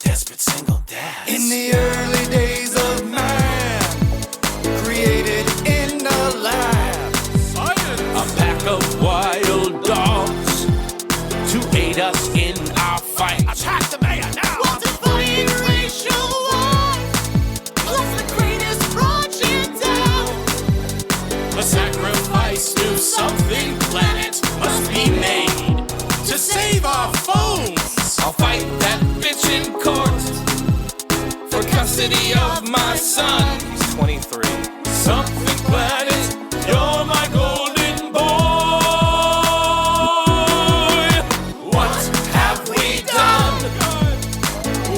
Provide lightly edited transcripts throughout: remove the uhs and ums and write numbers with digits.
Desperate single dads. In the early days of man, created in the lab. Science. A pack of wild dogs to aid us in our fight. Attack the mayor now! We'll define racial wars. Plus the greatest project down. A sacrifice to something planet must be made to save our foes. I'll fight that bitch in court for custody of my son. He's 23. Something planet, you're my golden boy. What have we done?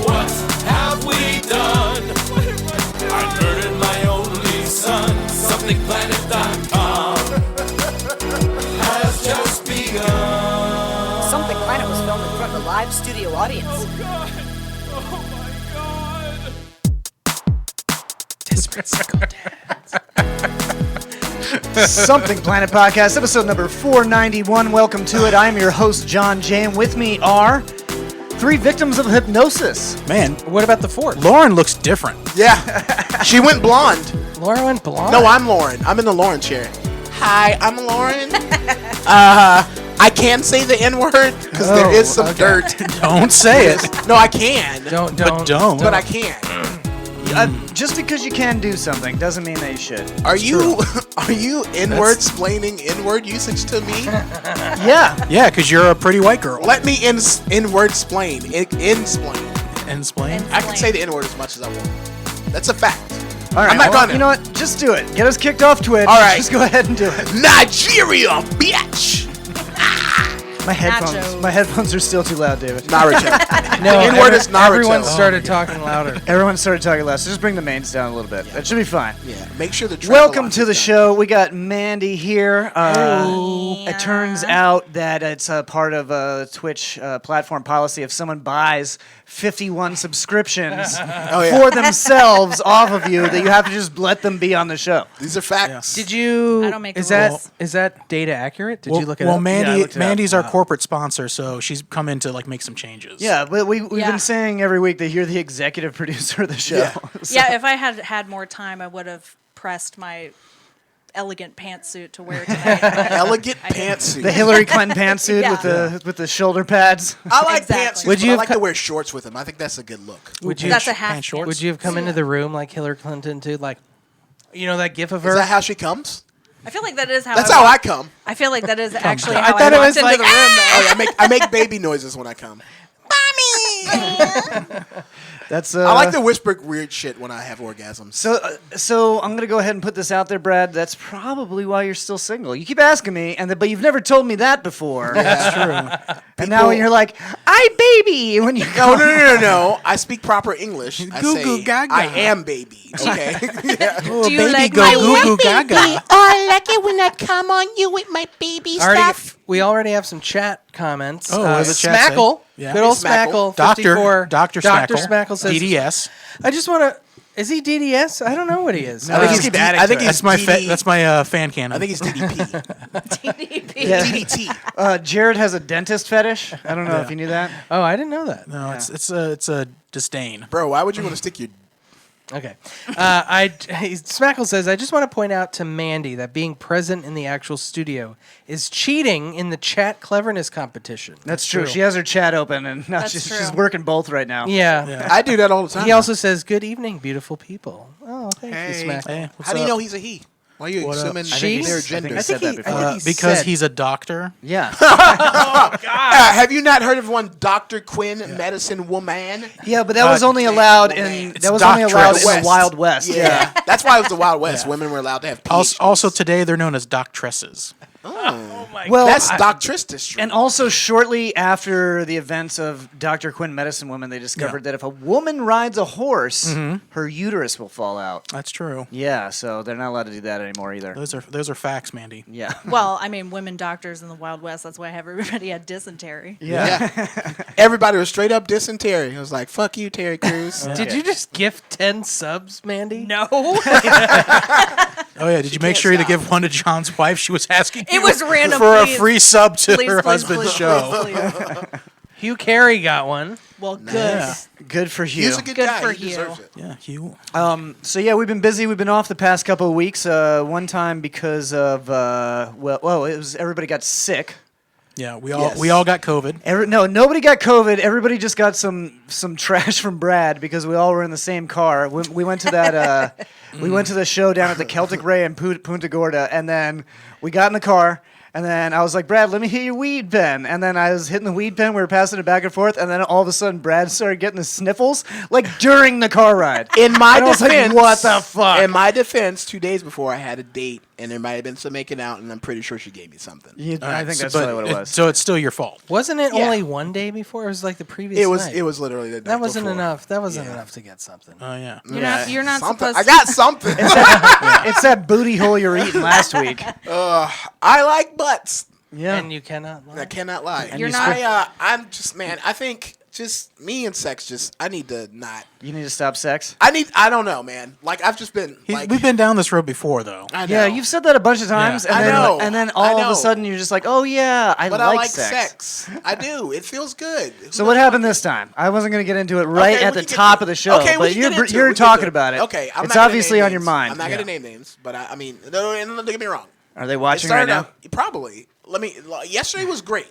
What have we done? I murdered my only son. SomethingPlanet.com has just begun. Something Planet was filmed in front of a live studio audience. Oh God! Oh my God! Desperate single dads. Something Planet Podcast, episode number 491. Welcome to it. I'm your host, John Jay, and with me are three victims of hypnosis. Man, what about the fourth? Lauren looks different. Yeah, she went blonde. Lauren went blonde? No, I'm Lauren. I'm in the Lauren chair. Hi, I'm Lauren. I can say the N-word because there is some dirt. Don't say it. No, I can. Don't. But I can. Just because you can do something doesn't mean that you should. Are you N-word explaining N-word usage to me? Yeah. Yeah, because you're a pretty white girl. Let me N-word explain. Explain. I can say the N-word as much as I want. That's a fact. All right. I'm not gonna. You know what? Just do it. Get us kicked off Twitch. All right. Just go ahead and do it. Nigeria, bitch. My headphones are still too loud, David. Naruto. No, N-word is Naruto. Everyone started talking louder. Everyone started talking loud, so just bring the mains down a little bit. That should be fine. Yeah, make sure the Welcome to the show. We got Mandy here. It turns out that it's a part of a Twitch platform policy. If someone buys 51 subscriptions for themselves off of you, that you have to just let them be on the show. These are facts. Did you? I don't make is the that rules. is that data accurate? Did you look it Yeah, up? I looked it up. Mandy's our corporate sponsor, so she's come in to like make some changes. Yeah, but we've Yeah. been saying every week that you're the executive producer of the show. Yeah. So- Yeah, if I had had more time, I would have pressed my elegant pantsuit to wear tonight. but Elegant I didn't. pantsuit. the Hillary Clinton pantsuit Yeah. with the shoulder pads. I like Exactly. pantsuits, Would but you I have like co- to wear shorts with them. I think that's a good look. Would you? That's a half pants shorts? pants. Would you have come into the room like Hillary Clinton did? Like, you know that gif of her? Is that how she comes? I feel like that is how That's I how I walked- come. I feel like that is actually I how I, thought it walked was into like, the room, though. Oh, yeah, I make baby noises when I come. That's I like to whisper weird shit when I have orgasms. So I'm gonna go ahead and put this out there, Brad. That's probably why you're still single. You keep asking me, but you've never told me that before. That's true. And now when you're like, "I baby," when you No. I speak proper English. I Goo say goo gaga. I am baby. Okay. Yeah. Oh, you baby, like go my goo goo gaga. Oh, I like it when I come on you with my baby stuff. We already have some chat comments. Oh, Uh, what the does the chat say? Smackle, Yeah. good old Smackle. Smackle, 54. Dr. Dr. Smackle. Smackle says, DDS. I just want to. Is he DDS? I don't know what he is. No, I think he's adding I think to it. he's That's my fan canon. I think he's DDP. TDP. Yeah. DDT. Jared has a dentist fetish. I don't know if you knew that. Oh, I didn't know that. No, It's a disdain. Bro, why would you want to stick your... Okay. Smackle says, I just want to point out to Mandy that being present in the actual studio is cheating in the chat cleverness competition. That's true. She has her chat open, and now That's she's true. working both right now. Yeah. I do that all the time. He also says, good evening, beautiful people. Oh, thank you, Smackle. Hey, How do you know he's a he? Why are you What up? assuming She's- their I gender? think I said that before. Because he's a doctor. Yeah. Have you not heard of one Dr. Quinn, medicine woman? Yeah, but that was only allowed in It's that was only allowed in the West. Wild West. Yeah. That's why it was the Wild West. Women were allowed to have PhDs. Also, today they're known as doctresses. Well, That's doctristry. and also shortly after the events of Dr. Quinn Medicine Woman, they discovered that if a woman rides a horse, her uterus will fall out. That's true. Yeah, so they're not allowed to do that anymore either. Those are facts, Mandy. Yeah. Well, I mean, women doctors in the Wild West, that's why everybody had dysentery. Yeah. Everybody was straight up dysentery. It was like, fuck you, Terry Crews. Did you just gift 10 subs, Mandy? No. Oh, yeah. Did you make sure to give one to John's wife? She was asking It was random. for Please. a free sub to Please, her please, husband's please, show. please, please. Hugh Carey got one. Well, good. Yeah. Good for you. He's a good, Good guy. for He you. deserves it. Yeah, Hugh. So yeah, we've been busy. We've been off the past couple of weeks. One time because of it was everybody got sick. Yeah, we Yes. all got COVID. No, nobody got COVID. Everybody just got some trash from Brad because we all were in the same car. We went to that we went to the show down at the Celtic Ray in Punta Gorda, and then we got in the car. And then I was like, Brad, let me hit your weed pen. And then I was hitting the weed pen. We were passing it back and forth. And then all of a sudden, Brad started getting the sniffles, like during the car ride. In my And I was like, defense, what the fuck? In my defense, 2 days before I had a date, and there might have been some making out, and I'm pretty sure she gave me something. I think that's But probably what it was. So it's still your fault. Wasn't it Yeah. only one day before? It was like the previous It was. night. It was literally the night That wasn't before. enough. That wasn't Yeah. enough to get something. Oh yeah. You're not Something. supposed I to. got something. It's that booty hole you were eating last week. I like butts. Yeah. And you cannot lie. I cannot lie. You're not- I'm just man. I think just me and sex. I need to not. You need to stop sex. I don't know, man. Like I've just been. Like, We've been down this road before, though. I know. Yeah, you've said that a bunch of times, Yeah. and I then know. and then I all of know. a sudden you're just like, oh yeah, I But like I like sex. I do. It feels good. So what happened this time? I wasn't gonna get into it right Okay, at we the can get top to- of the show, okay, we but can get into it. you're We can talking do it. about it. Okay, I'm it's not gonna obviously name on your names. mind. I'm not gonna name names, but I mean, no, and don't get me wrong. Are they It watching right started now? out- probably. Yesterday was great.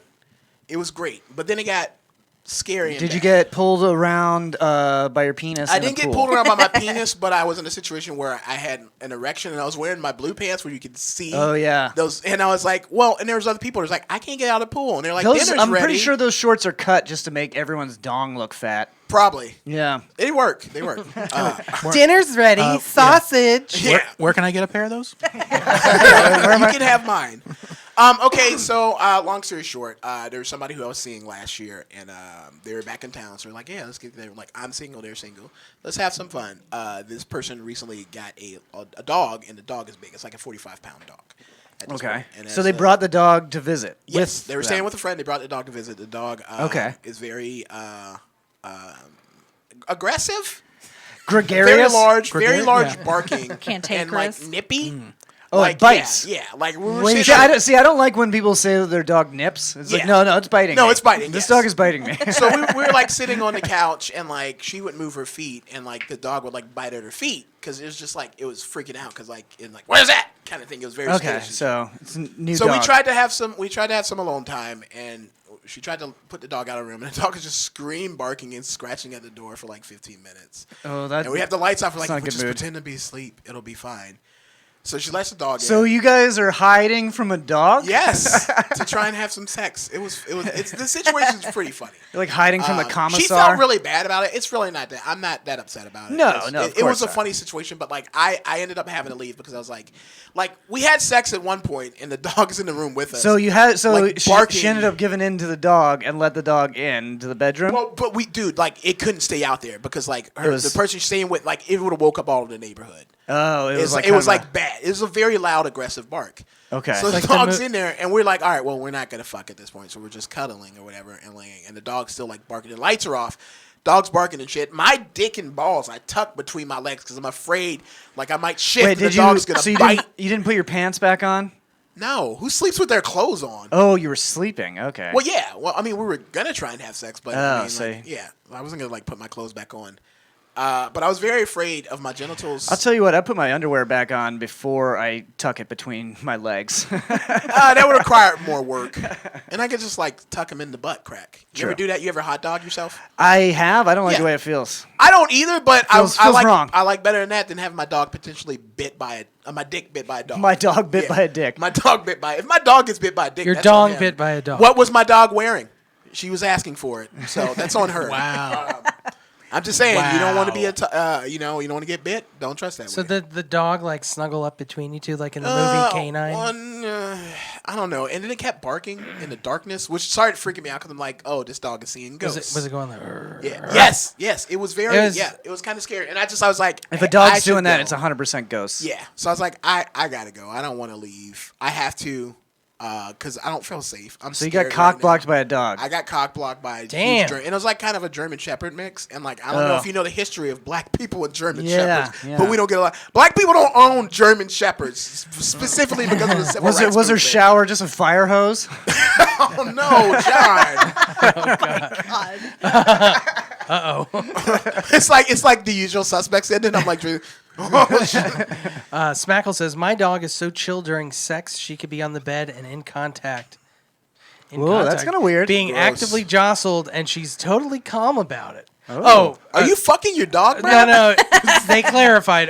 It was great, but then it got scary. And Did you bad. get pulled around by your penis? I in a didn't get pool? pulled around by my penis, but I was in a situation where I had an erection and I was wearing my blue pants where you could see. Oh, yeah. Those, and I was like, well, and there was other people. There's like, I can't get out of the pool, and they're like, Those, dinner's I'm ready. pretty sure those shorts are cut just to make everyone's dong look fat. Probably. Yeah. They work. They work. Dinner's ready. Sausage. Yeah. Where can I get a pair of those? You can have mine. Okay, so long story short, there was somebody who I was seeing last year, and they were back in town. So we're like, yeah, let's get there. Like, I'm single, they're single. Let's have some fun. This person recently got a dog, and the dog is big. It's like a 45-pound dog. at this Okay. point. And So as they a- brought the dog to visit. Yes, with they were them. staying with a friend. They brought the dog to visit. The dog Okay. is very aggressive. Gregarious. Very large, Gregarious, large barking. Cantankerous. And like nippy. Oh, like, it bites. Yeah, like we were Wait, sitting- see, I don't like when people say that their dog nips. It's like, Yeah. no, it's biting. No, me. it's biting, This yes. dog is biting me. So we were like sitting on the couch, and like she would move her feet, and like the dog would like bite at her feet because it was just like it was freaking out because like in like what is that kind of thing. It was very Okay, scary. so it's a new So dog. we tried to have some alone time, and she tried to put the dog out of the room, and the dog was just scream barking and scratching at the door for like 15 minutes. Oh, that. And we have the lights off. We're that's like, not a "Well, good just mood. pretend to be asleep. It'll be fine." So she lets the dog So in. you guys are hiding from a dog? Yes, to try and have some sex. The situation's pretty funny. You're like hiding from the She commissar. felt really bad about it. It's really not that. I'm not that upset about it. No, It's- no, of It was course a not. funny situation, but like I ended up having to leave because I was like we had sex at one point, and the dog's in the room with us. So you had like, she barking. ended up giving in to the dog and let the dog in to the bedroom. Well, but it couldn't stay out there because like It was- the person she's staying with, like it would have woke up all of the neighborhood. Oh, it was like it was kinda- like bad. It was a very loud, aggressive bark. Okay. So the Like dog's in there, and we're like, all right, well, we're not gonna fuck at this point, so we're just cuddling or whatever and laying, and the dog's still like barking. The lights are off. Dog's barking and shit. My dick and balls I tuck between my legs because I'm afraid like I might shift. Wait, and did the you? dog's gonna So you bite. didn't put your pants back on? No, who sleeps with their clothes on? Oh, you were sleeping. Okay. Well, yeah. Well, I mean, we were gonna try and have sex, but Oh, I mean, see. like, yeah, I wasn't gonna like put my clothes back on. But I was very afraid of my genitals. I'll tell you what. I put my underwear back on before I tuck it between my legs. That would require more work, and I could just like tuck them in the butt crack. You ever True. do that? You ever hot dog yourself? I have. I don't like Yeah. the way it feels. I don't either, but Feels I like wrong. I like better than that than having my dog potentially bit by my dick bit by a dog. My dog bit by a dick. My dog bit by. If my dog gets bit by a dick, Your that's on dog him. bit by a dog. What was my dog wearing? She was asking for it, so that's on her. Wow. I'm just saying, you don't want to be Wow. you don't want to get bit. Don't trust that. So way. the dog like snuggle up between you two like in the movie Canine. I don't know, and then it kept barking in the darkness, which started freaking me out because I'm like, oh, this dog is seeing ghosts. Was it going like? Yeah. Yes. It was very. It was- it was kind of scary, and I was like, If a I dog's should doing that, go. it's 100% ghosts. Yeah. So I was like, I gotta go. I don't want to leave. I have to, because I don't feel safe. So you got cock blocked by a dog. I got cock blocked by a Damn. huge and it was like kind of a German Shepherd mix. And like I don't know Oh. if you know the history of black people and German Yeah, Shepherds, yeah. but we don't get a lot. Black people don't own German Shepherds specifically because of the civil Was rights her movement. shower just a fire hose? Oh no, John! It's like the usual suspects ending. I'm like, oh, shit. Smackle says, my dog is so chill during sex she could be on the bed and in contact. Whoa, that's kinda weird. Being Gross. actively jostled, and she's totally calm about it. Are you fucking your dog, bro? No, they clarified.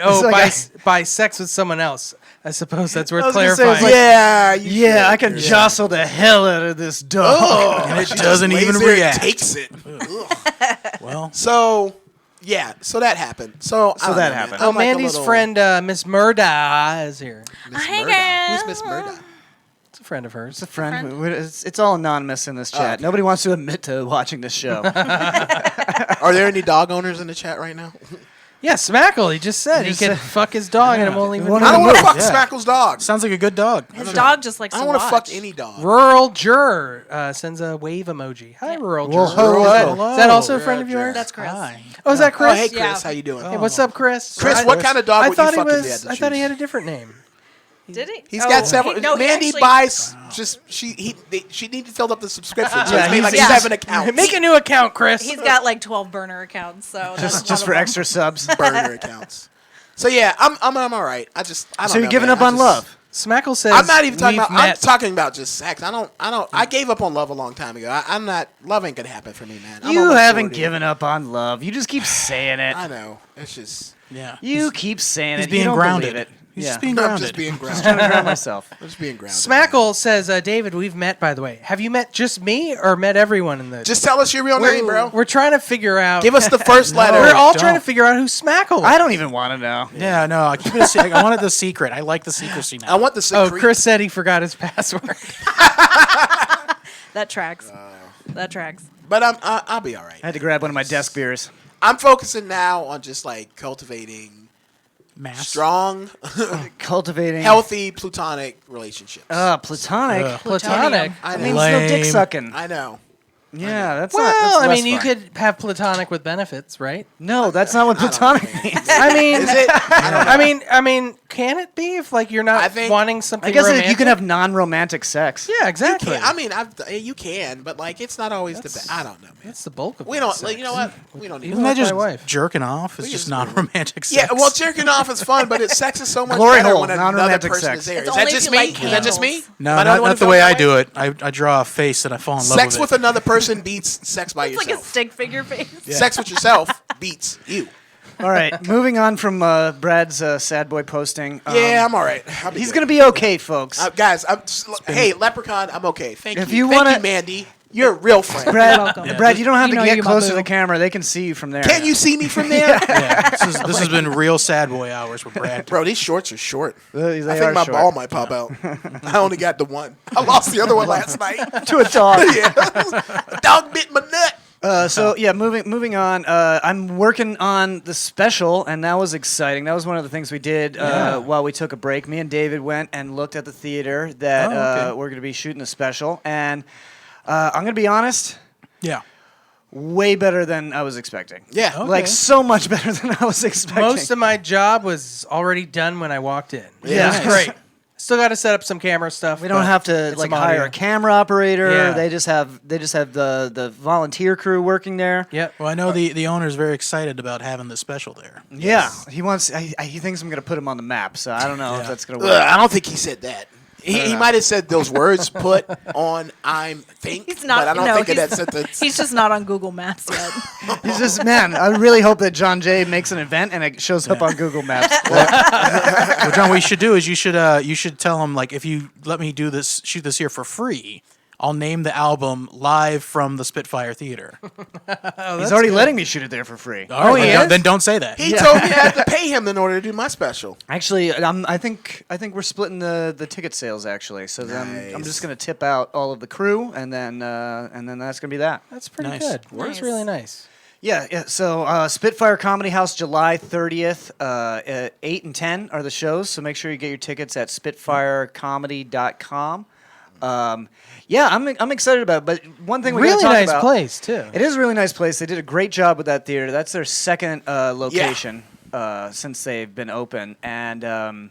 By sex with someone else. I suppose that's worth clarifying. Yeah, I can jostle the hell out of this dog. And it doesn't even lays there and react. Takes it. Well, So that happened. So that happened. Oh, Mandy's friend, Miss Murda, is here. Hey, girl. Who's Miss Murda? It's a friend of hers. It's a friend. It's all anonymous in this chat. okay. Nobody wants to admit to watching this show. Are there any dog owners in the chat right now? Yeah, Smackle. He just said he could fuck his dog and it won't even. One I of don't them want to will. fuck Smackle's dog. sounds like a good dog. His dog just likes I to don't want to watch. fuck any dog. Rural Juror sends a wave emoji. Hi, Rural Juror. hello. Is that also a friend of Rural yours? That's Chris. Oh, is that Chris? Oh, hey, Chris, Yeah. how you doing? Hey, what's up, Chris? Chris, what kind of dog I would you thought fuck he if you had was. to I thought he choose? had a different name. Did he? He's got several. No, he Mandy actually- buys. She needed to fill up the subscription, so Yeah, he's made like he's- 7 accounts. Make a new account, Chris. He's got like 12 burner accounts, so that's one just of for them. extra subs. burner accounts. So yeah, I'm all right. I don't So know, you're giving man. up on love? Smackle says. I'm not even talking we've about. I'm met. talking about just sex. I gave up on love a long time ago. I'm not. Love ain't gonna happen for me, man. I'm You almost haven't 40. given up on love. You just keep saying it. I know. It's just. Yeah. You keep saying He's it. being You don't grounded. believe it. He's Yeah. just being I'm grounded. just being grounded. trying to ground myself. I'm just being grounded. Smackle says, David, we've met, by the way. Have you met just me or met everyone in the... Just tell us your real name, bro. We're trying to figure out... Give us the first letter. We're all don't. trying to figure out who Smackle I don't even want to know. Yeah, no, I keep it. I wanted the secret. I like the secrecy now. I want the Oh, secret. Chris said he forgot his password. That tracks. That tracks. But I'll be all right. I had to grab one of my desk beers. I'm focusing now on just like cultivating Mass. strong, Cultivating. healthy platonic relationships. Platonic. Platonic. I That know. means no dick Lame. sucking. I know. Yeah, that's Well, not. That's I less mean, you fun. could have platonic with benefits, right? No, that's not what platonic means. I mean, Is it? I mean, can it be if like you're not I think- wanting something I guess romantic? you can have non-romantic sex. Yeah, exactly. I mean, you can, but like, it's not always the best. I don't know, man. That's the bulk of We my don't. sex. Like, you know what? We don't need. Isn't that with my just wife. jerking off? It's just not romantic sex. Yeah, well, jerking off is fun, but sex is so much Glory better hole, when another non-romantic person sex. is there. It's Is that only if just you me? like Is that just me? candles. No, Am I the only one not who the way feels I that do it. I draw a face and I fall in love Sex with with it. another person beats sex by It's like a yourself. stick figure face. Sex with yourself beats you. All right, moving on from Brad's sad boy posting. Yeah, I'm all right. He's gonna be okay, folks. Guys, hey, Leprechaun, I'm okay. Thank If you. you Thank wanna- you, Mandy. You're a real friend. Brad, welcome. Brad, you don't have You to know get you, my closer to boo. the camera. They can see you from there. Can you see me from there? Yeah, this has been real sad boy hours with Brad. Bro, these shorts are short. They I are think my short. ball might pop out. I only got the one. I lost the other one last night. to a dog. Yeah. A dog bit my nut. So yeah, moving on. I'm working on the special, and that was exciting. That was one of the things we did while we took a break. Me and David went and looked at the theater that we're going to be shooting the special, and I'm going to be honest. Yeah. Way better than I was expecting. Yeah. Like so much better than I was expecting. Most of my job was already done when I walked in. Yeah. It was great. Still got to set up some camera stuff. we don't but have to it's like some hire audio. a camera operator. Yeah. They just have the volunteer crew working there. Yep. Well, I know the owner's very excited about having this special there. Yeah, he wants. He thinks I'm gonna put him on the map. So I don't know if Yeah. that's gonna Ugh, work. I don't think he said that. He might have said those words put on I'm think, He's not. but I don't no, think in he's, that sentence. he's just not on Google Maps yet. He's just man. I really hope that John Jay makes an event and it shows up on Google Maps. Well, John, what you should do is you should tell him, like, if you let me shoot this here for free, I'll name the album Live from the Spitfire Theater. He's already letting me shoot it there for free. All right, he well, is? then don't say that. He told me I had to pay him in order to do my special. Actually, I think we're splitting the ticket sales actually. So then I'm Nice. just gonna tip out all of the crew and then that's gonna be that. That's pretty Nice. good. That's Nice. really nice. Yeah. So Spitfire Comedy House, July 30th, 8 and 10 are the shows. So make sure you get your tickets at SpitfireComedy.com. Yeah, I'm excited about it. But one thing we gotta Really talk nice about, place too. It is a really nice place. They did a great job with that theater. That's their second location since they've been open, and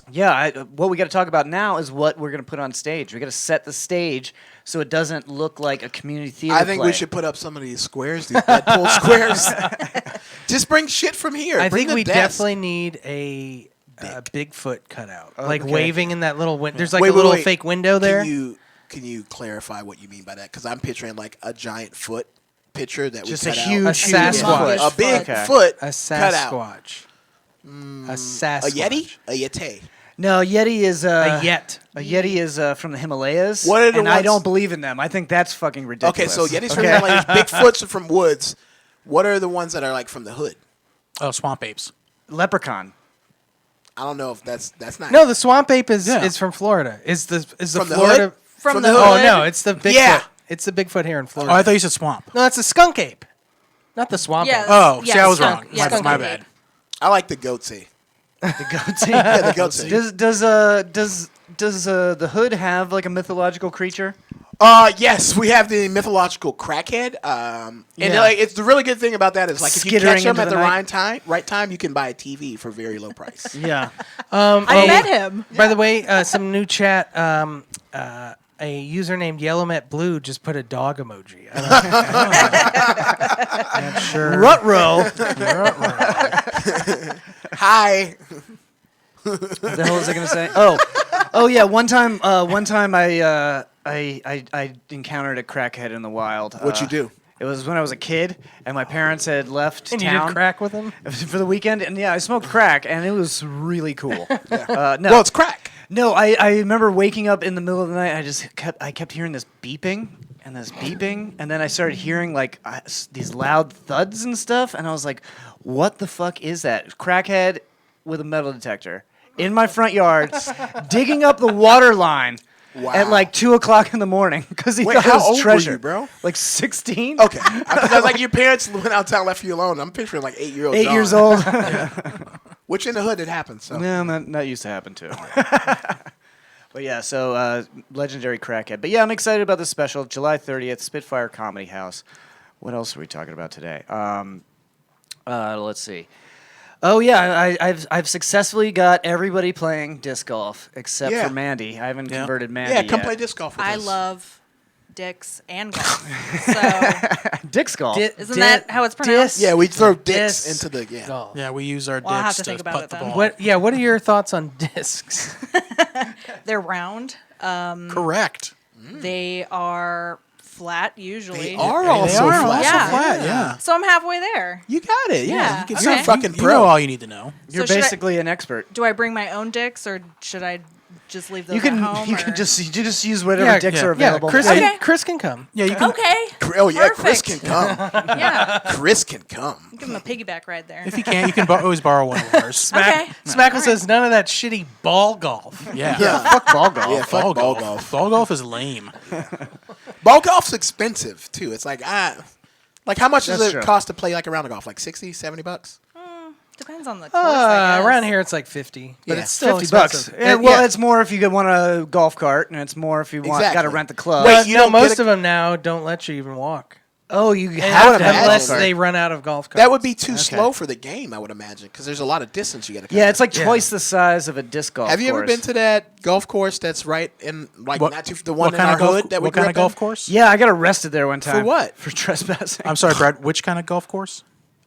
Yeah, what we got to talk about now is what we're going to put on stage. We got to set the stage so it doesn't look like a community theater I think play. we should put up some of these squares, these Deadpool squares. Just bring shit from here. I Bring think we the desk. definitely need a Bigfoot cutout, like waving in that little window. There's like Wait, a little wait. fake window there. Can you clarify what you mean by that? Because I'm picturing like a giant foot picture that Just we a cut huge out. A Sasquatch. A big Okay. foot A cut out. Sasquatch. A Sasquatch. A Yeti? A Yeti. No, Yeti is A Yet. A Yeti is from the Himalayas. What are the and I ones- don't believe in them. I think that's fucking ridiculous. Okay, so Yetis from Himalayas, Bigfoots are from woods. What are the ones that are like from the hood? Oh, swamp apes. Leprechaun. I don't know if that's not. No, the swamp ape is Yeah. is from Florida. Is the From the Florida hood? From the the Oh hood. no, it's the Bigfoot. Yeah. It's the Bigfoot here in Oh, Florida. I thought you said swamp. No, it's a skunk ape, not the swamp Yeah. ape. Oh, Yeah, see, I was skunk- wrong. yeah, My, skunk my ape. bad. I like the goatsy. The goatee. Yeah, the goatsy. Does the hood have like a mythological creature? Yes, we have the mythological crackhead. And Yeah. like, it's the really good thing about that is like if you Skittering catch them into at the the night. right time, you can buy a TV for very low price. Yeah. I met him. By the way, some new chat. A user named Yellowmet Blue just put a dog emoji. I'm not sure. Rutro. Hi. What the hell was I gonna say? Oh yeah. One time I encountered a crackhead in the wild. What'd you do? It was when I was a kid, and my parents had left And you town did crack with him? for the weekend, and yeah, I smoked crack, and it was really cool. No, Well, it's crack. no, I remember waking up in the middle of the night. I kept hearing this beeping and this beeping, and then I started hearing like these loud thuds and stuff, and I was like, "What the fuck is that?" Crackhead with a metal detector in my front yard, digging up the water line. Wow. At like 2:00 in the morning because he Wait, thought it how was old were treasure, you, bro? Like 16. Okay. I was like, your parents went out of town, left you alone. I'm picturing like 8-year-old. 8 John. years old. Which in the hood it happens. So. No, that used to happen too. But yeah, so legendary crackhead. But yeah, I'm excited about this special, July 30th, Spitfire Comedy House. What else are we talking about today? Let's see. Oh yeah, I've successfully got everybody playing disc golf except Yeah. for Mandy. I haven't converted Mandy Yeah, come yet. play disc golf with I us. love dicks and golf. So disc golf. isn't that how it's pronounced? Yeah, we throw dicks Disc into the golf. Yeah, we use our Well, I'll have dicks to think about putt it the then. ball. What? Yeah. What are your thoughts on discs? They're round. Correct. They are flat usually. They are They also are flat. also Yeah. flat, yeah. So I'm halfway there. You got it. Yeah, Yeah, you can okay. okay. fucking You pro. know all you need to know. You're So should I- basically an expert. Do I bring my own dicks or should I just leave those You can at home? you or? can just use whatever dicks are Yeah, available. Chris, Okay. Chris can come. Yeah, you can. Okay. Oh yeah, Chris Perfect. can come. Yeah. Chris can come. Give him a piggyback ride there. If you can't, you can always borrow one of ours. Okay. Smackle says none of that shitty ball golf. Yeah. Yeah. Fuck ball golf. Yeah, fuck ball golf. Ball golf is lame. Ball golf's expensive too. It's like like how much does That's it true. cost to play like a round of golf? Like 60, 70 bucks? Depends on the course, I guess. Around here it's like 50, but Yeah, it's still 50 bucks. expensive. Yeah, well, it's more if you want a golf cart, and it's more if you want got to Exactly. rent the club. Wait, you no, don't most get a- of them now don't let you even walk. Oh, you have to have a unless golf cart. they run out of golf carts. That would be too slow for the game, I would imagine, because there's a lot of distance you got to cover. Yeah, it's like twice the size of a disc golf. Have you ever course. been to that golf course that's right in like What- not too the one in kind our of golf, hood that we what kind grew of up golf in? course? Yeah, I got arrested there one time. what? For trespassing. I'm sorry, Brad. Which kind of golf course?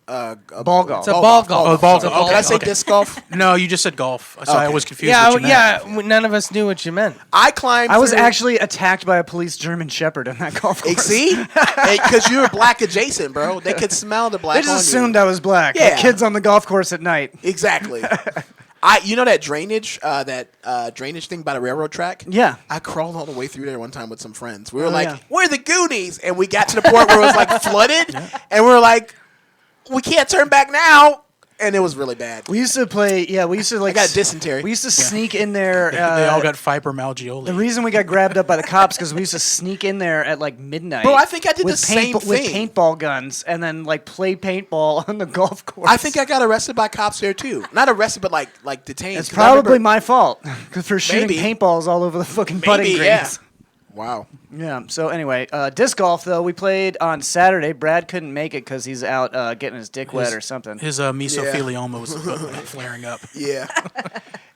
Ball golf. It's a ball golf. Oh, ball It's a golf. Did I say Okay. disc golf? No, you just said golf. So I Okay. was confused. Yeah, what you meant. none of us knew what you meant. I climbed. I was through- actually attacked by a police German Shepherd in that golf course. See, because you were black adjacent, bro. They could smell the black. They just on assumed you. I was black. Yeah. Like kids on the golf course at night. Exactly. You know that drainage, drainage thing by the railroad track. Yeah. I crawled all the way through there one time with some friends. We were yeah. we're the Goonies, and we got to the point where it was like flooded, and we were like, we can't turn back now, and it was really bad. We used to play. Yeah, we used to like. I got dysentery. We used to sneak in there. They all got fibromyalgia. The reason we got grabbed up by the cops because we used to sneak in there at like midnight. Bro, I think I did with the same with thing. paintball guns and then like play paintball on the golf course. I think I got arrested by cops there too. Not arrested, but like detained. it's 'Cause I remember- probably my fault for shooting Maybe. paintballs all over the fucking putting Maybe, yeah. greens. Wow. Yeah. So anyway, disc golf though we played on Saturday. Brad couldn't make it because he's out getting his dick wet or something. His mesothelioma was flaring up. Yeah.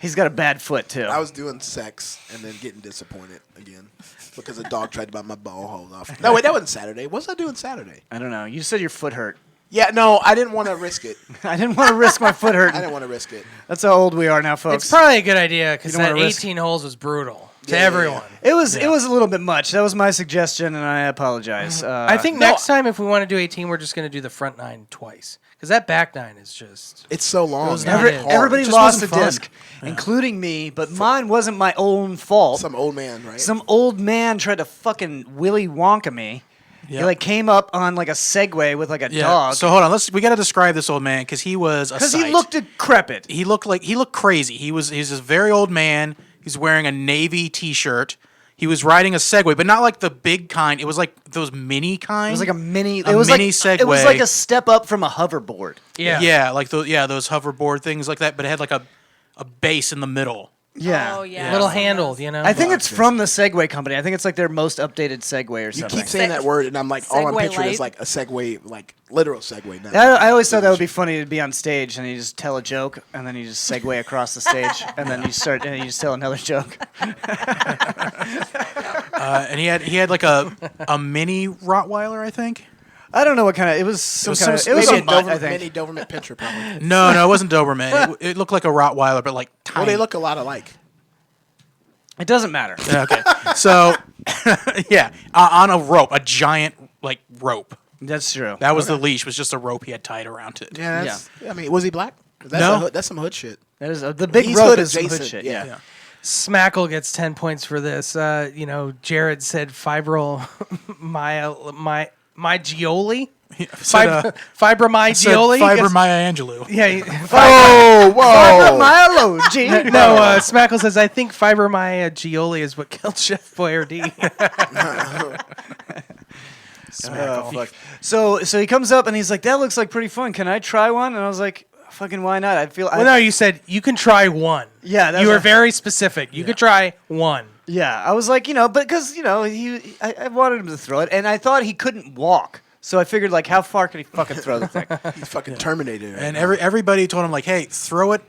He's got a bad foot too. I was doing sex and then getting disappointed again because a dog tried to bite my ball hole off. No, wait, that wasn't Saturday. What was I doing Saturday? I don't know. You said your foot hurt. Yeah, no, I didn't want to risk it. I didn't want to risk my foot I hurting. didn't want to risk it. That's how old we are now, folks. It's probably a good idea because You don't that wanna risk- 18 holes was brutal to Yeah, everyone. It was a little bit much. That was my suggestion, and I apologize. I think next time if we want to do 18, we're just going to do the front 9 twice because that back 9 is just. It's so long. was man. not It's it. hard. Everybody It just lost a wasn't fun. disc, including me, but mine wasn't my own fault. Some old man, right? Some old man tried to fucking Willy Wonka me. He like came up on like a Segway with like a dog. So hold on, we got to describe this old man because he was a Because sight. he looked decrepit. He looked crazy. He's this very old man. He's wearing a navy T-shirt. He was riding a Segway, but not like the big kind. It was like those mini kind. It was like a mini. A It was mini like Segway. It was like a step up from a hoverboard. Yeah. like those hoverboard things like that. But it had like a base in the middle. Yeah. Oh, yeah. Little handled, you know. I think it's from the Segway company. I think it's like their most updated Segway or You something. keep saying that word, and I'm like, all I'm Segway picturing is light. like a Segway, like literal Segway. Now. I always thought that would be funny to be on stage and you just tell a joke and then you just segue across the stage and then you just tell another joke. And he had like a mini Rottweiler, I think. I don't know what kind of it was. Some was kind some- of, it was maybe a a mutt, I Doberman, think. mini Doberman Pinscher, probably. No, it wasn't Doberman. It looked like a Rottweiler, but like tiny. Well, they look a lot alike. It doesn't matter. Okay, so yeah, on a rope, a giant like rope. That's true. That was the leash. Was just a rope he had tied around it. Yeah, that's, I mean, was he black? That's No. that's some hood shit. That is the big He's rope hood is some adjacent, hood shit. yeah. Yeah. Smackle gets 10 points for this. Jared said fibromyalgia. Said Fibromyalgia. Fibromyalgia. Yeah. Oh, whoa! Fibromyalgia. No, Smackle says, I think fibromyalgia is what killed Chef Boyardee. Oh, fuck. So he comes up and he's like, "That looks like pretty fun. Can I try one?" And I was like, "Fucking why not?" I feel. Well, no, you said you can try one. Yeah, that's you were what- very specific. You could try one. Yeah, I was like, but because I wanted him to throw it, and I thought he couldn't walk, so I figured like, how far could he fucking throw the thing? He's fucking Terminator. Right And now. everybody told him like, hey, throw it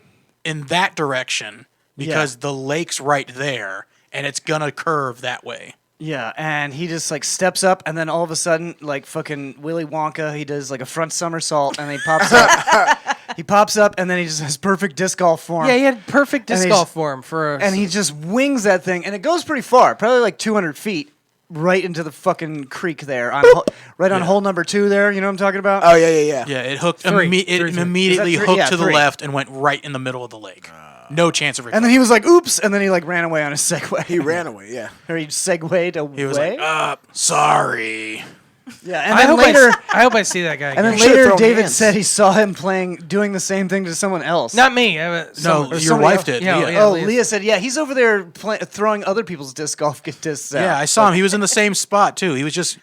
in that direction because the lake's right there and it's gonna curve that way. Yeah, and he just like steps up, and then all of a sudden, like fucking Willy Wonka, he does like a front somersault, and he pops up. He pops up, and then he just has perfect disc golf form. Yeah, he had perfect disc And golf form for. and he just wings that thing, and it goes pretty far, probably like 200 feet, right into the fucking creek there, on on hole number 2 there. You know what I'm talking about? Oh yeah. Yeah, it hooked. Three. It Three. immediately Is that three? hooked Yeah, to the 3. left and went right in the middle of the lake. No chance of recovery. And then he was like, "Oops!" And then he like ran away on his Segway. He ran away. Yeah. Or he segued away. He was like, sorry. yeah, and I then hope later. I hope I see that guy. And then Again. should've later, thrown David hands. said he saw him doing the same thing to someone else. Not me. No, or your somebody wife else. did. Yeah, Leah. yeah. Oh, Leah. Leah said, yeah, he's over there throwing other people's discs out. Yeah, I saw him. He was in the same spot too. He was just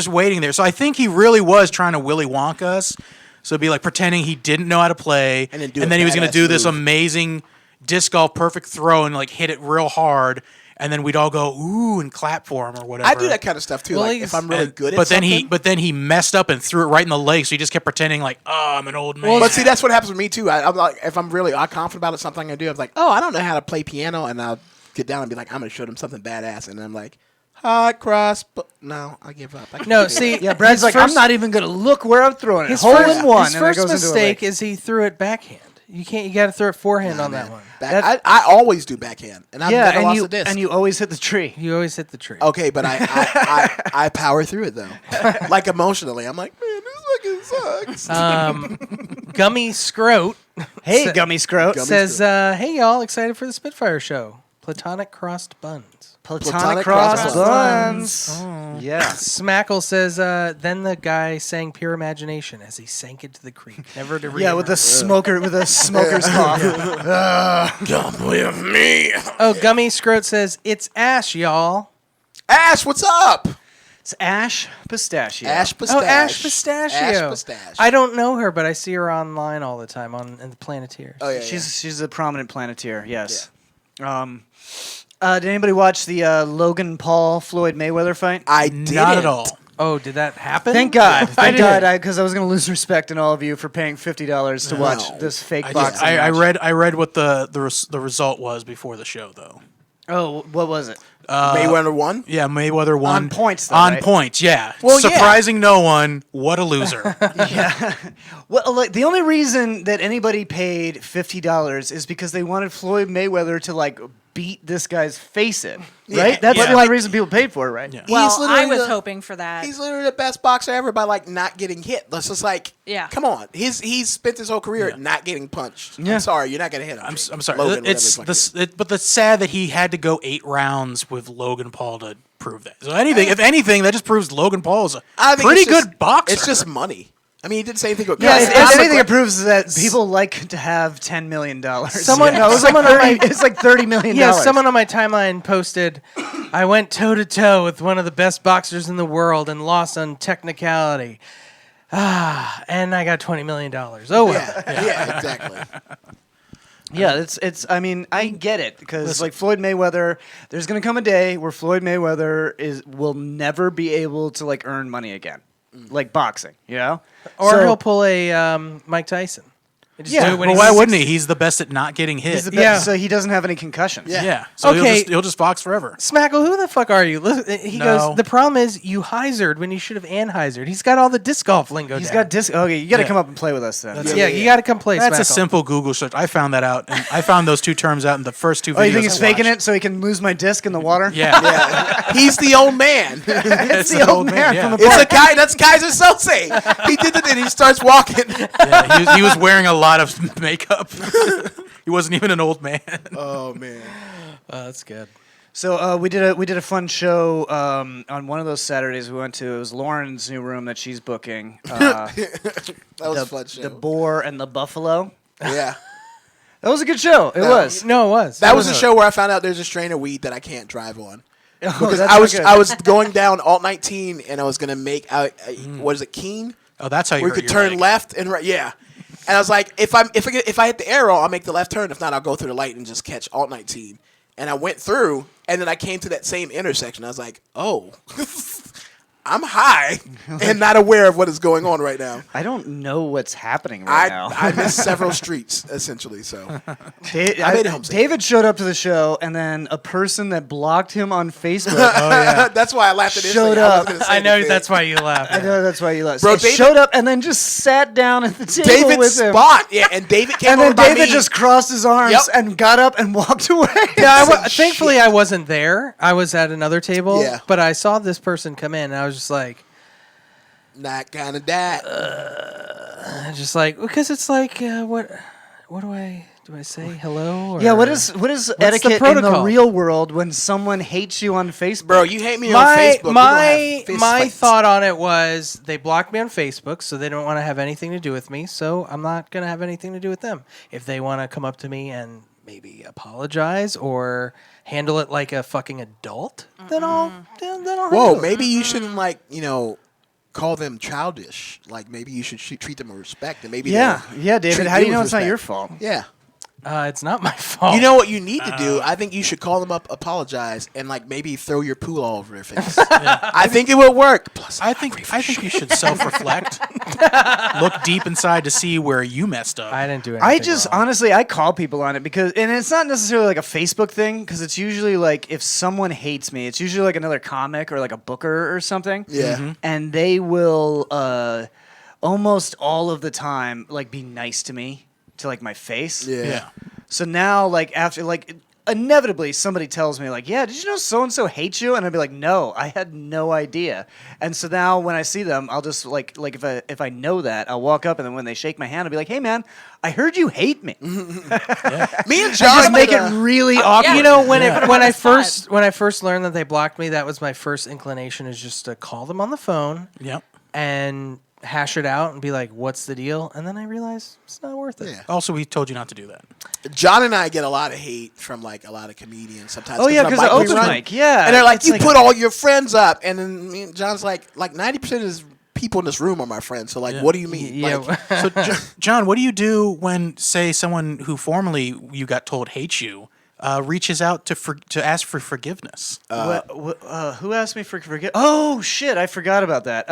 waiting there. So I think he really was trying to Willy Wonka us. So it'd be like pretending he didn't know how to play, And then do a he was going to badass do this move. amazing disc golf perfect throw and like hit it real hard, and then we'd all go ooh and clap for him or whatever. I do that kind of stuff too. Well, like he's- if I'm really good at But something. then he messed up and threw it right in the lake. So he just kept pretending like, oh, I'm an old man. But see, that's what happens with me too. I'm like, if I'm really confident about it, something I do, I'm like, oh, I don't know how to play piano, and I'll get down and be like, I'm gonna show them something badass, and I'm like, hot cross, but no, I give up. I can't No, do see, it. Yeah, Brad's like, I'm not even going to look where I'm throwing it. His Hole first, in one. his and it first goes into a mistake lake. is he threw it backhand. You can't. You got to throw it forehand on that one. I always do backhand, and I've never and lost you a disc. and you always hit the tree. You always hit the tree. Okay, but I power through it though. Like emotionally, I'm like, man, this fucking sucks. Gummy Scroat Hey, Sa- Gummy Scroat. says, "Hey y'all, excited for the Spitfire show? Platonic crossed buns." Platonic cross cross buns. Yeah. Smackle says, "Then the guy sang Pure Imagination as he sank into the creek, never to Yeah, with the smoker, with a smoker's cough. Come with me, Oh, Gummy Scroat says, "It's Ash, y'all." Ash. What's up? It's Ash Pistachio. Ash Pistache. Oh, Ash Pistachio. Ash Pistache. I don't know her, but I see her online all the time in the Planeteers. Oh yeah, She's a prominent Planeteer. Yes. Did anybody watch the Logan Paul Floyd Mayweather fight? I didn't. Not at all. Oh, did that happen? Thank God. Thank did. God, because I was going to lose respect in all of you for paying $50 to watch this fake boxing match. I read what the result was before the show though. Oh, what was it? Mayweather won? Yeah, Mayweather won On points, though, on right? points, yeah. Well, yeah. Surprising no one. What a loser. Well, like, the only reason that anybody paid $50 is because they wanted Floyd Mayweather to like beat this guy's face in, right? That's the only reason people paid for it, right? Yeah. Well, He's literally I was the- hoping for that. He's literally the best boxer ever by like not getting hit. That's just like, Yeah. come on. He's spent his whole career not getting punched. Yeah. I'm sorry, you're not gonna hit him. I'm sorry. Logan, It's whatever his fucking but it's sad that he had to go 8 rounds with Logan Paul to prove that. So if anything, that just proves Logan Paul is a I think pretty it's just- good boxer. It's just money. I mean, he didn't say anything about Yeah, It's if not anything, like- it proves that people like to have $10 million. Someone- no, it was someone like on 30, my- it's like $30 million. Yeah, someone on my timeline posted, I went toe to toe with one of the best boxers in the world and lost on technicality. And I got $20 million. Oh, well. yeah, exactly. Yeah, it's. I mean, I get it because like Floyd Mayweather, there's gonna come a day where Floyd Mayweather will never be able to like earn money again, like boxing, you know. Or So- he'll pull a Mike Tyson. He just Yeah, do it when well, he's why wouldn't 60. he? He's the best at not getting hit. He's the best, Yeah. so he doesn't have any concussions. Yeah. So Okay. he'll just box forever. Smackle, who the fuck are you? He No. goes, the problem is you hyzered when you should have Anhyzered. He's got all the disc golf lingo He's down. got disc. Okay, you got to Yeah. come up and play with us then. Yeah, you got to come play That's a Smackle. simple Google search. I found that out, and I found those 2 terms out in the first 2 videos. Oh, you think he's I faking watched. it so he can lose my disc in the water? Yeah. He's the old man. It's the old man yeah. from the It's park. a guy. That's Kaiser Sose. He did it, and he starts walking. Yeah, he was wearing a lot of makeup. He wasn't even an old man. Oh man. That's good. So we did a fun show on one of those Saturdays we went to. It was Lauren's new room that she's booking. That was a fun show. The boar and the buffalo. Yeah. That was a good show. It was. No, it was. That was the show where I found out there's a strain of weed that I can't drive on. Oh, Because that's I not was good. I was going down Alt 19 and I was gonna make what is it, Keen? Oh, that's how you Where hurt you could your turn leg. left and right. Yeah. And I was like, if I hit the arrow, I'll make the left turn. If not, I'll go through the light and just catch Alt 19. And I went through, and then I came to that same intersection. I was like, oh, I'm high and not aware of what is going on right now. I don't know what's happening right now. I missed several streets essentially. So I made it home safe. David showed up to the show, and then a person that blocked him on Facebook. That's why I laughed at this. Showed thing. up. I know that's why you laughed. I know that's why you left. Bro, So David- showed up and then just sat down at the table David's with him. spot. Yeah, and David came And over then by David me. just crossed his arms Yep. and got up and walked away. Yeah, thankfully I wasn't there. I was at another table. Yeah. But I saw this person come in, and I was just like, Not gonna die. because it's like, what do I say? Hello? Or Yeah, what is the etiquette in the protocol? real world when someone hates you on Facebook? Bro, you hate me on my Facebook. we my gonna have fist my fights. thought on it was they blocked me on Facebook, so they don't want to have anything to do with me. So I'm not gonna have anything to do with them. If they want to come up to me and maybe apologize or handle it like a fucking adult, then I'll Whoa, handle it. maybe you shouldn't call them childish. Like maybe you should treat them with respect, and maybe Yeah, they'll yeah, David. treat How do you know with it's not respect. your fault? Yeah. It's not my fault. You know what you need to do? I think you should call them up, apologize, and maybe throw your pool all over their face. I think it will work. Plus, I think you should self-reflect. Look deep inside to see where you messed up. I didn't do anything. I just wrong. honestly, I call people on it because, and it's not necessarily like a Facebook thing because it's usually like if someone hates me, it's usually like another comic or like a booker or something. Yeah. And they will almost all of the time like be nice to me to like my face. Yeah. So now like after like inevitably somebody tells me like, yeah, did you know so and so hates you? And I'd be like, no, I had no idea. And so now when I see them, I'll just like if I know that, I'll walk up and then when they shake my hand, I'll be like, hey man, I heard you hate me. Me and Just John make it really awkward. You know, when I first learned that they blocked me, that was my first inclination is just to call them on the phone Yep. and hash it out and be like, "What's the deal?" And then I realized it's not worth it. Yeah. Also, we told you not to do that. John and I get a lot of hate from a lot of comedians sometimes. Oh, yeah, on 'cause bike of we open run. mic, yeah. And they're like, It's you like- put all your friends up, and then me and John's like 90% of his people in this room are my friends. So what do you mean? Yeah. Like, So, John, what do you do when, say, someone who formerly you got told hates you reaches out to ask for forgiveness. Who asked me for forgiveness? Oh shit, I forgot about that.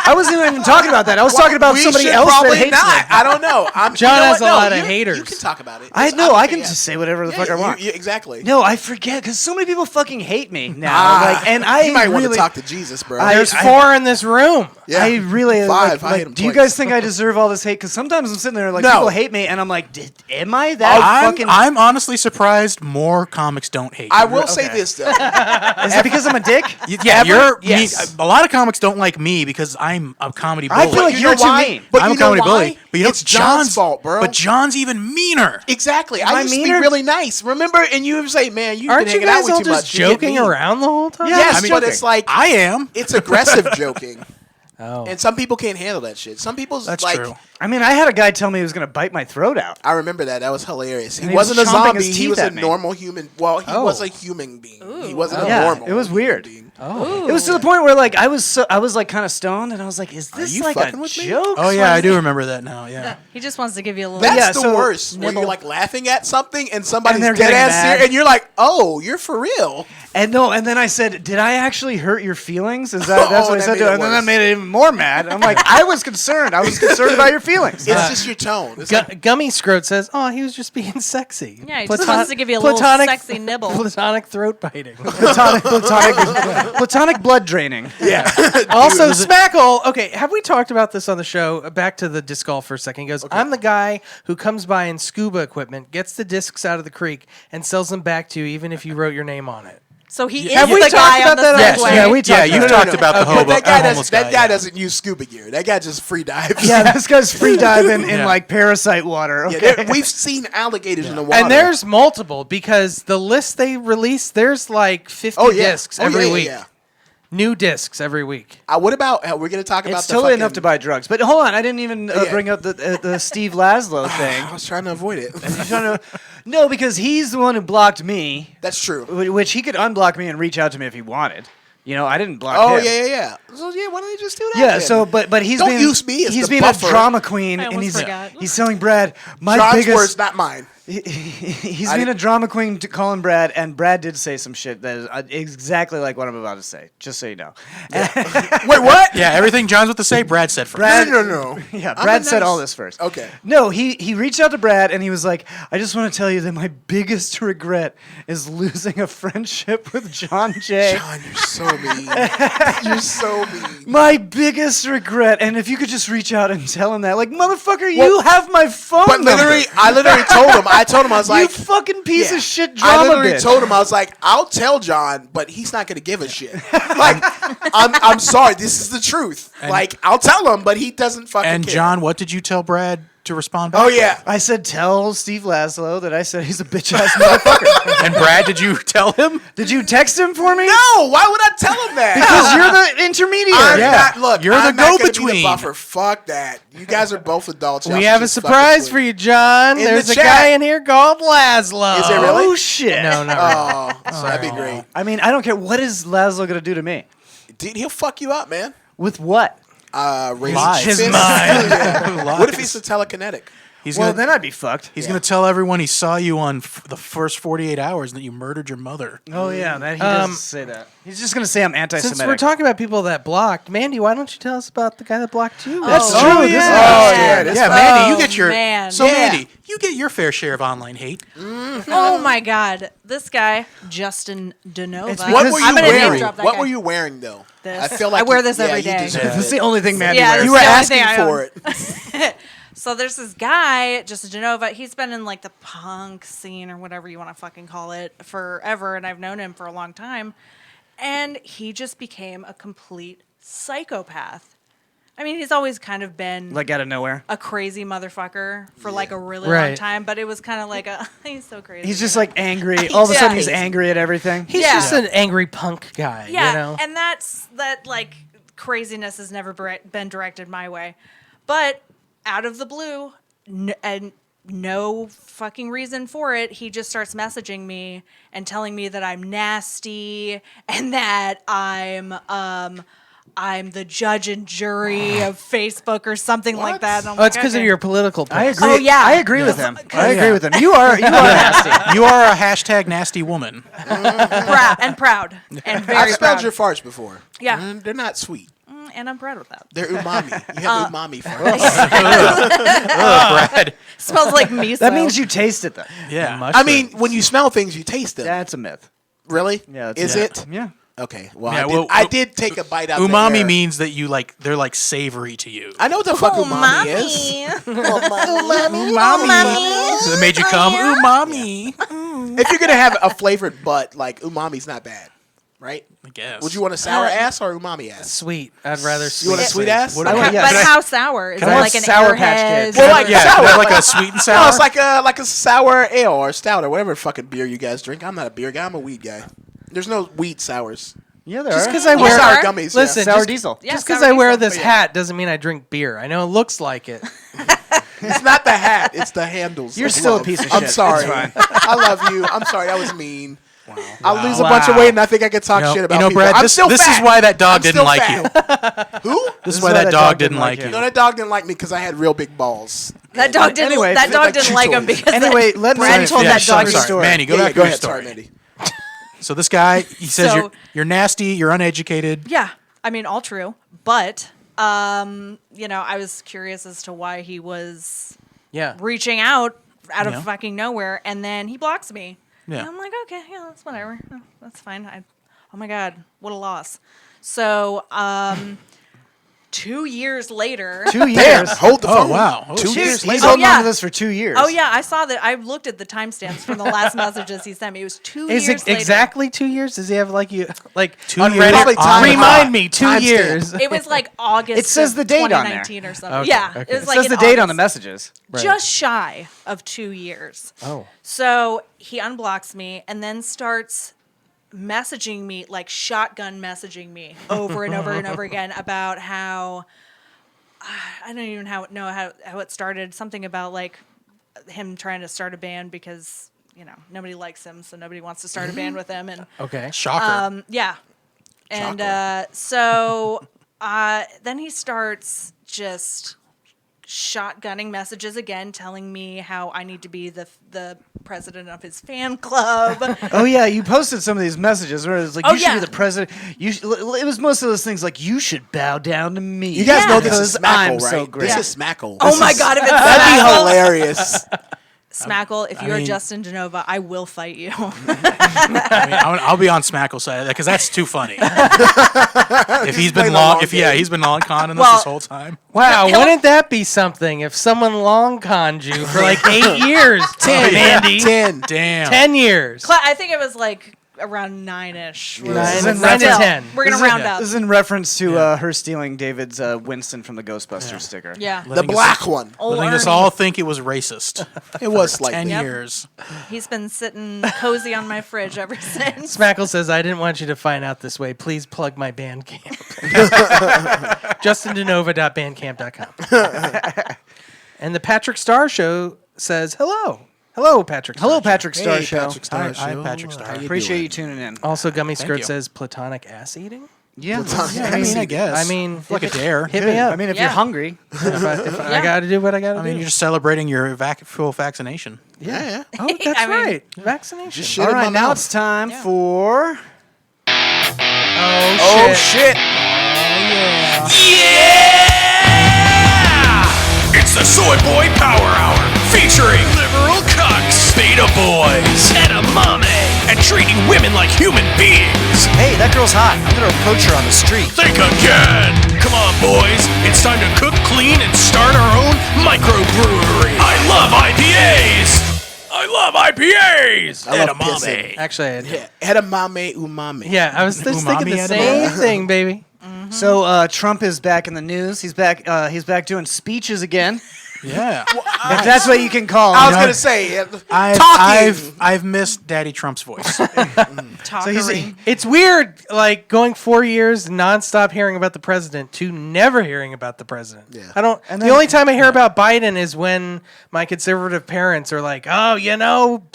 I wasn't even talking about that. I was talking about somebody else that hates me. I don't know. John has a lot of haters. You can talk about it. I can just say whatever the fuck I want. Exactly. No, I forget because so many people fucking hate me now. You might want to talk to Jesus, bro. There's 4 in this room. Yeah. I really 5. I hate him do you twice. guys think I deserve all this hate? Because sometimes I'm sitting there like No. people hate me, and I'm like, am I that fucking? I'm honestly surprised more comics don't hate you. I will say this though. Is it because I'm a dick? Yes. A lot of comics don't like me because I'm a comedy bully. I feel like you're too mean. But I'm you a comedy know why? bully. But you know, It's John's fault, bro. But John's even meaner. Exactly. I I used to be meaner? really nice. Remember? And you would say, man, you've Aren't been you hanging out guys with all too just much. You get joking mean. around the whole time? Yes, I mean, but it's like I am. it's aggressive joking. Oh. And some people can't handle that shit. Some people's That's like true. I mean, I had a guy tell me he was going to bite my throat out. I remember that. That was hilarious. He And he was wasn't a chomping zombie. his He teeth was a at me. normal human. Well, he was a human being. He wasn't a Yeah, normal. it was human weird. being. It was to the point where like I was like kind of stoned, and I was like, "Is this you like fucking a with me? joke?" Oh yeah, I do remember that now. Yeah. He just wants to give you a little. That's yeah, the so- worst. When you're like laughing at something and somebody's And they're dead getting ass mad. serious, and you're like, "Oh, you're for real." And then I said, "Did I actually hurt your feelings?" That's what I that said made to it him, and then that worse. made it even more mad. I'm like, I was concerned. I was concerned about your feelings. It's just your tone. It's like, Gummy Scroat says, "Oh, he was just being sexy." Yeah, he just wants to give you a little sexy nibble. Platonic throat biting. platonic blood draining. yeah. Also, Smackle. Okay, have we talked about this on the show? Back to the disc golf for a second. He goes, I'm the guy who comes by in scuba equipment, gets the discs out of the creek, and sells them back to you, even if you wrote your name on it. So he is Have we the talked guy about on the that on Yes, the Segway. show? Yeah, we talked you've about talked about the But hobo. that guy. guy doesn't use scuba gear. That guy just free dives. Yeah, this guy's free diving in Yeah. like parasite water. Yeah, Okay. we've seen alligators in the water. And there's multiple, because the list they release, there's like 50 discs every week. Yeah. New discs every week. What about? We're gonna talk about It's the totally fucking, enough to buy drugs. But hold on, I didn't even Yeah. bring up the Steve Laszlo thing. I was trying to avoid it. You're trying to- no, because he's the one who blocked me, That's true. which he could unblock me and reach out to me if he wanted. You know, I didn't block Oh him. yeah. So yeah, why don't you just do that? Yeah, then? so but he's Don't being use me as he's the being buffer. a drama queen, I and almost forgot. he's telling Brad my John's biggest. words, not mine. He's I being a didn't- drama queen to calling Brad, and Brad did say some shit that is exactly like what I'm about to say. Just so you know. Wait, what? Yeah, everything John's about to say, Brad said first. Brad- No. Yeah, I'm Brad a said nice- all this first. Okay. No, he reached out to Brad and he was like, I just want to tell you that my biggest regret is losing a friendship with John Jay. John, you're so mean. You're so mean. My biggest regret, and if you could just reach out and tell him that, like, motherfucker, you have my phone But literally, number. I literally told him. I was You like, fucking piece yeah. of shit I drama literally bitch. told him, I was like, I'll tell John, but he's not gonna give a shit. Like, I'm sorry, this is the truth. Like, I'll tell him, but he doesn't fucking And care. John, what did you tell Brad to respond back? Oh yeah. I said, tell Steve Laszlo that I said he's a bitch ass motherfucker. And Brad, did you tell him? Did you text him for me? No, why would I tell him that? Because you're the intermediary. I'm Yeah. not. Look, You're the I'm not gonna be go-between. the buffer. Fuck that. You guys are both adults. Y'all We should have a just fucking surprise sleep. for you, John. In There's the a chat. guy in here called Laszlo. Is there really? Oh, shit. No, not really. Oh, so that'd be great. I mean, I don't care. What is Laszlo going to do to me? Dude, he'll fuck you up, man. With what? Raise Lies. his His mind. Lies. What if he's a telekinetic? He's Well, gonna, then I'd be fucked. he's gonna tell everyone he saw you on the first 48 hours and that you murdered your mother. Oh, yeah. That, he does say that. He's just going to say I'm anti-Semitic. Since we're talking about people that blocked, Mandy, why don't you tell us about the guy that blocked you? That's Oh, true. yeah. This is yeah, Yeah, Mandy, you get your man. so Yeah. Mandy, you get your fair share of online hate. Oh my God, this guy Justin Denova. It's What because- were you I'm gonna name wearing? drop that What guy. were you wearing though? This. I feel like I wear this every you day. deserve That's it. the only thing Mandy Yeah, wears. You were It's the only asking thing I for own. it. So there's this guy, Justin Denova. He's been in like the punk scene or whatever you want to fucking call it forever, and I've known him for a long time. And he just became a complete psychopath. I mean, he's always kind of been Like out of nowhere. a crazy motherfucker for like a really long Right. time, but it was kind of like he's so crazy. He's just you know? like angry. All of a Yeah. sudden, he's angry at everything. He's Yeah. just an angry punk guy, Yeah, you know? and that like craziness has never been directed my way. But out of the blue, and no fucking reason for it, he just starts messaging me and telling me that I'm nasty and that I'm I'm the judge and jury of Facebook or something like that. And I'm Oh, it's like, because of okay. your political posts. I agree. Oh, yeah. I agree with him. I agree with him. You are nasty. You are a hashtag nasty woman. proud and I've very smelled proud. your farts before. Yeah. They're not sweet. And I'm proud with that. They're umami. You have umami farts. Brad. Smells like miso. That means you tasted them. Yeah. I mean, when you smell things, you taste them. That's a myth. Really? Yeah. Is it? Yeah. Okay. Well, Yeah, I did take a bite out of the Umami air. means that you like they're like savory to you. I know what the fuck umami is. So it made you come umami. If you're gonna have a flavored butt, like umami's not bad, right? I guess. Would you want a sour ass or umami ass? Sweet. I'd rather sweet. You want a sweet ass? What I want- about- yes. But how sour? Is it I want like an Sour Patch Airheads? Kids. Well, like Yeah, sour. they're like a sweet and sour. No, it's like a sour ale or stout or whatever fucking beer you guys drink. I'm not a beer guy. I'm a weed guy. There's no weed sours. Yeah, there Just are. because I Or wear sour gummies. Listen, Sour just, diesel. Yeah, just because sour I wear diesel. this hat doesn't mean I drink beer. I know it looks like it. It's not the hat. It's the handles. You're of still a love. piece of I'm shit. sorry. It's fine. I love you. I'm sorry. That was mean. I'll lose a bunch of weight and I think I can talk shit about people. Brad, I'm this still is fat. why that dog I'm didn't still like fat. you. Who? This is why that dog didn't like you. No, that dog didn't like me because I had real big balls. That dog didn't. Anyway, that dog didn't like him toys. because Anyway, let me Brad told Yeah, that dog sorry. story. Manny, go Yeah, back go to your ahead. story. Sorry, Mandy. So this guy, he says So- you're nasty, you're uneducated. Yeah, I mean, all true. But, I was curious as to why he was Yeah. reaching out of Yeah. fucking nowhere, and then he blocks me. Yeah. And I'm like, okay, yeah, that's whatever. That's fine. Oh my God, what a loss. So, 2 years later. 2 Damn, years. hold the Oh phone. wow. Oh, 2 shit. years He's later. holding yeah. on to this for 2 years. Oh yeah, I saw that. I looked at the timestamps from the last messages he sent me. It was 2 Is years it later. exactly 2 years? Does he have like 2 years on Reddit? Probably time Remind hot. me, 2 Timestamp. years. It was like August. It says of the date on there. 2019 or something. Okay, Yeah, okay. it was It like says in the date on the August. messages. Just shy of 2 years. Oh. So he unblocks me and then starts messaging me, like shotgun messaging me over and over and over again about how I don't even know how it started. Something about like him trying to start a band because nobody likes him, so nobody wants to start a band with him. And Okay. Shocker. yeah, and so then he starts just shotgunning messages again, telling me how I need to be the president of his fan club. Oh yeah, you posted some of these messages where it was like, Oh, you should yeah. be the president. It was most of those things like, you should bow down to me. You guys know this is Because I'm Smackle, right? so great. This is Smackle. Oh my God, if it's That'd be Smackle, hilarious. Smackle, if you are mean- Justin Genova, I will fight you. I mean, I'll be on Smackle's side because that's too funny. If he's been he's been long conning us Well- this whole time. Wow, wouldn't that be something if someone long conned you for like 8 years? 10, Mandy. 10. Damn. 10 years. I think it was like around 9-ish. Nine But to still, 10. We're going to round up. This is in reference to her stealing David's Winston from the Ghostbusters sticker. Yeah. The black one. Old Letting us Ernie. all think it was racist. It was 10 slightly. years. He's been sitting cozy on my fridge ever since. Smackle says, I didn't want you to find out this way. Please plug my Bandcamp. JustinDenova.bandcamp.com. And the Patrick Starr Show says, hello. Hello, Patrick Starr. Hello, Show. Patrick Star Hey, Show. Patrick Star Hi, Show. Patrick Star. How you Appreciate doing? you tuning in. Also, Gummy Thank Skirt you. says, platonic ass eating? Yeah, I mean, I guess. I mean, like a dare. hit me up. I mean, if Yeah. you're hungry, if I got to do what I got to I do. mean, you're just celebrating your full vaccination. Yeah. Oh, that's I mean- right. Vaccination. Just shit all in my right, now mouth. it's time for. Oh, shit. It's the Soy Boy Power Hour, featuring liberal cucks, beta boys, edamame, and treating women like human beings. Hey, that girl's hot. I'm gonna approach her on the street. Think again. Come on, boys. It's time to cook, clean, and start our own microbrewery. I love IPAs. I love IPAs. I love Edamame. pissing. Actually, I Yeah. Edamame umami. yeah, I was just thinking the Umami same edamame. thing, baby. So Trump is back in the news. He's back. He's back doing speeches again. Yeah. If that's what you can call I him. was going to say, I've missed Daddy Trump's voice. Talkering. It's weird, like going 4 years nonstop hearing about the president to never hearing about the president. Yeah. I don't. And the then- only time I hear about Biden is when my conservative parents are like, "Oh,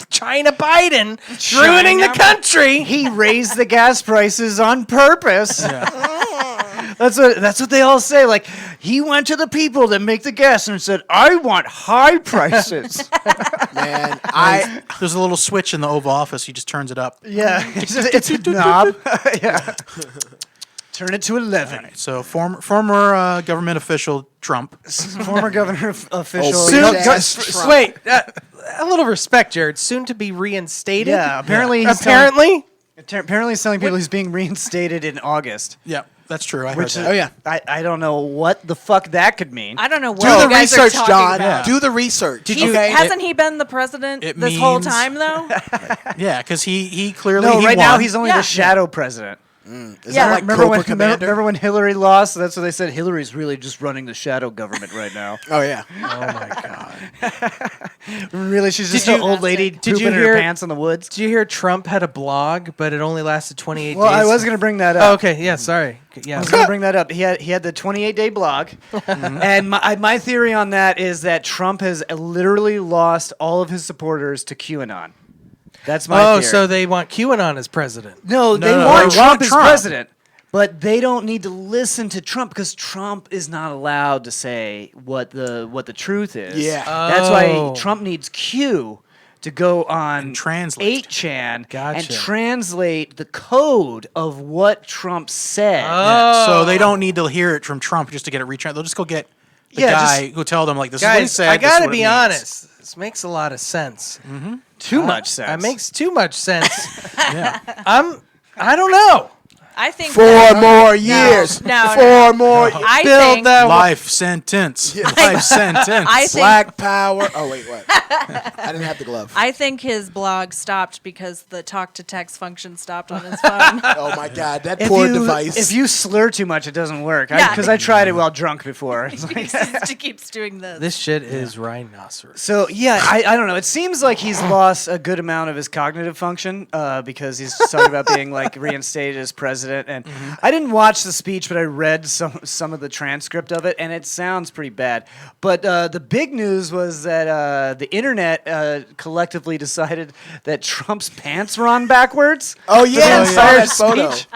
China Biden ruining the country." He raised the gas prices on purpose. That's what they all say. Like, he went to the people that make the gas and said, "I want high prices." Man, There's a little switch in the Oval Office. He just turns it up. Yeah, it's a knob. Yeah. Turn it to 11. So former government official Trump. Former governor official. Trump. Wait, a little respect, Jared. Soon to be reinstated. Yeah, apparently he's apparently he's telling people he's being reinstated in August. Yeah, that's true. I heard that. Oh yeah. I don't know what the fuck that could mean. I don't know what Do you the guys research, are talking John. about. Do the research. Hasn't he been the president It this whole means- time, though? Yeah, because he clearly No, he right won. now he's only Yeah. the shadow president. Is Yeah. that like remember Cobra when Commander? remember when Hillary lost? That's what they said. Hillary's really just running the shadow government right now. Oh yeah. Oh my God. Really, she's just Did an you- old lady Did pooping you in her hear- pants in the woods. Did you hear Trump had a blog, but it only lasted 28 Well, days? I was going to bring that up. Oh, okay. Yeah. Sorry. Yeah. I was going to bring that up. He had the 28-day blog, and my theory on that is that Trump has literally lost all of his supporters to QAnon. That's my theory. So they want QAnon as president. No, they no, want they Trump want as Trump. president, but they don't need to listen to Trump because Trump is not allowed to say what the truth is. Yeah. That's Oh. why Trump needs Q to go on And translate. 8chan Gotcha. and translate the code of what Trump said. Yeah, so they don't need to hear it from Trump just to get it retranslated. They'll just go get the Yeah, guy who tell them like this is what he Guys, said. I this is gotta what it be means. honest. This makes a lot of sense. Too much sense. It makes too much sense. Yeah. I don't know. I think 4 more years. No, 4 more. I Build think that Life sentence. Life sentence. I think Black power. Oh wait, what? I didn't have the glove. I think his blog stopped because the talk to text function stopped on his phone. Oh my God, that poor device. If you slur too much, it doesn't work. Yeah. Because I tried it while drunk before. It's like- He keeps doing this. This shit is rhinoceros. So yeah, I don't know. It seems like he's lost a good amount of his cognitive function because he's talking about being like reinstated as president. And I didn't watch the speech, but I read some of the transcript of it, and it sounds pretty bad. But the big news was that the internet collectively decided that Trump's pants were on backwards. oh yeah, I saw entire that photo. speech.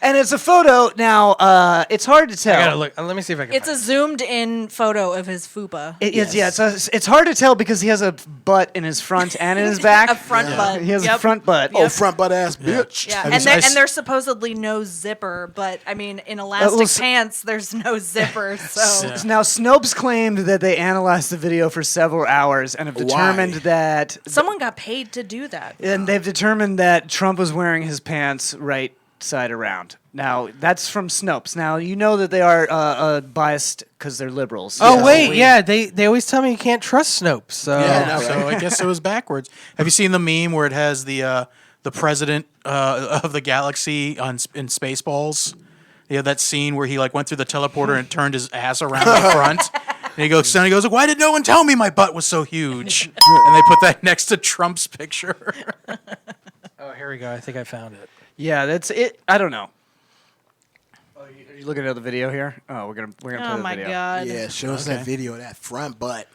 And it's a photo. Now, it's hard to I tell. gotta look. Let me see if I can. It's a zoomed in photo of his fupa. It's hard to tell because he has a butt in his front and in his back. A front butt. He has a Yep. front butt. Oh, front butt ass bitch. Yeah, I and, was- there, I s- and there's supposedly no zipper, but I mean, in elastic s- pants, there's no zipper. So Now, Snopes claimed that they analyzed the video for several hours and have determined that, someone got paid to do that. and they've determined that Trump was wearing his pants right side around. Now, that's from Snopes. Now, you know that they are biased because they're liberals. Oh So wait, we- yeah. They always tell me you can't trust Snopes. So Yeah, no, So I guess it was backwards. Have you seen the meme where it has the president of the galaxy in Spaceballs? Yeah, that scene where he like went through the teleporter and turned his ass around the front. And he goes, why did no one tell me my butt was so huge? And they put that next to Trump's picture. Oh, here we go. I think I found it. Yeah, that's it. I don't know. Are you looking at the video here? Oh, we're gonna play Oh the my video. god. Yeah, show us that video of that front butt.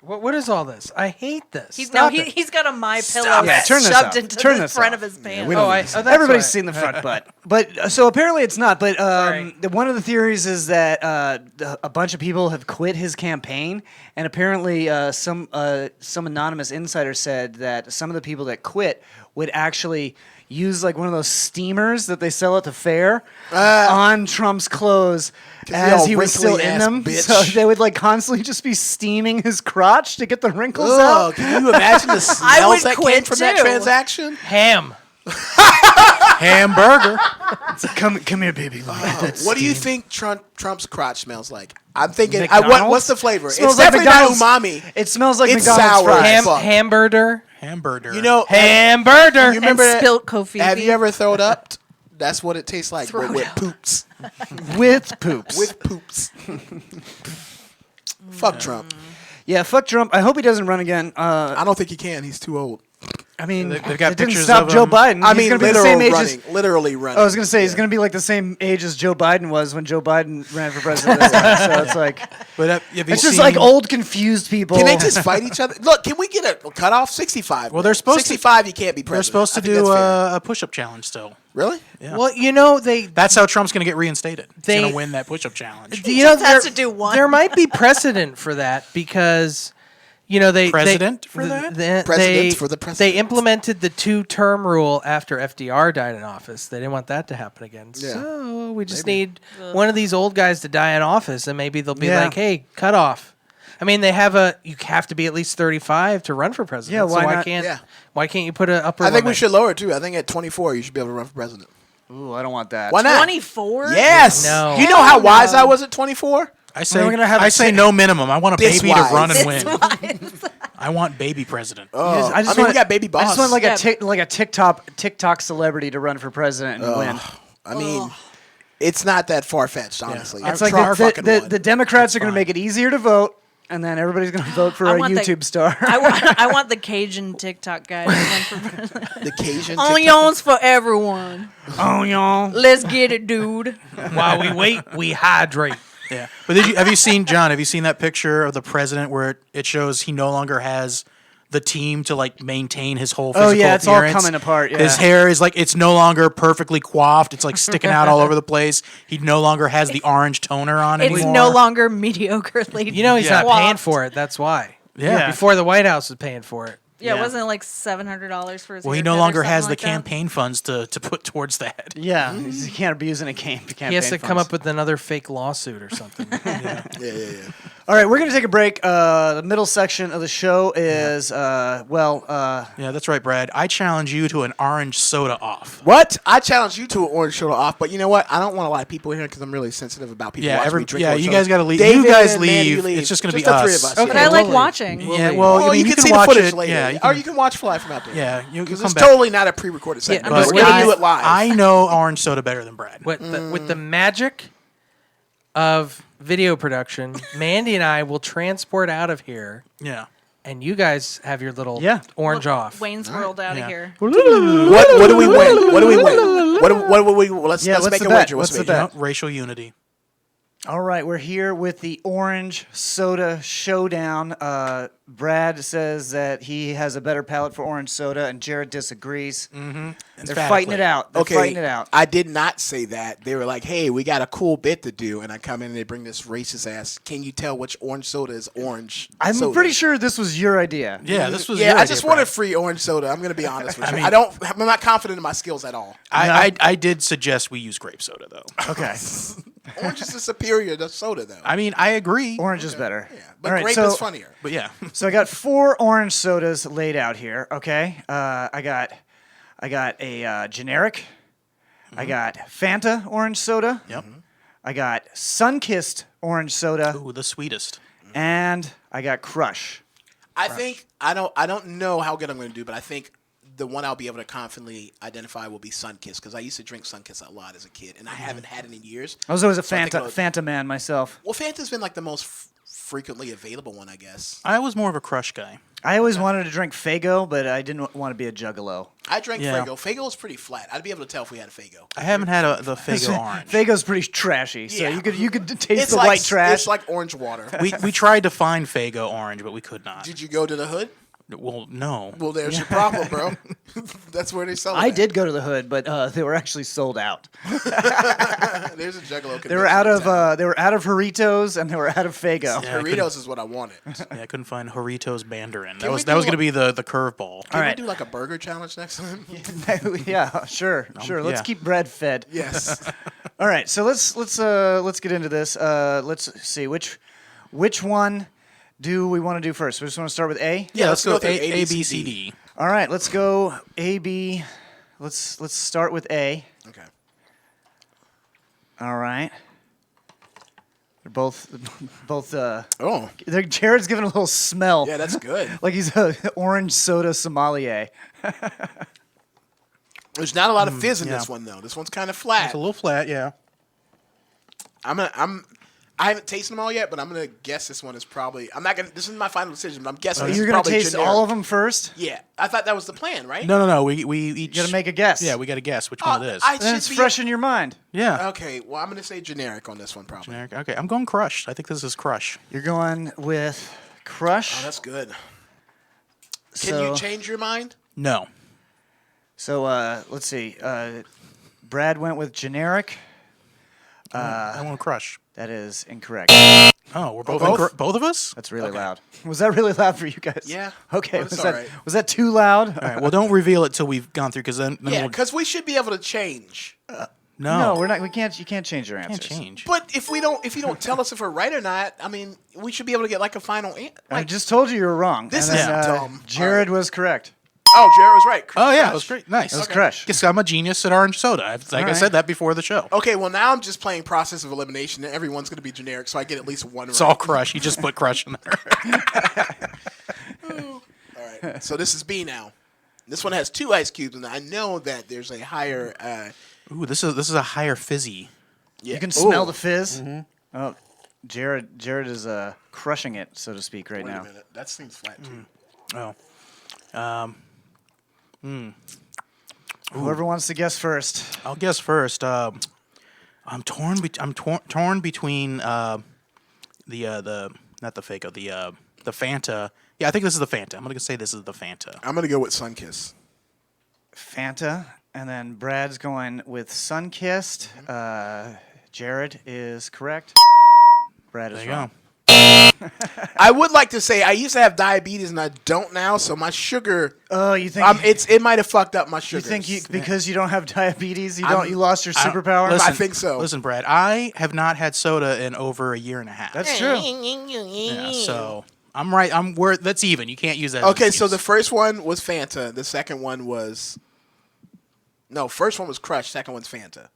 What is all this? I hate this. He's Stop it. he's got a My Pillow Yeah, turn this shoved off. into Turn the this front off. of his pants. we don't Oh, need that's Everybody's why. seen the front butt, but so apparently it's not. But Right. one of the theories is that a bunch of people have quit his campaign, and apparently some anonymous insider said that some of the people that quit would actually use like one of those steamers that they sell at the fair on Trump's clothes as all he was still wrinkly in ass them. bitch. So they would like constantly just be steaming his crotch to get the wrinkles Oh, out. can you imagine the I smells would that came quit from that too. transaction? Ham. Hamburger. Come here, baby. What do you think Trump's crotch smells like? I'm thinking, McDonald's? what's the flavor? Smells It's like definitely not McDonald's. umami. It smells like It's McDonald's sour. fries. Fuck. Hamburger. Hamburger. You know, Hamburger. you remember and that? spilt Kofi. Have you ever thrown up? That's what it tastes like, Throw but it with up. poops. With poops. With poops. Fuck Trump. Yeah, fuck Trump. I hope he doesn't run again. I don't think he can. He's too old. I mean, They've got it didn't pictures stop of Joe him. Biden. I He's mean, gonna be the same literally age running. Literally running. I was gonna say he's gonna be like the same age as Joe Biden was when Joe Biden ran for president. This time. So it's like But have you it's just seen- like old confused people. Can they just fight each other? Look, can we get a cutoff? 65. Well, they're supposed to- 65. You can't be president. They're supposed to I think do that's fair. a push-up challenge still. Really? Yeah. Well, you know That's how Trump's going to get reinstated. He's They- going to win that push-up challenge. you know just has to do one. There might be precedent for that because you know Precedent for that? Precedent for the president. They implemented the 2-term rule after FDR died in office. They didn't want that to happen again. Yeah. So we just need one of these old guys to die in office, and maybe they'll be Yeah. like, "Hey, cut off." I mean, you have to be at least 35 to run for president. Yeah, why so not? Why can't you put an upper I think we limit? should lower it too. I think at 24 you should be able to run for president. Ooh, I don't want that. Why not? 24? Yes. No. You know how wise I was at 24? I say, we're gonna have I a say no minimum. I want a This baby to wise. run and This win. wise. I want baby president. Oh, I just mean, want, we got baby boss. I just want like Yeah. a TikTok celebrity to run for president and win. I mean, it's not that far fetched, honestly. It's Trump like fucking won. the Democrats are going to fine. make it easier to vote, and then everybody's going to vote for I a want the- YouTube star. I want the Cajun TikTok guy to run for president. the Cajun. Onions for everyone. Oh, y'all. Let's get it, dude. While we wait, we hydrate. Yeah. But have you seen, John, have you seen that picture of the president where it shows he no longer has the team to like maintain his whole physical Oh, yeah, it's all appearance? coming apart, yeah. His hair is like, it's no longer perfectly coiffed. It's like sticking out all over the place. He no longer has the orange toner on It's anymore. no longer mediocrely. You know he's Yeah. not paying for it. That's why. Yeah. Before the White House was paying for it. Yeah, Yeah. wasn't it like $700 for his Well, he haircut no or longer something has the like that? campaign funds to put towards that. Yeah, he can't abuse in a campaign. He has to come up with another fake lawsuit or something. Yeah. All right, we're going to take a break. The middle section of the show is, Yeah, that's right, Brad. I challenge you to an orange soda off. What? I challenge you to an orange soda off, but you know what? I don't want a lot of people here because I'm really sensitive about people Yeah, watching me drink yeah, orange you soda. guys gotta leave. David You guys and Mandy leave. It's just gonna be the three us. of us. But Okay. I like Well, watching. Yeah, well, Well, I mean, you can see watch the footage it. later. Yeah, Or you can watch fly from out there. Yeah, you can Because come it's back. totally not a pre-recorded segment. but We're going to guys, do it live. I know orange soda better than Brad. With the magic of video production, Mandy and I will transport out of here, Yeah. and you guys have your little Yeah. orange off. Wayne's World out of Yeah. here. What do we win? What do we win? What do we? Let's what's make the a bet? wager. What's the wager? bet? Racial unity. All right, we're here with the Orange Soda Showdown. Brad says that he has a better palate for orange soda, and Jerod disagrees. They're fighting it out. They're fighting it out. I did not say that. They were like, "Hey, we got a cool bit to do," and I come in and they bring this racist ass. Can you tell which orange soda is orange? I'm soda? pretty sure this was your idea. Yeah, this was. Yeah, your I idea, just wanted Brad. free orange soda. I'm gonna be honest with you. mean- I'm not confident in my skills at all. I did suggest we use grape soda though. Okay. Orange is the superior to soda, though. I mean, I agree. Orange is better. Yeah, but All right, grape so, is funnier. But yeah. So I got 4 orange sodas laid out here. Okay. I got a generic. I got Fanta orange soda. Yep. I got Sunkissed orange soda, Ooh, the sweetest. and I got Crush. I think I don't know how good I'm going to do, but I think the one I'll be able to confidently identify will be Sunkist because I used to drink Sunkist a lot as a kid, and I haven't had it in years. I was always a So I think Fanta man myself. Well, Fanta's been like the most frequently available one, I guess. I was more of a crush guy. I always wanted to drink Faygo, but I didn't want to be a juggalo. I drank Yeah. Faygo. Faygo is pretty flat. I'd be able to tell if we had a Faygo. I haven't had the Faygo orange. Faygo's pretty trashy, so Yeah. you could taste It's the like, white trash. It's like orange water. We tried to find Faygo orange, but we could not. Did you go to the hood? Well, no. Well, there's your problem, bro. That's where they sell it. I at. did go to the hood, but they were actually sold out. There's a Juggalo. They were out of Doritos and they were out of Faygo. Yeah, I Doritos is what I wanted. Yeah, I couldn't find Doritos Mandarin. Can That we was do going to a- be the curveball. Can All we right. do like a burger challenge next time? Yeah, sure. Let's yeah. keep Brad fed. Yes. All right, so let's get into this. Let's see which one do we want to do first. We just want to start with A. Yeah, let's go through A, B, C, D. All right, let's go A, B. Let's start with A. Okay. All right. They're both. Oh. Jared's giving a little smell. Yeah, that's good. Like he's a orange soda sommelier. There's not a lot of fizz in yeah. this one though. This one's kind of flat. It's a little flat, yeah. I haven't tasted them all yet, but I'm gonna guess this one is probably. I'm not gonna. This is my final decision, but I'm guessing this You're is gonna probably taste generic. all of them first. Yeah, I thought that was the plan, right? No. We each You gotta make a guess. Yeah, we got to guess which Oh, one it is. I Then should it's be- fresh in your mind. yeah. Okay, well I'm gonna say generic on this one probably. Generic. Okay, I'm going Crush. I think this is Crush. You're going with Crush. Oh, that's good. Can So- you change your mind? No. So let's see. Brad went with generic. I want to crush. That is incorrect. Oh, we're both both? both of us. That's really loud. Was that really loud for you guys? Yeah. Okay. But it's Was all that right. was that too loud? All right. Well, don't reveal it till we've gone through, because then Yeah, we'll, because we should be able to change. No, we're not. We can't. You can't change your answers. can't change. But if you don't tell us if we're right or not, I mean, we should be able to get like a final answer. I just told you you were wrong. This And is then, dumb. Jared All right. was correct. Oh, Jared was right. Oh yeah, Crush. it was great. Nice. It was Crush. Guess I'm a genius at orange soda. I right. said that before the show. Okay, well now I'm just playing process of elimination, and everyone's going to be generic, so I get at least one It's right. all crush. You just put crush in there. All right, so this is B now. This one has 2 ice cubes, and I know that there's a higher. Ooh, this is a higher fizzy. Yeah. You can smell Ooh. the fizz. Oh, Jared is crushing it, so to speak, right Wait now. a minute, that seems flat too. Oh. Whoever wants to guess first. I'll guess first. I'm torn. I'm torn between the not the Faco, the Fanta. Yeah, I think this is the Fanta. I'm gonna say this is the Fanta. I'm gonna go with Sunkiss. Fanta, and then Brad's going with Sunkissed. Jared is correct. Brad is There you wrong. go. I would like to say I used to have diabetes and I don't now, so my sugar. Oh, you think it might have fucked up my sugar. you think you because you don't have diabetes, you I'm- you lost your superpower? Listen, I think so. Listen, Brad, I have not had soda in over a year and a half. That's true. yeah, so I'm right. That's even. You can't use that. as an Okay, so excuse. the first one was Fanta. The second one was. No, first one was Crush. Second one's Fanta.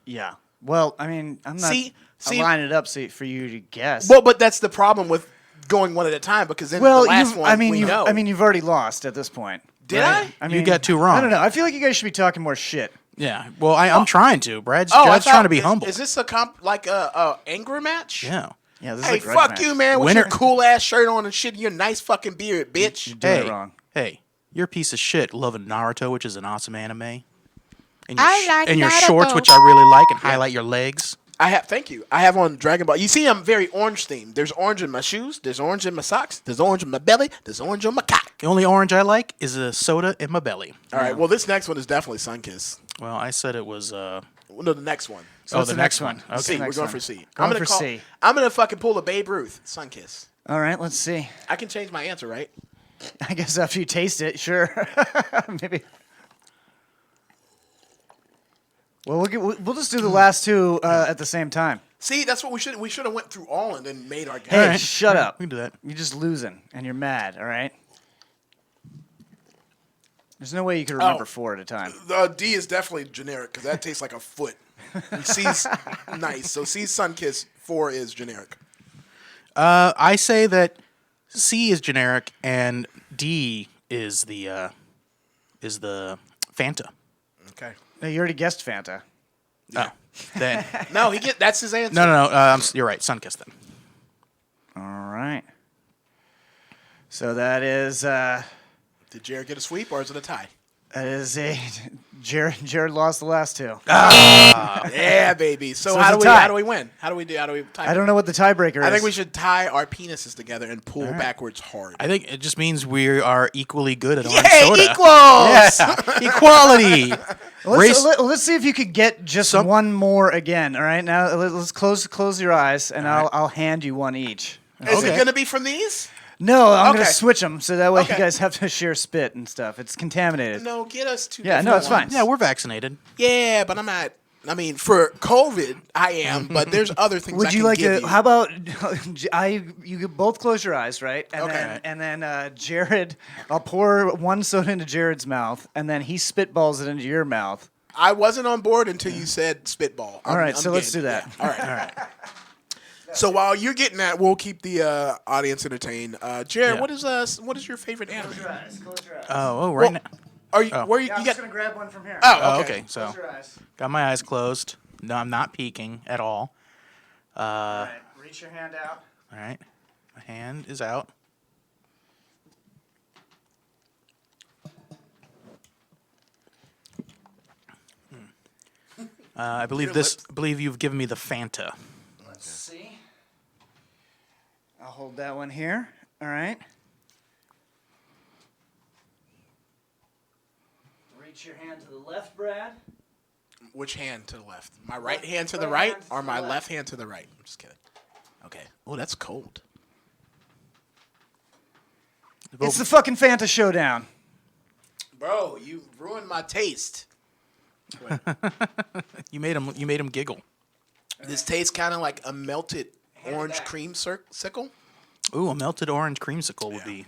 Yeah. Well, I mean, I'm not See, lining it up for you to guess. Well, but that's the problem with going one at a time because then well, the last one we know. you've already lost at this point. Did right? I? I mean, You got 2 wrong. I don't know. I feel like you guys should be talking more shit. Yeah. Well, I'm trying to. Brad's I Brad's thought- trying to be humble. Is this a anger match? Yeah. Yeah. This Hey, is a grudge fuck match. you, man! With Winner- your cool ass shirt on and shit, and your nice fucking beard, bitch. You're doing it wrong. Hey, you're a piece of shit loving Naruto, which is an awesome anime. And I like and your Naruto. shorts, which I really like, and highlight your legs. Thank you. I have on Dragon Ball. You see, I'm very orange themed. There's orange in my shoes. There's orange in my socks. There's orange in my belly. There's orange on my cock. The only orange I like is a soda in my belly. All right. Well, this next one is definitely Sunkiss. Well, I said it was. Well, no, the next one. what's the the next next one. one? Okay. C. We're next going one? for C. Going I'm gonna for C. I'm gonna fucking pull a Babe Ruth. Sunkiss. All right. Let's see. I can change my answer, right? I guess after you taste it, sure. Maybe. Well, we'll just do the last 2 at the same time. See, that's what we should have went through all and then made our guess. Hey, right. shut up. We can do that. You're just losing, and you're mad. All right. There's no way you can remember 4 at a time. D is definitely generic because that tastes like a foot. And C's nice. So C's Sunkiss 4 is generic. I say that C is generic and D is the Fanta. Okay. No, you already guessed Fanta. Oh, then No, that's his answer. no. You're right. Sunkissed then. All right. So that is Did Jared get a sweep or is it a tie? a Jared lost the last 2. Yeah, baby. So, So how it's do a we tie. how do we win? How do we tie? I don't know what the tiebreaker is. I think we should tie our penises together and pull backwards hard. I think it just means we are equally good at orange Yay, soda. equals! Yeah, equality. Race- Let's see if you could get just one more again. All right, now let's close your eyes, and I'll hand you one each. Is Okay. it going to be from these? No, I'm gonna Okay. switch them so that way Okay. you guys have to share spit and stuff. It's contaminated. No, get us two. Yeah, no, different it's fine. ones. Yeah, we're vaccinated. Yeah, but I'm not. I mean, for COVID, I am, but there's other things. Would I you can like give to? you. How about you could both close your eyes, right? And Okay. then Jared, I'll pour one soda into Jared's mouth, and then he spitballs it into your mouth. I wasn't on board until you said spitball. All right, so let's do that. Yeah. All right. So while you're getting that, we'll keep the audience entertained. Jared, Yeah. what is your favorite anime? Close your eyes. Oh, right now. Are you? Oh. Where you? Yeah, I'm You just got? gonna grab one from here. Oh, Oh, okay. okay. So Close your eyes. got my eyes closed. No, I'm not peeking at all. All right, reach your hand out. All right, my hand is out. I believe you've given me the Fanta. Let's see. I'll hold that one here. All right. Reach your hand to the left, Brad. Which hand to the left? My right hand to the right or my left hand to the right? I'm just kidding. Okay. Oh, that's cold. It's the fucking Fanta Showdown. Bro, you ruined my taste. You made him giggle. This tastes kind of like a melted orange creamsicle. Ooh, a melted orange creamsicle would be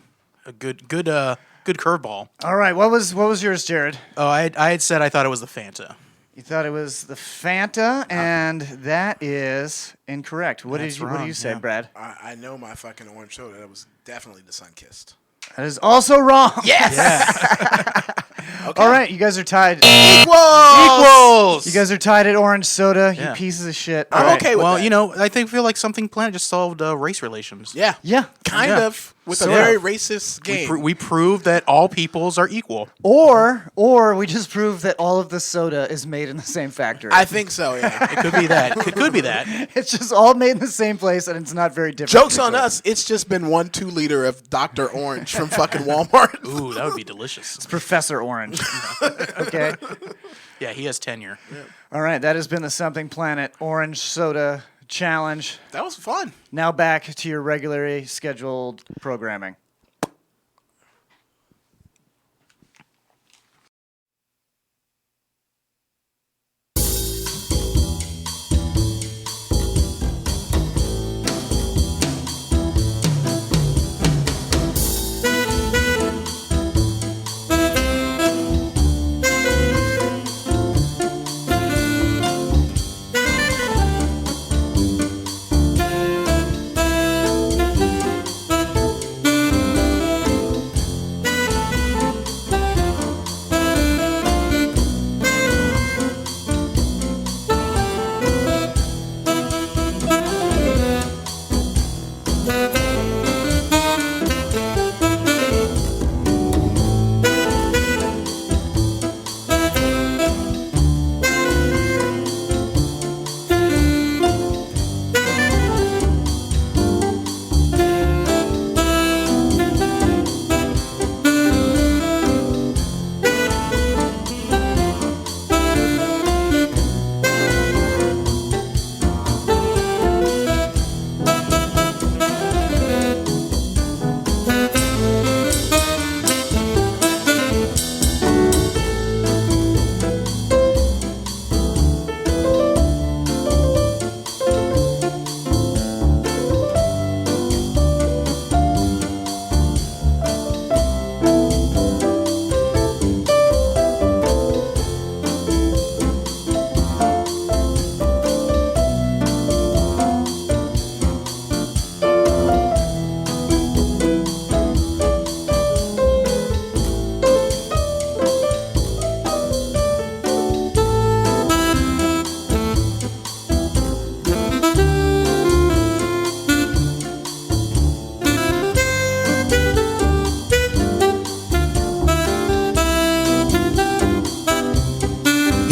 a good curveball. All right, what was yours, Jerod? Oh, I had said I thought it was the Fanta. You thought it was the Fanta, and that is incorrect. What do you say, yeah. Brad? I know my fucking orange soda. That was definitely the Sunkissed. That is also wrong. Yes. All right, you guys are tied. Equals. You guys are tied at orange soda. Yeah. You pieces of shit. I'm All right. okay with Well, that. I feel like Something Planet just solved race relations. Yeah. Yeah. Kind Yeah. of. With Sort a very of. racist game. We proved that all peoples are equal. Or we just proved that all of the soda is made in the same factory. I think so, yeah. It could be that. It could be that. It's just all made in the same place, and it's not very different. Joke's from on each other. us. It's just been 1 2-liter of Dr. Orange from fucking Walmart. Ooh, that would be delicious. It's Professor Orange. Okay. Yeah, he has tenure. All right, that has been the Something Planet Orange Soda Challenge. That was fun. Now back to your regularly scheduled programming.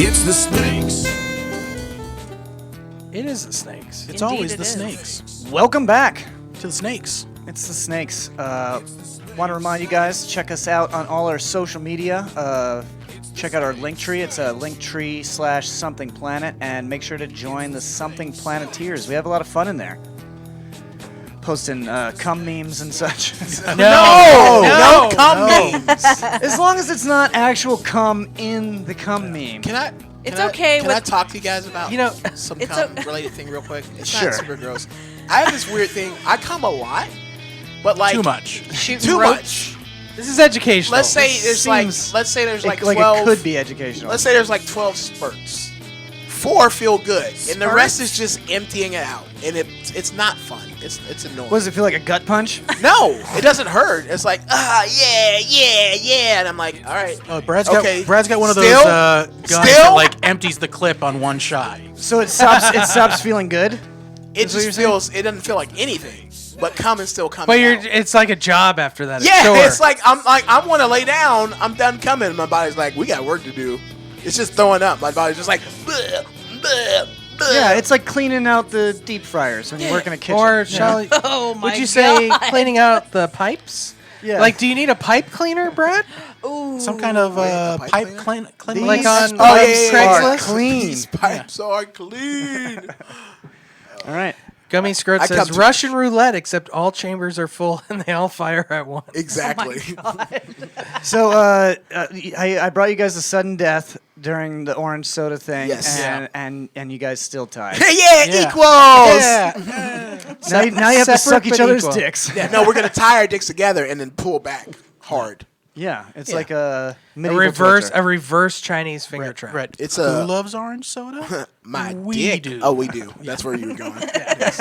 It's the snakes. It is the snakes. It's Indeed always it the is. snakes. Welcome back. To the snakes. It's the Snakes. Want to remind you guys, check us out on all our social media. Check out our Linktree. It's a Linktree/Something Planet, and make sure to join the Something Planeteers. We have a lot of fun in there. Posting cum memes and such. No cum memes. As long as it's not actual cum in the cum meme. Can I? It's can I- okay Can I with- talk to you guys about some It's cum related thing real quick? It's Sure. not super gross. I have this weird thing. I cum a lot, but like Too much. Too much. This is educational. Let's say there's like Seems let's say there's like like 12. it could be educational. Let's say there's like 12 spurts. 4 feel good, and the rest is just emptying it out, and it's not fun. It's annoying. What does it feel like, a gut punch? No, it doesn't hurt. It's like yeah, and I'm like, all right. Oh, Brad's Okay. got one of those Still? guns Still? that like empties the clip on one shot. So it stops feeling good? It That's what just you're feels. It doesn't feel like anything, but cum is still coming. But out. it's like a job after that. Yeah, Sure. it's like I want to lay down. I'm done coming. My body's like, we got work to do. It's just throwing up. My body's just like, bleh, bleh, bleh. Yeah, it's like cleaning out the deep fryers when you work in a kitchen. Or shall Oh my would you say God. cleaning out the pipes? Yeah. Like, do you need a pipe cleaner, Brad? Some kind of pipe cleaner. Like on Craigslist? Craigslist? These pipes are clean. All right. Gummy Skirt I come says to- Russian roulette, except all chambers are full and they all fire at once. Exactly. So I brought you guys a sudden death during the orange soda thing. Yes. And you guys still tied. Yeah, equals. Now you have to suck Separate each but other's equal. dicks. Yeah, no, we're gonna tie our dicks together and then pull back hard. Yeah, it's Yeah. like a A medieval torture. reverse Chinese finger trap. Red. It's Who a loves orange soda? my We dick. do. Oh, we do. That's where you were going. Yes.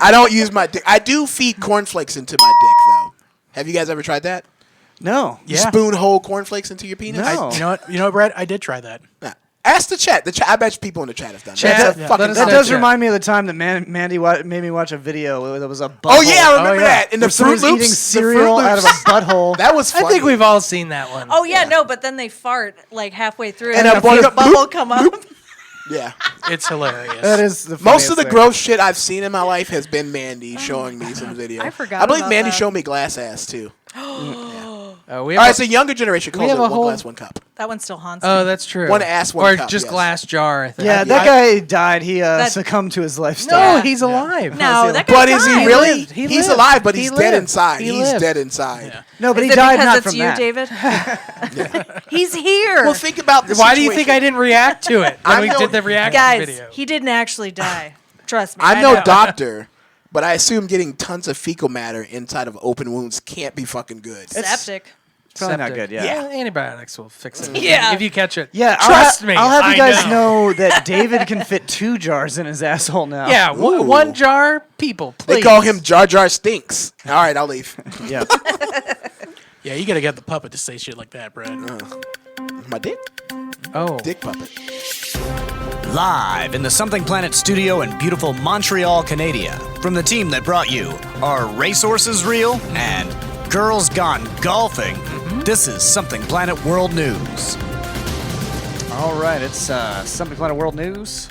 I don't use my dick. I do feed cornflakes into my dick though. Have you guys ever tried that? No. You Yeah. spoon whole cornflakes into your penis? No. You know what, Brad? I did try that. Nah. Ask the chat. I bet you people in the chat have done Chat, that. That's a yeah. fucking Let us That know. does Snapchat. remind me of the time that Mandy made me watch a video where there was a butthole. Oh yeah, I remember that. In the Where someone Fruit was Loops, eating the cereal Fruit out of a Loops. butthole. That was funny. I think we've all seen that one. Oh yeah, no, but then they fart like halfway through, And and a a bubble bloop, come up. Yeah. It's hilarious. That is the Most of the funniest thing. gross shit I've seen in my life has been Mandy showing me some video. I forgot I believe about Mandy that. showed me glass ass too. We All have right, it's a younger generation calls have it a one whole- glass, one cup. That one still haunts me. Oh, that's true. One ass, one or cup, just yes. glass jar. I think. Yeah, that guy died. He succumbed to his lifestyle. No, he's alive. No, that guy But is he died. really? lived. He He's lived. alive, but He he's lived. dead inside. He He's lived. dead inside. No, but Is he it died because not it's from you, that. David? He's here. Well, think about this. Why do you think I didn't react to it when we I'm did no- the reaction Guys, video? he didn't actually die. Trust me. I'm I no know. doctor, but I assume getting tons of fecal matter inside of open wounds can't be fucking good. Septic. Probably not Septic. good, yeah. Antibiotics will fix it. Yeah. If you catch it. Yeah, Trust me. I'll have you I guys know that David can fit 2 jars in his asshole now. Yeah, Ooh. one jar, people, please. They call him Jar Jar Stinks. All right, I'll leave. Yeah. Yeah, you gotta get the puppet to say shit like that, Brad. My dick? Oh. Dick puppet. Live in the Something Planet studio in beautiful Montreal, Canada, from the team that brought you Are Racehorses Real? And Girls Gone Golfing, this is Something Planet World News. All right, it's Something Planet World News.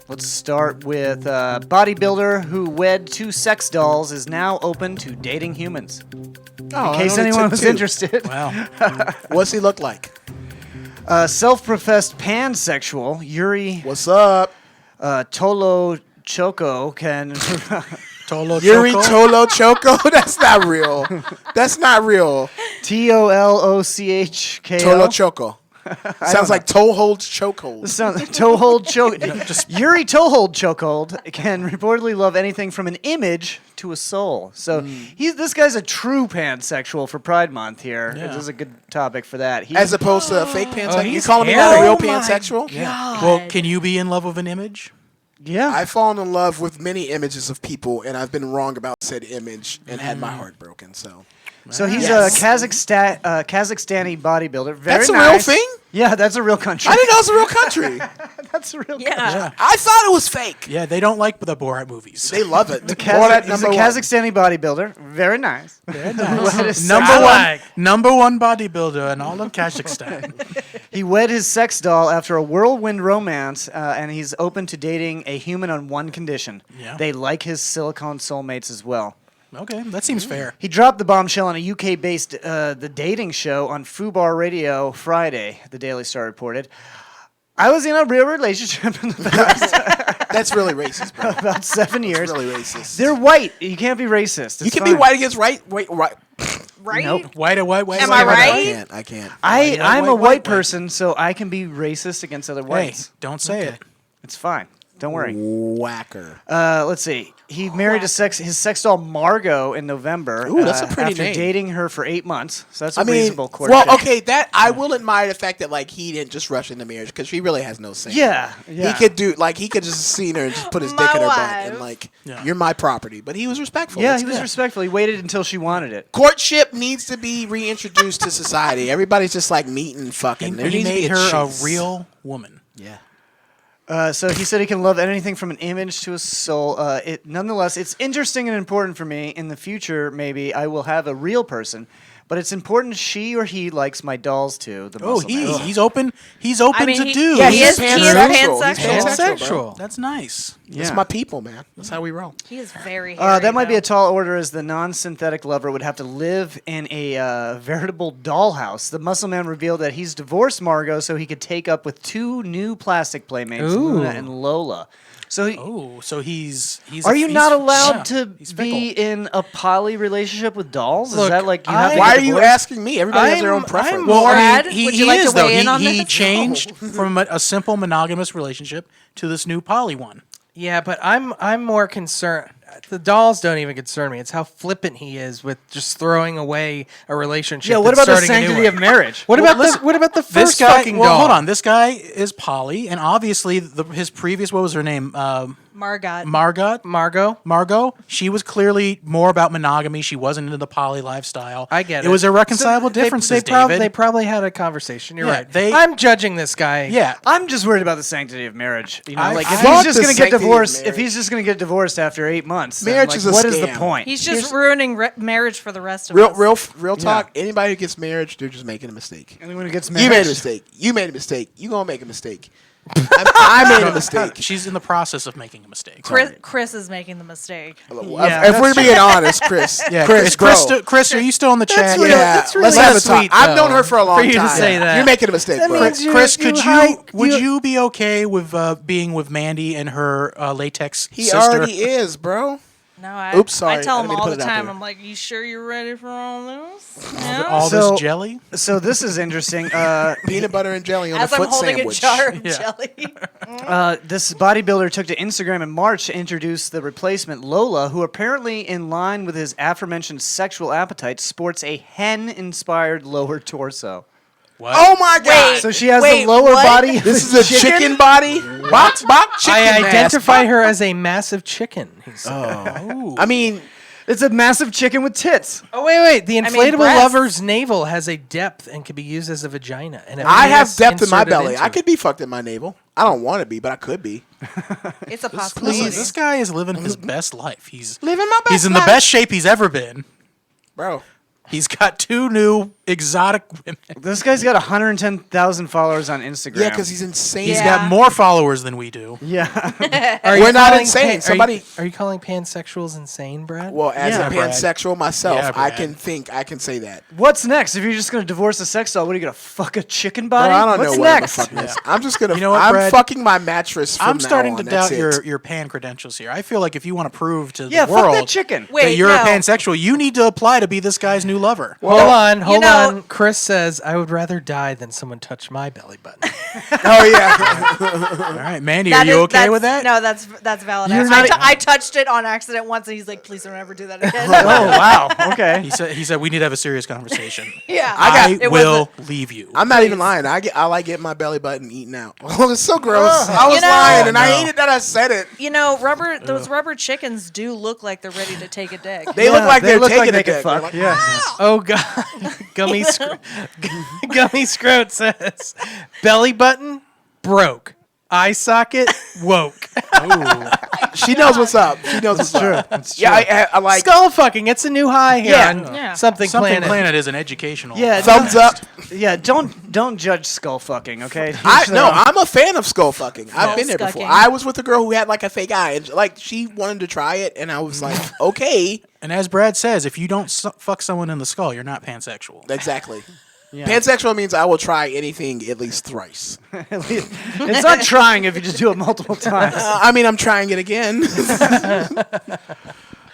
Let's start with bodybuilder who wed 2 sex dolls is now open to dating humans. Oh, In case anyone was interested. Wow. What's he look like? Self-professed pansexual Yuri What's up? Tolo Choco can Tolo Yuri Choco? Tolo Choco? That's not real. That's not real. TOLOCHKO. Tolo Choco. Sounds like toe holds chokehold. Toehold choke. Yuri Toehold Chokehold can reportedly love anything from an image to a soul. So this guy's a true pansexual for Pride Month here. Yeah. This is a good topic for that. He, As opposed to a fake pansexual. You he's calling me not a hairy. real Oh my pansexual? Well, can you be in love with an image? yeah. I've fallen in love with many images of people, and I've been wrong about said image and had my heart broken. So So he's Yes. a Kazakhstani bodybuilder. Very that's a nice. real thing? Yeah, that's a real country. I didn't know it was a real country. That's a real Yeah. I thought it was fake. Yeah, they don't like the Borat movies. They love it. He's Borat a number one. Kazakhstani bodybuilder. Very nice. Number one bodybuilder in all of Kazakhstan. He wed his sex doll after a whirlwind romance, and he's open to dating a human on one condition. Yeah. They like his silicone soulmates as well. Okay, that seems fair. He dropped the bombshell on a UK-based The Dating Show on Fubar Radio Friday, the Daily Star reported. I was in a real relationship in the past, That's really racist, bro. about 7 years. Really racist. They're white. You can't be racist. You It's can be fine. white against right. Right? Nope. White. Am I I right? can't. I'm a white white person, so I can be racist against other Hey, whites. don't say it. It's fine. Don't worry. Whacker. Let's see. He married his sex doll Margot in November. Ooh, that's a pretty after name. dating her for 8 months. So that's a I mean, reasonable courtship. well, okay, that I will admire the fact that like he didn't just rush into marriage because she really has no say. Yeah. He could do like he could just seen her and just put his dick in her butt wife. and like Yeah. you're my property. But he was respectful. Yeah, That's he was good. respectful. He waited until she wanted it. Courtship needs to be reintroduced to society. Everybody's just like meeting and fucking. There He needs to be made her a chase. real woman. Yeah. So he said he can love anything from an image to a soul. Nonetheless, it's interesting and important for me. In the future, maybe I will have a real person, but it's important she or he likes my dolls too. The Oh, Muslim man. he's open. He's open I mean, to do. Yeah, he he's is pansexual. pansexual. He's pansexual, bro. Pansexual. That's nice. It's my people, man. That's how we roll. He is very hairy, that might be though. a tall order, as the non-synthetic lover would have to live in a veritable dollhouse. The muscle man revealed that he's divorced Margot so he could take up with 2 new plastic playmates, Luna and Lola. So, so he's. are you he's- not allowed yeah, to he's be fickle. in a poly relationship with dolls? Look, Is that like you have to Why get are you divorced? asking me? Everybody has their own preference. Well, Brad, I mean, would he you like is to weigh though. in on He this? changed from a simple monogamous relationship to this new poly one. Yeah, but I'm more concerned. The dolls don't even concern me. It's how flippant he is with just throwing away a relationship. Yeah, what and about the starting a new sanctity one. of marriage? What about the This first guy. fucking Well, doll? hold on. This guy is poly, and obviously his previous. What was her name? Margot. She was clearly more about monogamy. She wasn't into the poly lifestyle. I get it. It was irreconcilable differences, David. They probably had a conversation. You're Yeah, right. I'm judging this guy. Yeah. I'm just worried about the sanctity of marriage. You know, I- like I- if Fuck he's just the going to get sanctity of divorced, if marriage. he's just going to get divorced after 8 months, then, Marriage like, is a what is the scam. point? He's just ruining marriage for the rest of Real us. talk. Anybody who gets married, they're just making a mistake. Anyone who gets You married, made a mistake. You made a mistake. You gonna make a mistake. I made a mistake. She's in the process of making a mistake. Chris is making the mistake. If we're being honest, Chris. Yeah, Chris, Chris, are you still in the chat? Let's really have a sweet, talk. I've known though, her for a long for you to time. say that. You're making a mistake, That bro. means you- Chris, you would you be okay with being with Mandy and her latex He sister? already is, bro. No, Oops, sorry. I tell I him didn't mean to all put the it out time. there. I'm like, you sure you're ready for all this? All So- this jelly? So this is interesting. Peanut butter and jelly on As a I'm foot holding sandwich. a jar of Yeah. jelly. This bodybuilder took to Instagram in March to introduce the replacement Lola, who apparently, in line with his aforementioned sexual appetite, sports a hen-inspired lower torso. What? Oh my god! So she has Wait, the lower what? body. This is a chicken body. Bop, bop, chicken I ass. identify her as a massive chicken. He said. I mean, It's a massive chicken with tits. Oh wait! The inflatable breasts. lover's navel has a depth and can be used as a vagina. And I have depth in my inserted belly. into I it. could be fucked in my navel. I don't want to be, but I could be. It's a Please, possibility. this guy is living his best life. He's Living my best He's in the life. best shape he's ever been. Bro. He's got 2 new exotic women. This guy's got 110,000 followers on Instagram. Yeah, because he's insane. He's Yeah. got more followers than we do. Yeah. Are you We're not calling insane. Somebody- Are you calling pansexuals insane, Brad? Well, as Yeah, a Brad. pansexual myself, Yeah, I Brad. can say that. What's next? If you're just going to divorce a sex doll, what are you going to fuck a chicken body? Bro, I don't What's know what next? the fuck this. I'm just gonna. You know what, I'm Brad? fucking my mattress. From I'm now starting on. to That's doubt it. your pan credentials here. I feel like if you want to prove to Yeah, the fuck world that chicken. that Wait, you're no. a pansexual, you need to apply to be this guy's new lover. Hold on. know- on. Chris says, I would rather die than someone touch my belly button. Oh yeah. All right, Mandy, That are you is- okay that's- with that? No, that's valid. You're I, not- I touched it on accident once, and he's like, "Please don't ever do that again." Oh, wow. Okay. He said we need to have a serious conversation. yeah, I it will leave you. I'm not even lying. I like getting my belly button eaten out. Oh, it's so gross. I was You know- lying, and I No. hated that I said it. You know, those rubber chickens do look like they're ready to take a dick. They look like they're look taking like they a could dick. fuck. They're like, Yeah. Oh God, Gummy Gummy Scroat says belly button broke, eye socket woke. She knows what's up. She knows what's up. Yeah, I like Skull fucking. It's a new high here Yeah. on Yeah. Something Something Planet. is an educational. Yeah. thumbs up. Yeah. Don't judge skull fucking. Okay. I'm a fan of skull fucking. I've been there before. Scucking. I was with a girl who had like a fake eye, and like she wanted to try it, and I was like, okay, And as Brad says, if you don't fuck someone in the skull, you're not pansexual. exactly. Pansexual means I will try anything at least thrice. It's not trying if you just do it multiple times. I mean, I'm trying it again.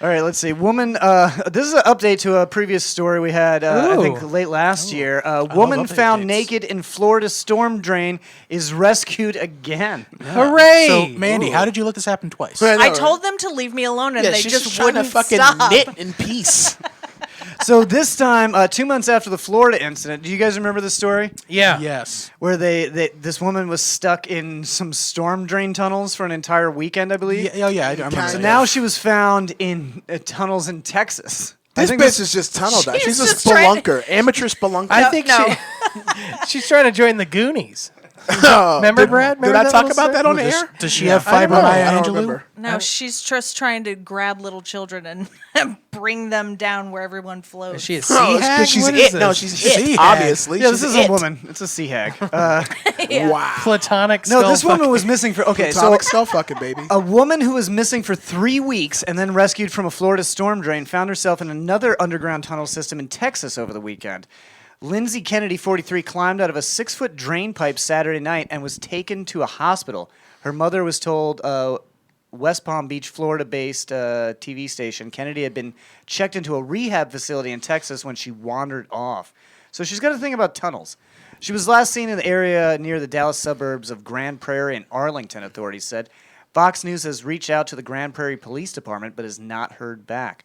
All right, let's see. Woman, this is an update to a previous story we had, I think, late last year. Woman love found updates. naked in Florida storm drain is rescued again. Hooray! So, Mandy, how did you let this happen twice? I told them to leave me alone, and yeah, they she's just trying to wouldn't fucking stop. knit in peace. So this time, 2 months after the Florida incident, do you guys remember the story? Yeah. Yes. Where this woman was stuck in some storm drain tunnels for an entire weekend, I believe? Yeah, I remember. So that. now she was found in tunnels in Texas. This bitch is just tunnel dive. She's a just trying spelunker, amateur spelunker. I think no. she's trying to join the Goonies. Remember, Brad? Did I talk about that on air? Does she have I don't know. fibromyalgia, I don't Angelou? remember. No, she's just trying to grab little children and bring them down where everyone floats. Is she a sea No, hag? because she's What is it. No, this? she's Sea it. hag. Obviously, Yeah, this She's is it. a woman. It's a sea hag. Wow. Platonic. No, this skull woman fucking- was missing for. Okay, so Platonic skull fucking baby. a woman who was missing for 3 weeks and then rescued from a Florida storm drain found herself in another underground tunnel system in Texas over the weekend. Lindsay Kennedy, 43, climbed out of a 6-foot drain pipe Saturday night and was taken to a hospital. Her mother was told West Palm Beach, Florida-based TV station Kennedy had been checked into a rehab facility in Texas when she wandered off. So she's got a thing about tunnels. She was last seen in the area near the Dallas suburbs of Grand Prairie and Arlington, authorities said. Fox News has reached out to the Grand Prairie Police Department but has not heard back.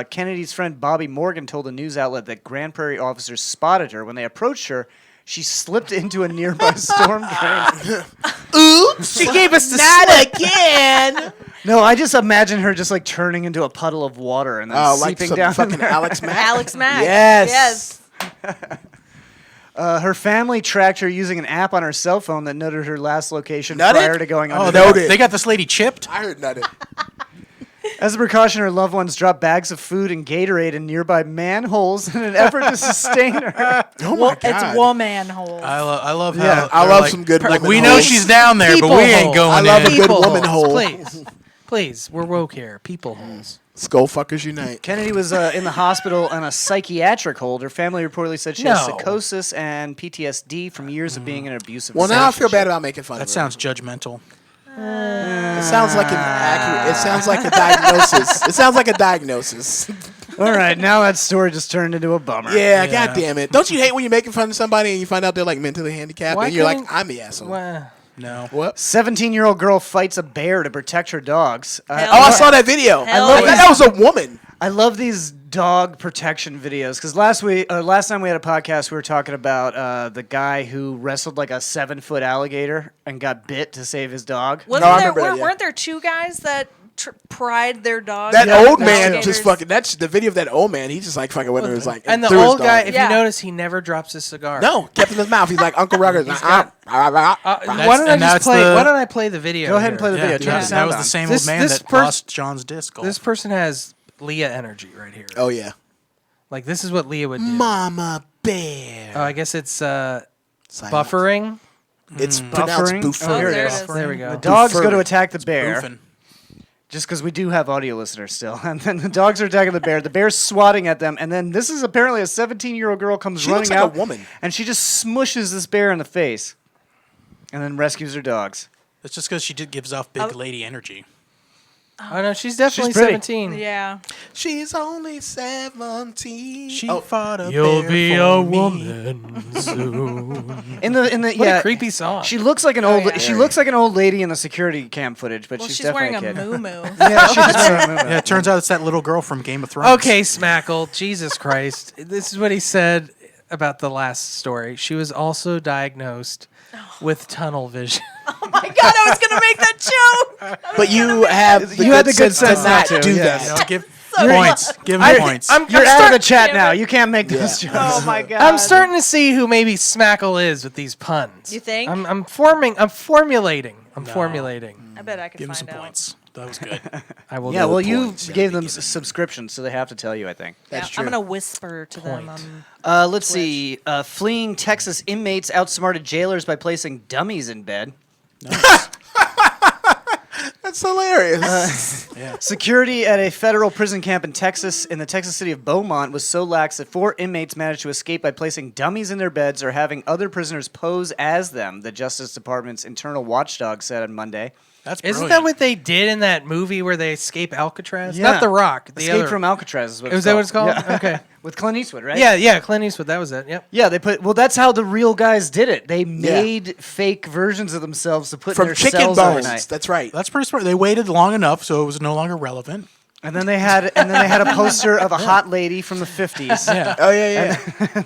Kennedy's friend Bobby Morgan told a news outlet that Grand Prairie officers spotted her. When they approached her, she slipped into a nearby storm drain. Oops! She gave us the Not again. No, I just imagine her just like turning into a puddle of water and then Like seeping some down. fucking Alex Mack. Alex Mack. Yes. Yes. Her family tracked her using an app on her cell phone that noted her last location Nutted? prior to going Oh, under. Noted. they got this lady chipped. I heard nothing. As a precaution, her loved ones dropped bags of food and Gatorade in nearby manholes in an effort to sustain her. Oh my god. It's woman hole. I love how Yeah, I they're love like, some good like woman we know holes. she's down there, but People we ain't hole. going I love in. a good People woman holes, hole. Please. Please, we're woke here. People holes. Skull fuckers unite. Kennedy was in the hospital on a psychiatric hold. Her family reportedly said she has No. psychosis and PTSD from years of being in an abusive Well, now I feel relationship. bad about making fun That of her. sounds judgmental. It sounds like an accurate. It sounds like a diagnosis. It sounds like a diagnosis. All right, now that story just turned into a bummer. Yeah, god damn it. Don't you hate when you're making fun of somebody and you find out they're like mentally handicapped Why and you're like, couldn't- I'm the asshole. Well, No. What? 17-year-old girl fights a bear to protect her dogs. Oh, I saw that video. Hell I thought yeah. that was a woman. I love these dog protection videos because last time we had a podcast, we were talking about the guy who wrestled like a 7-foot alligator and got bit to save his dog. Wasn't I there, remember that, yeah. weren't there two guys that pried their dogs? That with old man alligators? just fucking. That's the video of that old man. He just like fucking went and was like. and the threw his old guy, dog. if Yeah. you notice, he never drops his cigar. No, kept in his mouth. He's like Uncle Ruggers. got- Why don't I and just that's play? the- Why don't I play the video? Go ahead and here? play the video. Turn the that sound was on. the same This- old man this that pers- lost John's disc. This person has Leah energy right here. Oh yeah. Like this is what Leah would do. Mama bear. Oh, I guess it's buffering. It's pronounced Buffering? buffer. Oh, There here it it is. is. There we go. The dogs go to Buffering. attack the bear. Boofing. Just because we do have audio listeners still. And then the dogs are attacking the bear. The bear's swatting at them. And then this is apparently a 17-year-old girl comes She running looks like out. a woman. And she just smushes this bear in the face. And then rescues her dogs. It's just because she gives off big lady energy. Oh no, she's definitely pretty. 17. Yeah. She's only 17. She Oh, fought a You'll bear be for a me. woman soon. In the What yeah, a creepy song. She looks like an old. yeah. She looks like an old lady in the security cam footage, but Well, she's she's wearing definitely a a kid. moo-moo. Yeah, she's wearing a Yeah, it turns out it's that little girl from Game of Thrones. Okay, Smackle. Jesus Christ. This is what he said about the last story. She was also diagnosed with tunnel vision. Oh my god, I was gonna make that joke. But you have You had the good sense not not to, do yeah. that. You know, give points. Give him points. You're out of the chat Damn now. it. You can't make those jokes. Oh my god. I'm starting to see who maybe Smackle is with these puns. You think? I'm formulating. Formulating. I bet I could Give him find some out. points. That was good. I will. Yeah, do well, it. you points, yeah, gave them subscriptions, so they have to tell you, I think. That's Yeah, true. I'm gonna whisper to them. Point. Let's see. Fleeing Texas inmates outsmarted jailers by placing dummies in bed. That's hilarious. Security at a federal prison camp in Texas, in the Texas city of Beaumont, was so lax that 4 inmates managed to escape by placing dummies in their beds or having other prisoners pose as them, the Justice Department's internal watchdog said on Monday. That's Isn't brilliant. that what they did in that movie where they escape Alcatraz? Yeah. Not The Rock. The Escape other. from Alcatraz is what Is it's that called. what it's called? Yeah. Okay. With Clint Eastwood, right? Yeah, Clint Eastwood. That was it. Yep. Yeah, they put. Well, that's how the real guys did it. They made fake versions of themselves to put in From their chicken cells bones. overnight. That's right. That's pretty smart. They waited long enough, so it was no longer relevant. And then they had a poster of a hot lady from the 50s. Yeah. Oh yeah.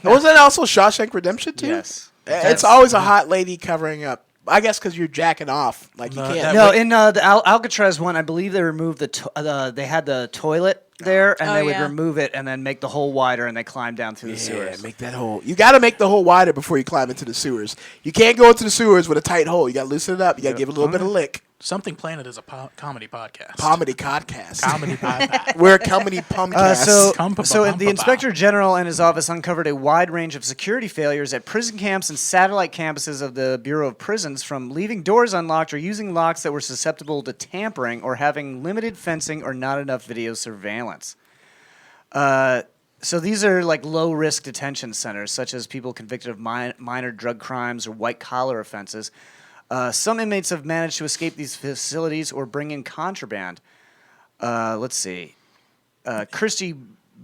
Wasn't that also Shawshank Redemption too? Yes. It's always a hot lady covering up I guess because you're jacking off. Like you can't. No, in the Alcatraz one, I believe they removed they had the toilet there, and they would remove it and then make the hole wider, and they climb down through the sewers. Make that hole. You got to make the hole wider before you climb into the sewers. You can't go into the sewers with a tight hole. You got to loosen it up. You got to give it a little bit of lick. Something Planet is a comedy podcast. Comedy podcast. Comedy podcast. We're a comedy pumcast. So the Inspector General and his office uncovered a wide range of security failures at prison camps and satellite campuses of the Bureau of Prisons, from leaving doors unlocked or using locks that were susceptible to tampering or having limited fencing or not enough video surveillance. So these are like low-risk detention centers, such as people convicted of minor drug crimes or white-collar offenses. Some inmates have managed to escape these facilities or bring in contraband. Let's see. Christy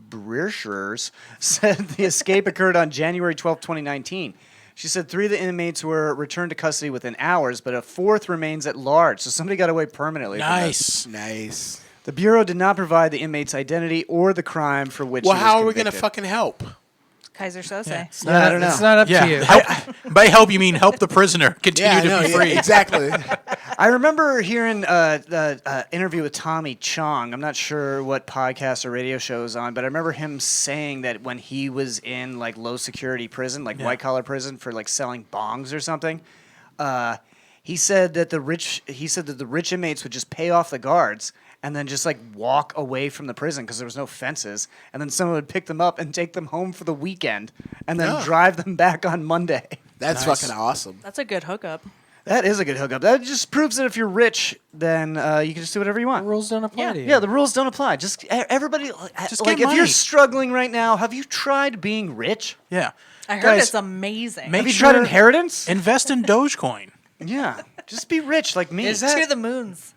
Brierschers said the escape occurred on January 12, 2019. She said 3 of the inmates were returned to custody within hours, but a 4th remains at large. So somebody got away permanently. Nice. The Bureau did not provide the inmate's identity or the crime for which he was how are we convicted. going to fucking help? Kaiser Sose. I don't know. It's not up to you. By help, you mean help the prisoner continue to be free. Exactly. I remember hearing the interview with Tommy Chong. I'm not sure what podcast or radio show it was on, but I remember him saying that when he was in like low security prison, like white collar prison for like selling bongs or something, he said that the rich inmates would just pay off the guards and then just like walk away from the prison because there was no fences, and then someone would pick them up and take them home for the weekend and then drive them back on Monday. That's fucking awesome. That's a good hookup. That is a good hookup. That just proves that if you're rich, then you can just do whatever you want. The rules don't apply to you. Yeah, the rules don't apply. Just everybody, Just like get if money. you're struggling right now, have you tried being rich? Yeah. I heard Guys, it's amazing. make Have you sure- tried inheritance? Invest in Dogecoin. Yeah, just be rich like me. Is that to the moons.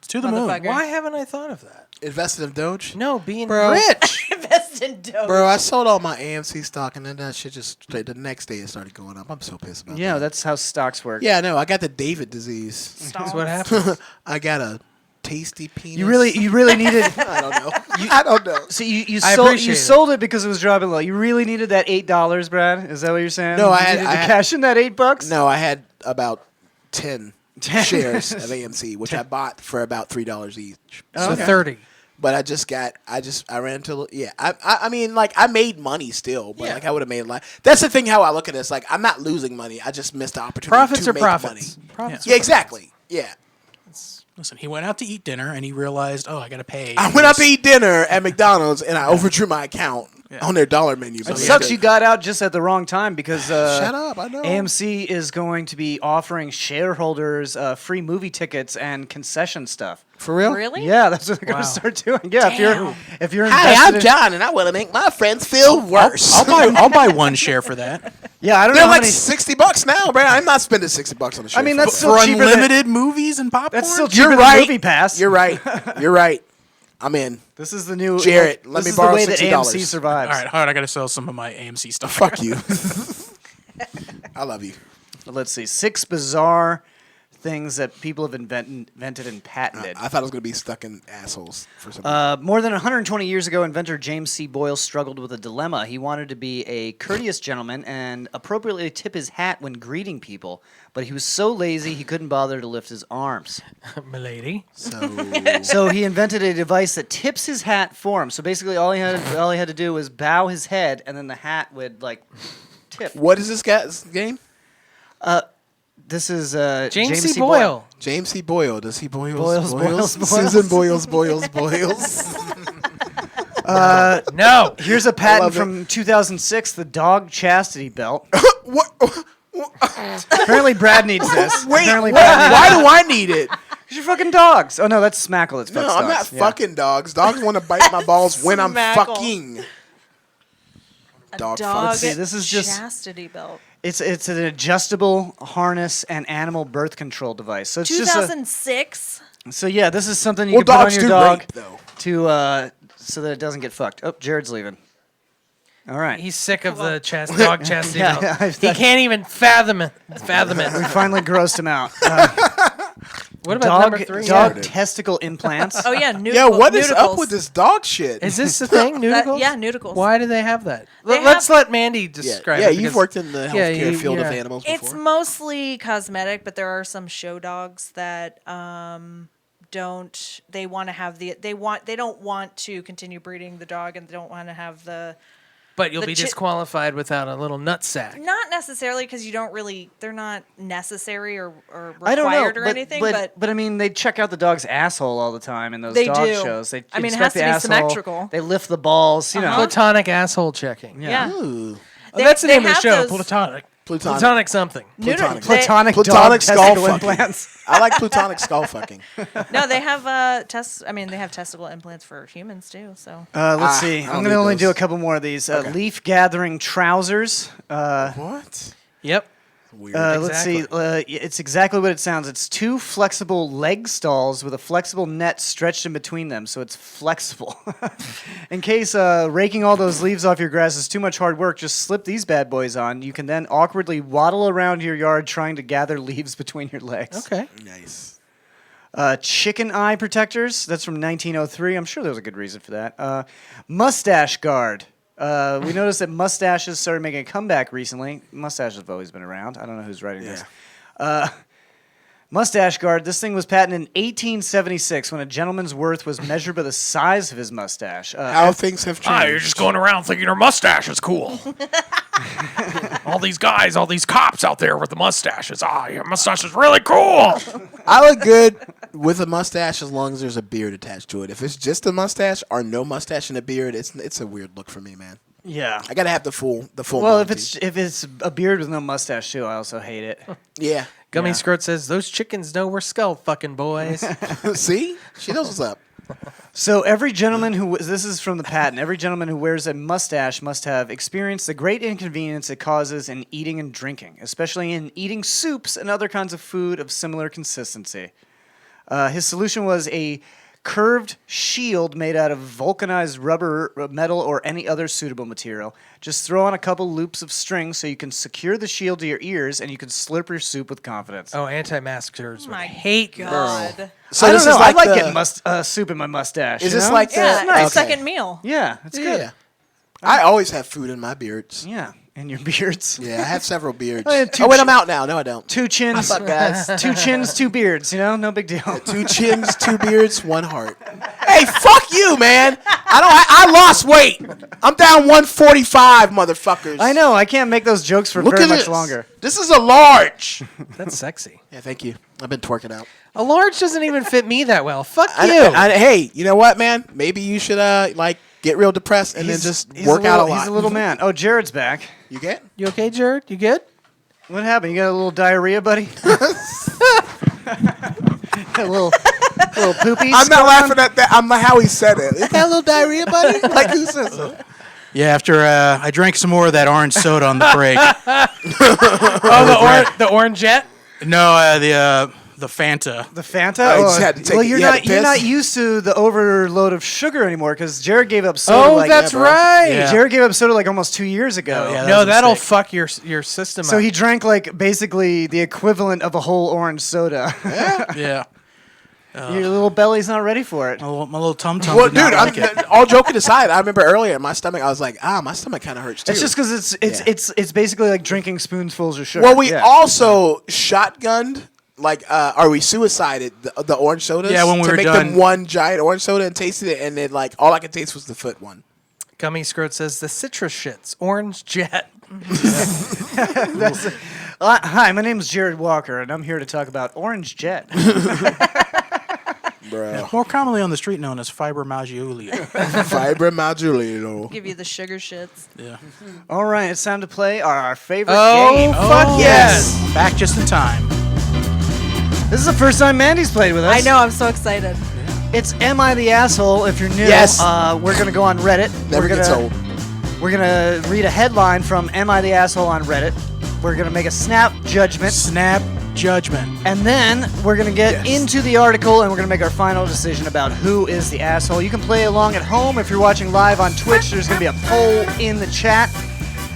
To the moon. Motherfucker. why haven't I thought of that? Invested in Doge? No, being Bro. rich. Invest in dope. Bro, I sold all my AMC stock, and then that shit just the next day it started going up. I'm so pissed about Yeah, that. that's how stocks work. Yeah, no, I got the David disease. That's what happens. I got a tasty penis. You really needed. I don't know. I don't know. So you I sold appreciate it. sold it because it was dropping low. You really needed that $8, Brad. Is that what you're saying? No, You I had- needed I to had- cash in that $8. No, I had about 10 shares of AMC, which I bought for about $3 each. So 30. But I ran into, I mean, like, I made money still, but, like, I would have made a lot. That's the thing how I look at this. Like, I'm not losing money. I just missed the opportunity Profits to are make profits. money. Profits Yeah, exactly. Yeah. Listen, he went out to eat dinner and he realized, I got to pay. I went out to eat dinner at McDonald's, and I overdrew my account on their dollar menu. It sucks you got out just at the wrong time because Shut up, I know. AMC is going to be offering shareholders free movie tickets and concession stuff. For real? Really? Yeah, that's what they're going to start doing. Yeah, if you're Hi, invested I'm in, John, and I want to make my friends feel worse. I'll buy one share for that. yeah, I don't They're know how like many. $60 now, bro. I'm not spending $60 on the show. I mean, that's For still cheaper than, unlimited movies and popcorn? that's still cheaper You're than right. Movie Pass. You're right. You're right. I'm in. This is the new Jarrett, let this me is borrow the way that $60. AMC survives. All right, I got to sell some of my AMC stuff. Fuck you. I love you. Let's see, 6 bizarre things that people have invented and patented. I thought it was going to be stuck in assholes for some reason. More than 120 years ago, inventor James C. Boyle struggled with a dilemma. He wanted to be a courteous gentleman and appropriately tip his hat when greeting people, but he was so lazy he couldn't bother to lift his arms. Milady. So he invented a device that tips his hat for him. So basically, all he had to do was bow his head, and then the hat would like tip. What is this guy's game? This is James C. Boyle. James C. Boyle. Does he boils? Boils. Susan Boyles. No. Here's a love patent it. from 2006, the Dog Chastity Belt. What? Apparently, Brad needs this. Wait, Apparently, why do I need it? Because you're fucking dogs. Oh, no, that's Smackle. That's No, fucks I'm not dogs. Yeah. fucking dogs. Dogs want to bite my balls when I'm Smackle. fucking. Dog Dog fucks. See, this is just- chastity belt. It's an adjustable harness and animal birth control device. So it's just 2006. so yeah, this is something you Well, can put on dogs your do dog rape, though. to so that it doesn't get fucked. Oh, Jared's leaving. All right. He's sick of the dog chastity Yeah, belt. He can't even fathom it. We finally grossed him out. What about number Dog, 3? dog testicle implants. Oh yeah, Yeah, what is up nudicles. with this dog shit? Is this the thing? Nudicles? Yeah, nudicles. Why do they have that? They Let's have- let Mandy describe Yeah, it. you've because- worked in the healthcare field of yeah. animals It's before. mostly cosmetic, but there are some show dogs that don't. They want to have the. They don't want to continue breeding the dog, and they don't want to have the. But you'll the be chi- disqualified without a little nut sack. Not necessarily because you don't really. They're not necessary or required I don't know, or anything, but I mean, they check out the dog's asshole all the time in those They dog do. shows. They I mean, it inspect has to the be asshole, symmetrical. They lift the balls, you know. Platonic asshole checking. yeah. Ooh. That's the They name of the have show. those- Platonic. Platonic. Platonic something. Platonic. Platonic Platonic dog skull testicle fucking. implants. I like platonic skull fucking. No, they have they have testicle implants for humans too. So Let's see. I I'm don't going to need only do a those. couple more of these. Leaf gathering trousers. What? Yep. Weird. Let's see. It's exactly what it sounds. It's 2 flexible leg stalls with a flexible net stretched in between them, so it's flexible. In case raking all those leaves off your grass is too much hard work, just slip these bad boys on. You can then awkwardly waddle around your yard trying to gather leaves between your legs. Okay. Nice. Chicken eye protectors. That's from 1903. I'm sure there was a good reason for that. Mustache Guard. We noticed that mustaches started making a comeback recently. Mustaches have always been around. I don't know who's writing this. Mustache Guard. This thing was patented in 1876 when a gentleman's worth was measured by the size of his mustache. How things have changed. You're just going around thinking your mustache is cool. All these guys, all these cops out there with the mustaches. Your mustache is really cool. I look good with a mustache as long as there's a beard attached to it. If it's just a mustache or no mustache and a beard, it's a weird look for me, man. Yeah. I gotta have the full. Well, Monty. if it's a beard with no mustache too, I also hate it. Yeah. Gummy Skirt says, those chickens know we're skull fucking boys. See, she knows what's up. So every gentleman this is from the patent, every gentleman who wears a mustache must have experienced the great inconvenience it causes in eating and drinking, especially in eating soups and other kinds of food of similar consistency. His solution was a curved shield made out of vulcanized rubber, metal, or any other suitable material. Just throw on a couple loops of string so you can secure the shield to your ears and you can slurp your soup with confidence. Oh, anti-maskers would my hate God. So I this don't know. is like I like the- getting soup in my mustache. Is you this know? like the? Yeah, okay. it's a second meal. Yeah, it's good. Yeah. I always have food in my beards. Yeah, and your beards. Yeah, I have several beards. Oh, yeah, Oh, wait, I'm out now. No, I don't. 2 chins. What's up, guys? 2 chins, 2 beards. You know, no big deal. 2 chins, 2 beards, 1 heart. Hey, fuck you, man. I lost weight. I'm down 145, motherfuckers. I know. I can't make those jokes for Look very at much this. longer. This is a large. That's sexy. Yeah, thank you. I've been twerking out. A large doesn't even fit me that well. Fuck you. Hey, you know what, man? Maybe you should get real depressed and then just work out a lot. He's a little man. Oh, Jared's back. You get? You okay, Jerod? You good? What happened? You got a little diarrhea, buddy? a little poopy. I'm not laughing at that. I'm like how he said it. Got a little diarrhea, buddy? Like who says it? Yeah, after I drank some more of that orange soda on the break. The orangeette? No, the Fanta. The Fanta? Oh, you just had to take well, it. you're You had not to you're piss? not used to the overload of sugar anymore because Jared gave up soda. Oh, like, that's bro. right. Yeah. Jared gave up soda like almost 2 years ago. Oh, yeah, No, was a that'll mistake. fuck your system So up. he drank like basically the equivalent of a whole orange soda. Yeah. Your little belly's not ready for it. My little tum-tum Well, did not dude, like it. all joking aside, I remember earlier my stomach. I was like, my stomach kind of hurts too. It's just because it's basically like drinking spoonfuls of sugar. Well, we Yeah. also shotgunned. Or we suicided the orange sodas. Yeah, when we to were make done. them one giant orange soda and tasted it, and then all I could taste was the foot one. Gummy Skirt says, the citrus shits. Orange jet. Hi, my name is Jared Walker, and I'm here to talk about Orange Jet. Bro, More commonly on the street known as fibromyalgia. fibromyalgia. Give you the sugar shits. Yeah. All right, it's time to play our favorite Oh, game. fuck yes. Back just in time. This is the first time Mandy's played with us. I know. I'm so excited. It's Am I the Asshole? If you're new, Yes. We're going to go on Reddit. Never we're gets gonna, old. We're going to read a headline from Am I the Asshole on Reddit. We're going to make a snap judgment. Snap judgment. And then we're going to get Yes. into the article and we're going to make our final decision about who is the asshole. You can play along at home. If you're watching live on Twitch, there's going to be a poll in the chat.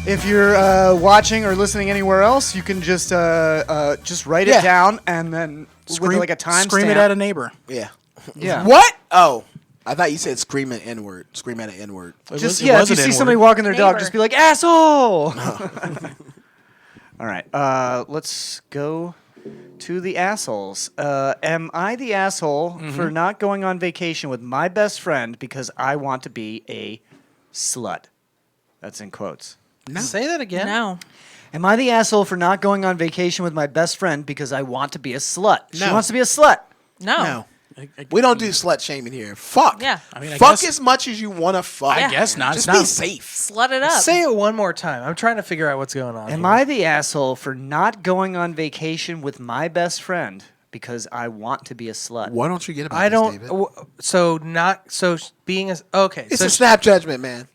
If you're watching or listening anywhere else, you can just write it down and then with like a time Scream stamp. it at a neighbor. Yeah. Yeah. What? Oh. I thought you said scream at N-word. Scream at an N-word. Just if you see somebody walking their dog, just be like, asshole! All right. Let's go to the assholes. Am I the asshole for not going on vacation with my best friend because I want to be a slut? That's in quotes. No. Say that again. No. Am I the asshole for not going on vacation with my best friend because I want to be a slut? No. She wants to be a slut. No. We don't do slut shaming here. Fuck. Yeah. I mean, I fuck guess- as much as you want to fuck. I guess not. Just It's be not- safe. Slut it up. Say it one more time. I'm trying to figure out what's going on. Am here. I the asshole for not going on vacation with my best friend because I want to be a slut? Why don't you get about I this, don't. David? Being a okay. It's so a snap judgment, man.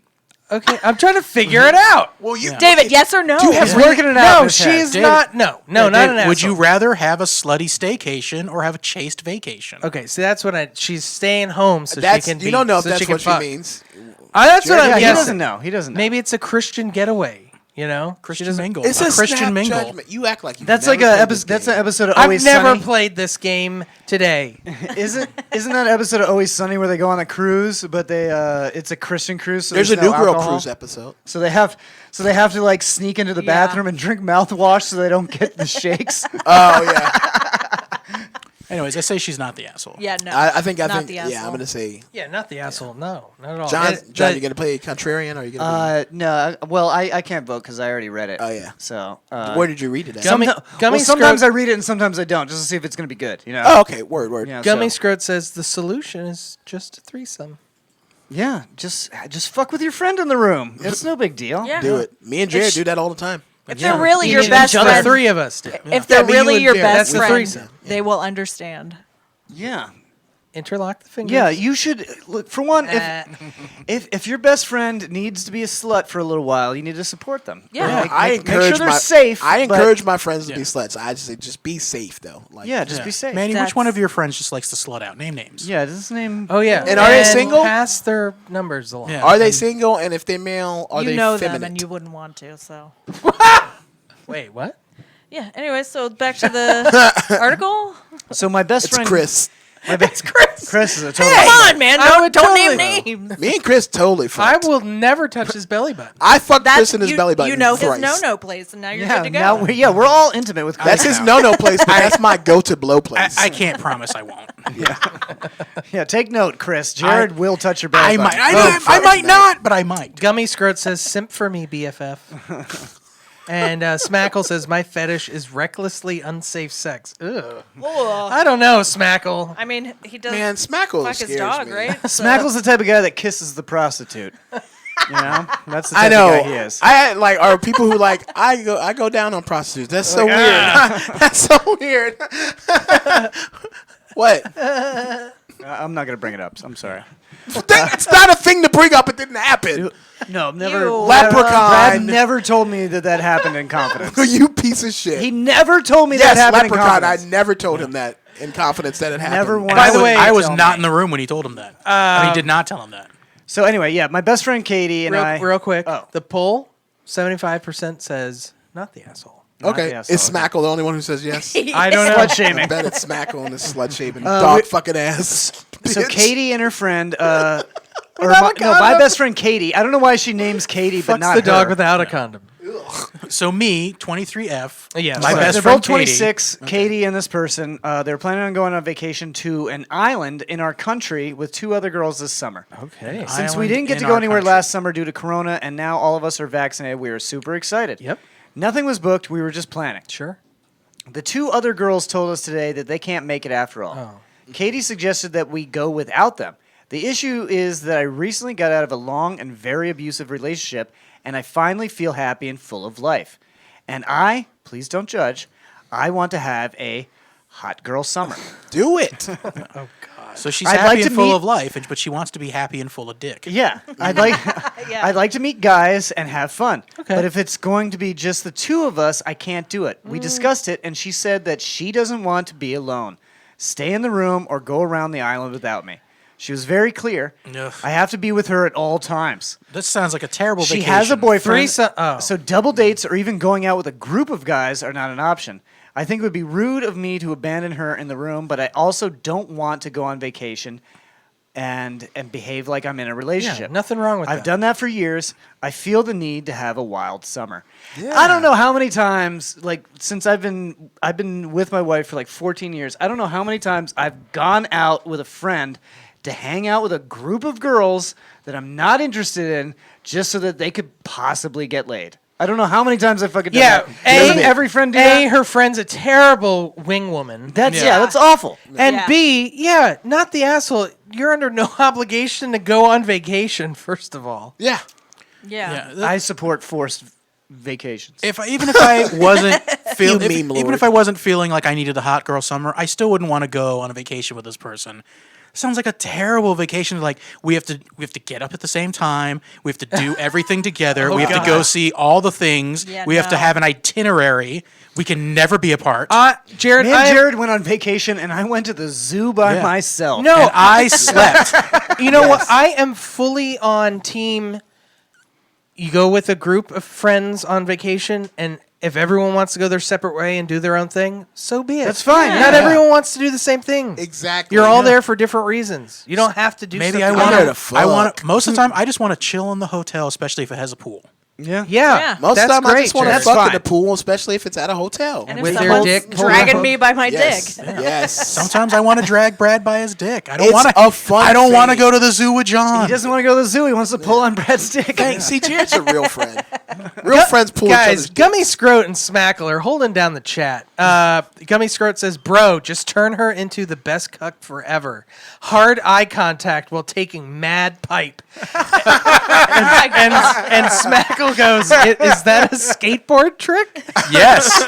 okay. I'm trying to figure it out. Well, you, David, yes or no? He's working it out. in No, his head. she's David- not. No, not Dave, an asshole. would you rather have a slutty staycation or have a chaste vacation? Okay, so that's what she's staying home so That's she can. you don't know if so that's she can what fuck. she means. That's what Yeah, I'm he guessing. doesn't know. He doesn't know. Maybe it's a Christian getaway. You know, Christian mingle. It's a Christian snap mingle. judgment. You act like you. That's like that's an episode of I've Always never Sunny. played this game today. Isn't that an episode of Always Sunny where they go on a cruise, but they it's a Christian cruise? So There's a no New Girl alcohol? Cruise episode. So they have to like sneak into the Yeah. bathroom and drink mouthwash so they don't get the shakes. Oh yeah. Anyways, I say she's not the asshole. Yeah, no. I think. Not the Yeah, asshole. I'm gonna say. Yeah, not the asshole. No, not at all. John, It- John, the- you gonna play contrarian or are you gonna? No, well, I can't vote because I already read it. Oh, yeah. So Where did you read it at? Gummy- Gummy sometimes I Scrub- read it and sometimes I don't, just to see if it's gonna be good. You know? Oh, okay. Word. Yeah, Gummy so- Scrot says the solution is just a threesome. Yeah, just fuck with your friend in the room. It's no big deal. Yeah. Do it. Me and Jared do that all the time. If they're really your Each best other. friend, Three of us do. if they're Yeah, me, you, really and your Jared. best That's the friend, threesome. they will understand. Yeah. Interlock the fingers. Yeah, you should look for one. Uh, If your best friend needs to be a slut for a little while, you need to support them. Yeah. I make encourage sure they're my safe. I but- encourage my friends to be sluts. I just say just be safe though. Like, Yeah, just be safe. Mandy, which That's- one of your friends just likes to slut out? Name names. Yeah, this name. Oh yeah. And are they single? Pass their numbers along. Yeah. Are they single? And if they're male, are You they know feminine? them and you wouldn't want to, so. Wait, what? Yeah, anyway, so back to the article. So my best It's friend, Chris. It's Chris. Chris is a total. Come on, man. I would Don't totally- name names. Me and Chris totally I fucked. will never touch his belly button. I fucked That's Chris in his you, belly button. you know thrice. his no-no place, and now you're Yeah, good to go. now we're all intimate with Chris. That's his now. no-no place, but that's my go-to blow place. I can't promise I won't. Yeah, take note, Chris. Jared will touch your belly I might. button. I might not, but I might. Gummy Scrot says simp for me, BFF. And Smackle says my fetish is recklessly unsafe sex. Ugh. I don't know, Smackle. I mean, he does Man, Smackle fuck scares his dog, me. right? So- Smackle's the type of guy that kisses the prostitute. You know, that's the type I know. of guy he is. I had like are people who like I go down on prostitutes. That's so weird. That's so weird. What? I'm not gonna bring it up. I'm sorry. It's not a thing to bring up. It didn't happen. No, never. You. Leprechaun. Brad never told me that happened in confidence. You piece of shit. He never told me yes, that happened Leprechaun. in I confidence. never told him that in confidence that it happened. Never once. By the way, I was tell not me. in the room when he told him that. He did not tell him that. So anyway, yeah, my best friend Katie and I. Real quick. Oh. The poll, 75% says not the asshole. Okay, the asshole, is Smackle the only one who says yes? I don't know. Slut I shaming. bet it's Smackle and this slut shaming dog fucking ass. So bitch. Katie and her friend, my best friend Katie. I don't know why she names Katie, but Fucks not the dog her. without a condom. So me, 23F. Yes. My Right. best They're friend both Katie. 26. Katie and this person. They're planning on going on vacation to an island in our country with two other girls this summer. Okay. Since we Island didn't get in to go our anywhere country. last summer due to Corona, and now all of us are vaccinated, we are super excited. Yep. Nothing was booked. We were just planning. Sure. The two other girls told us today that they can't make it after all. Oh. Katie suggested that we go without them. The issue is that I recently got out of a long and very abusive relationship, and I finally feel happy and full of life. And I, please don't judge, I want to have a hot girl summer. Do it. So she's I'd happy like and to full meet- of life, but she wants to be happy and full of dick. Yeah, I'd like to meet guys and have fun. Okay. But if it's going to be just the two of us, I can't do it. We discussed it, and she said that she doesn't want to be alone. Stay in the room or go around the island without me. She was very clear. Ugh. I have to be with her at all times. This sounds like a terrible She vacation. has a boyfriend, oh. so double dates or even going out with a group of guys are not an option. I think it would be rude of me to abandon her in the room, but I also don't want to go on vacation and behave like I'm in a relationship. Yeah, nothing wrong with that. I've done that for years. I feel the need to have a wild summer. I don't know how many times, like since I've been with my wife for like 14 years. I don't know how many times I've gone out with a friend to hang out with a group of girls that I'm not interested in, just so that they could possibly get laid. I don't know how many times I've fucking done that. Doesn't every friend do that? her friend's a terrible wing woman. That's awful. And B, not the asshole. You're under no obligation to go on vacation, first of all. Yeah. Yeah. I support forced vacations. Even if I wasn't meme even lord. if I wasn't feeling like I needed a hot girl summer, I still wouldn't want to go on a vacation with this person. Sounds like a terrible vacation. Like we have to get up at the same time. We have to do everything together. We have to go see all the things. Yeah, we have to have an itinerary. We can never be apart. Jared, Me and Jared went on vacation, and I went to the zoo by myself. No, and I slept. You know what? I am fully on team. You go with a group of friends on vacation, and if everyone wants to go their separate way and do their own thing, so be it. That's fine. Not everyone wants to do the same thing. Exactly. You're all there for different reasons. You don't have to do. Maybe something I there want to to. I want fuck. to. Most of the time, I just want to chill in the hotel, especially if it has a pool. Yeah. Yeah, Most that's of the time, great. I just want to Jared. fuck That's in the fine. pool, especially if it's at a hotel. And With if your someone's dick dragging me by my Yes. dick. Yes. Sometimes I want to drag Brad by his dick. I don't It's want to. a fun I don't want to thing. go to the zoo with John. He doesn't want to go to the zoo. He wants to pull on Brad's dick. See, Jared's a real friend. Real friends pull each Guys, other's dick. Gummy Scroat and Smackle are holding down the chat. Gummy Scroat says, "Bro, just turn her into the best cuck forever. Hard eye contact while taking mad pipe." and Smackle goes, "Is that a skateboard trick?" Yes.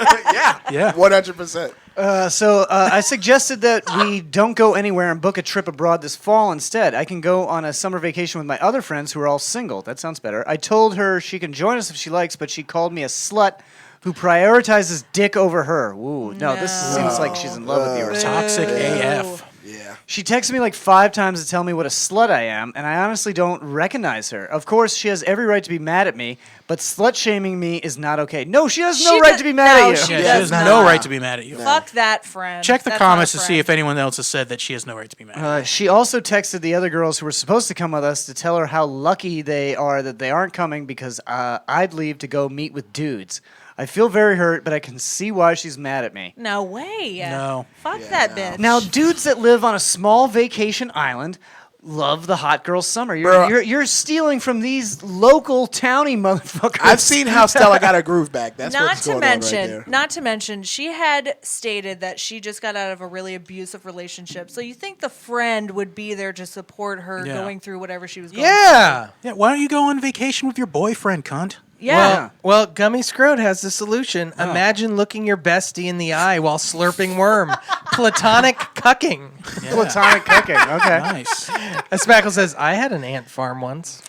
Yeah. 100%. So I suggested that we don't go anywhere and book a trip abroad this fall instead. I can go on a summer vacation with my other friends who are all single. That sounds better. I told her she can join us if she likes, but she called me a slut who prioritizes dick over her. Ooh, no, this seems like she's in love with you or something. Toxic AF. Yeah. She texted me like 5 times to tell me what a slut I am, and I honestly don't recognize her. Of course, she has every right to be mad at me, but slut-shaming me is not okay. No, she has no She right does- to be mad no, at you. she Yeah, she does has not. no right to be mad at you. Fuck that friend. Check the That's not a comments to see friend. if anyone else has said that she has no right to be mad. She also texted the other girls who were supposed to come with us to tell her how lucky they are that they aren't coming because I'd leave to go meet with dudes. I feel very hurt, but I can see why she's mad at me. No way. No. Fuck that bitch. Now, dudes that live on a small vacation island love the hot girl summer. Bro. You're stealing from these local towny motherfuckers. I've seen how Stella got her groove back. That's not what's to going on right mention, there. not to mention, she had stated that she just got out of a really abusive relationship. So you think the friend would be there to support her Yeah. going through whatever she was going Yeah. Yeah, why don't you go on vacation with your boyfriend, cunt? through? Yeah. Well, Gummy Scroat has the solution. Imagine looking your bestie in the eye while slurping worm. Platonic cucking. Platonic cooking. Okay. Nice. Smackle says, "I had an ant farm once."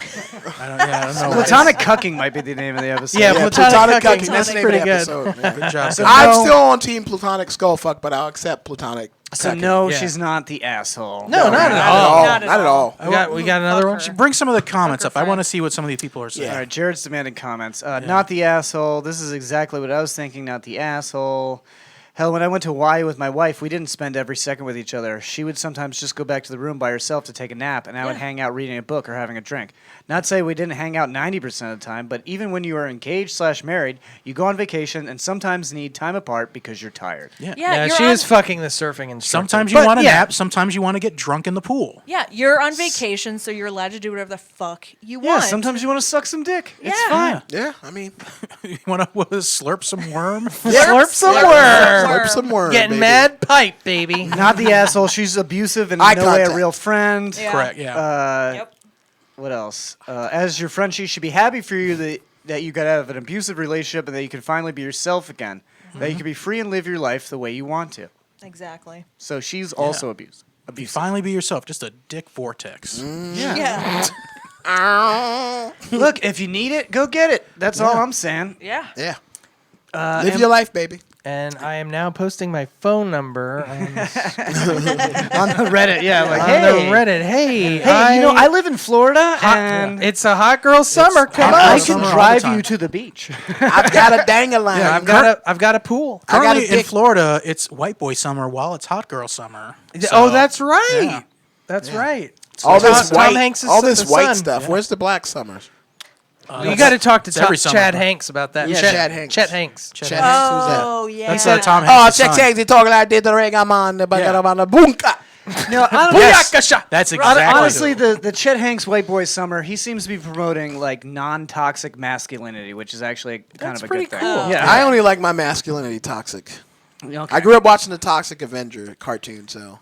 I don't know. Platonic cucking might be the name of the episode. Yeah, Yeah, Platonic Platonic cucking. Cucking. That's the name pretty of the good. episode. Yeah. Good job. So I'm no- still on team Platonic Skullfuck, but I'll accept Platonic. So Cucking. no, Yeah. she's not the asshole. No, not at Not all. Not at Not at all. We got another one. her. Bring some of the comments Fuck up. her I want to friend. see what some of these people are saying. All right, Jared's demanding comments. Not the asshole. This is exactly what I was thinking. Not the asshole. Hell, when I went to Hawaii with my wife, we didn't spend every second with each other. She would sometimes just go back to the room by herself to take a nap, and I would hang out reading a book or having a drink. Not say we didn't hang out 90% of the time, but even when you are engaged/married, you go on vacation and sometimes need time apart because you're tired. Yeah. Yeah, Yeah, you're she on, was fucking the surfing instructor. Sometimes you But want to yeah, nap. Sometimes you want to get drunk in the pool. yeah, you're on vacation, so you're allowed to do whatever the fuck you Yeah, want. sometimes you want to suck some dick. It's Yeah. fine. Yeah, I mean, You want to slurp some worm? Slurp some worm. slurp some worm. Getting baby. mad pipe, baby. Not the asshole. She's abusive and Eye in no way a contact. real friend. Yeah. Correct. Yeah. Yep. What else? As your friend, she should be happy for you that you got out of an abusive relationship and that you can finally be yourself again. That you can be free and live your life the way you want to. Exactly. So she's also abusive. You finally be yourself. Just a dick vortex. Yeah. Look, if you need it, go get it. That's all I'm saying. Yeah. Yeah. Live your life, baby. And I am now posting my phone number on On the Reddit, yeah. Like, on hey, the Reddit. Hey, I live in Florida, and it's a hot girl summer. Come I on, can summer all drive the time. you to the beach. I've got a dang-a-lang. Yeah, I've got a pool. I got a Currently in dick. Florida, it's white boy summer while it's hot girl summer. Oh, that's right. Yeah. That's right. all this Tom white, Hanks' all this white son. stuff. Where's the black summers? You got to talk to it's every summer, Chad bro. Hanks about that. Yeah, Chad Hanks. Chet Hanks. Chad Hanks, who's that? Oh yeah. That's Tom Oh, Hanks' check, son. he talking like this. The Regaman, the Bagaraman, bunka. No, Yes, that's exactly. honestly, the Chet Hanks White Boy Summer, he seems to be promoting like non-toxic masculinity, which is actually kind of a pretty good thing. cool. Yeah, I only like my masculinity toxic. Okay. I grew up watching the Toxic Avenger cartoon, so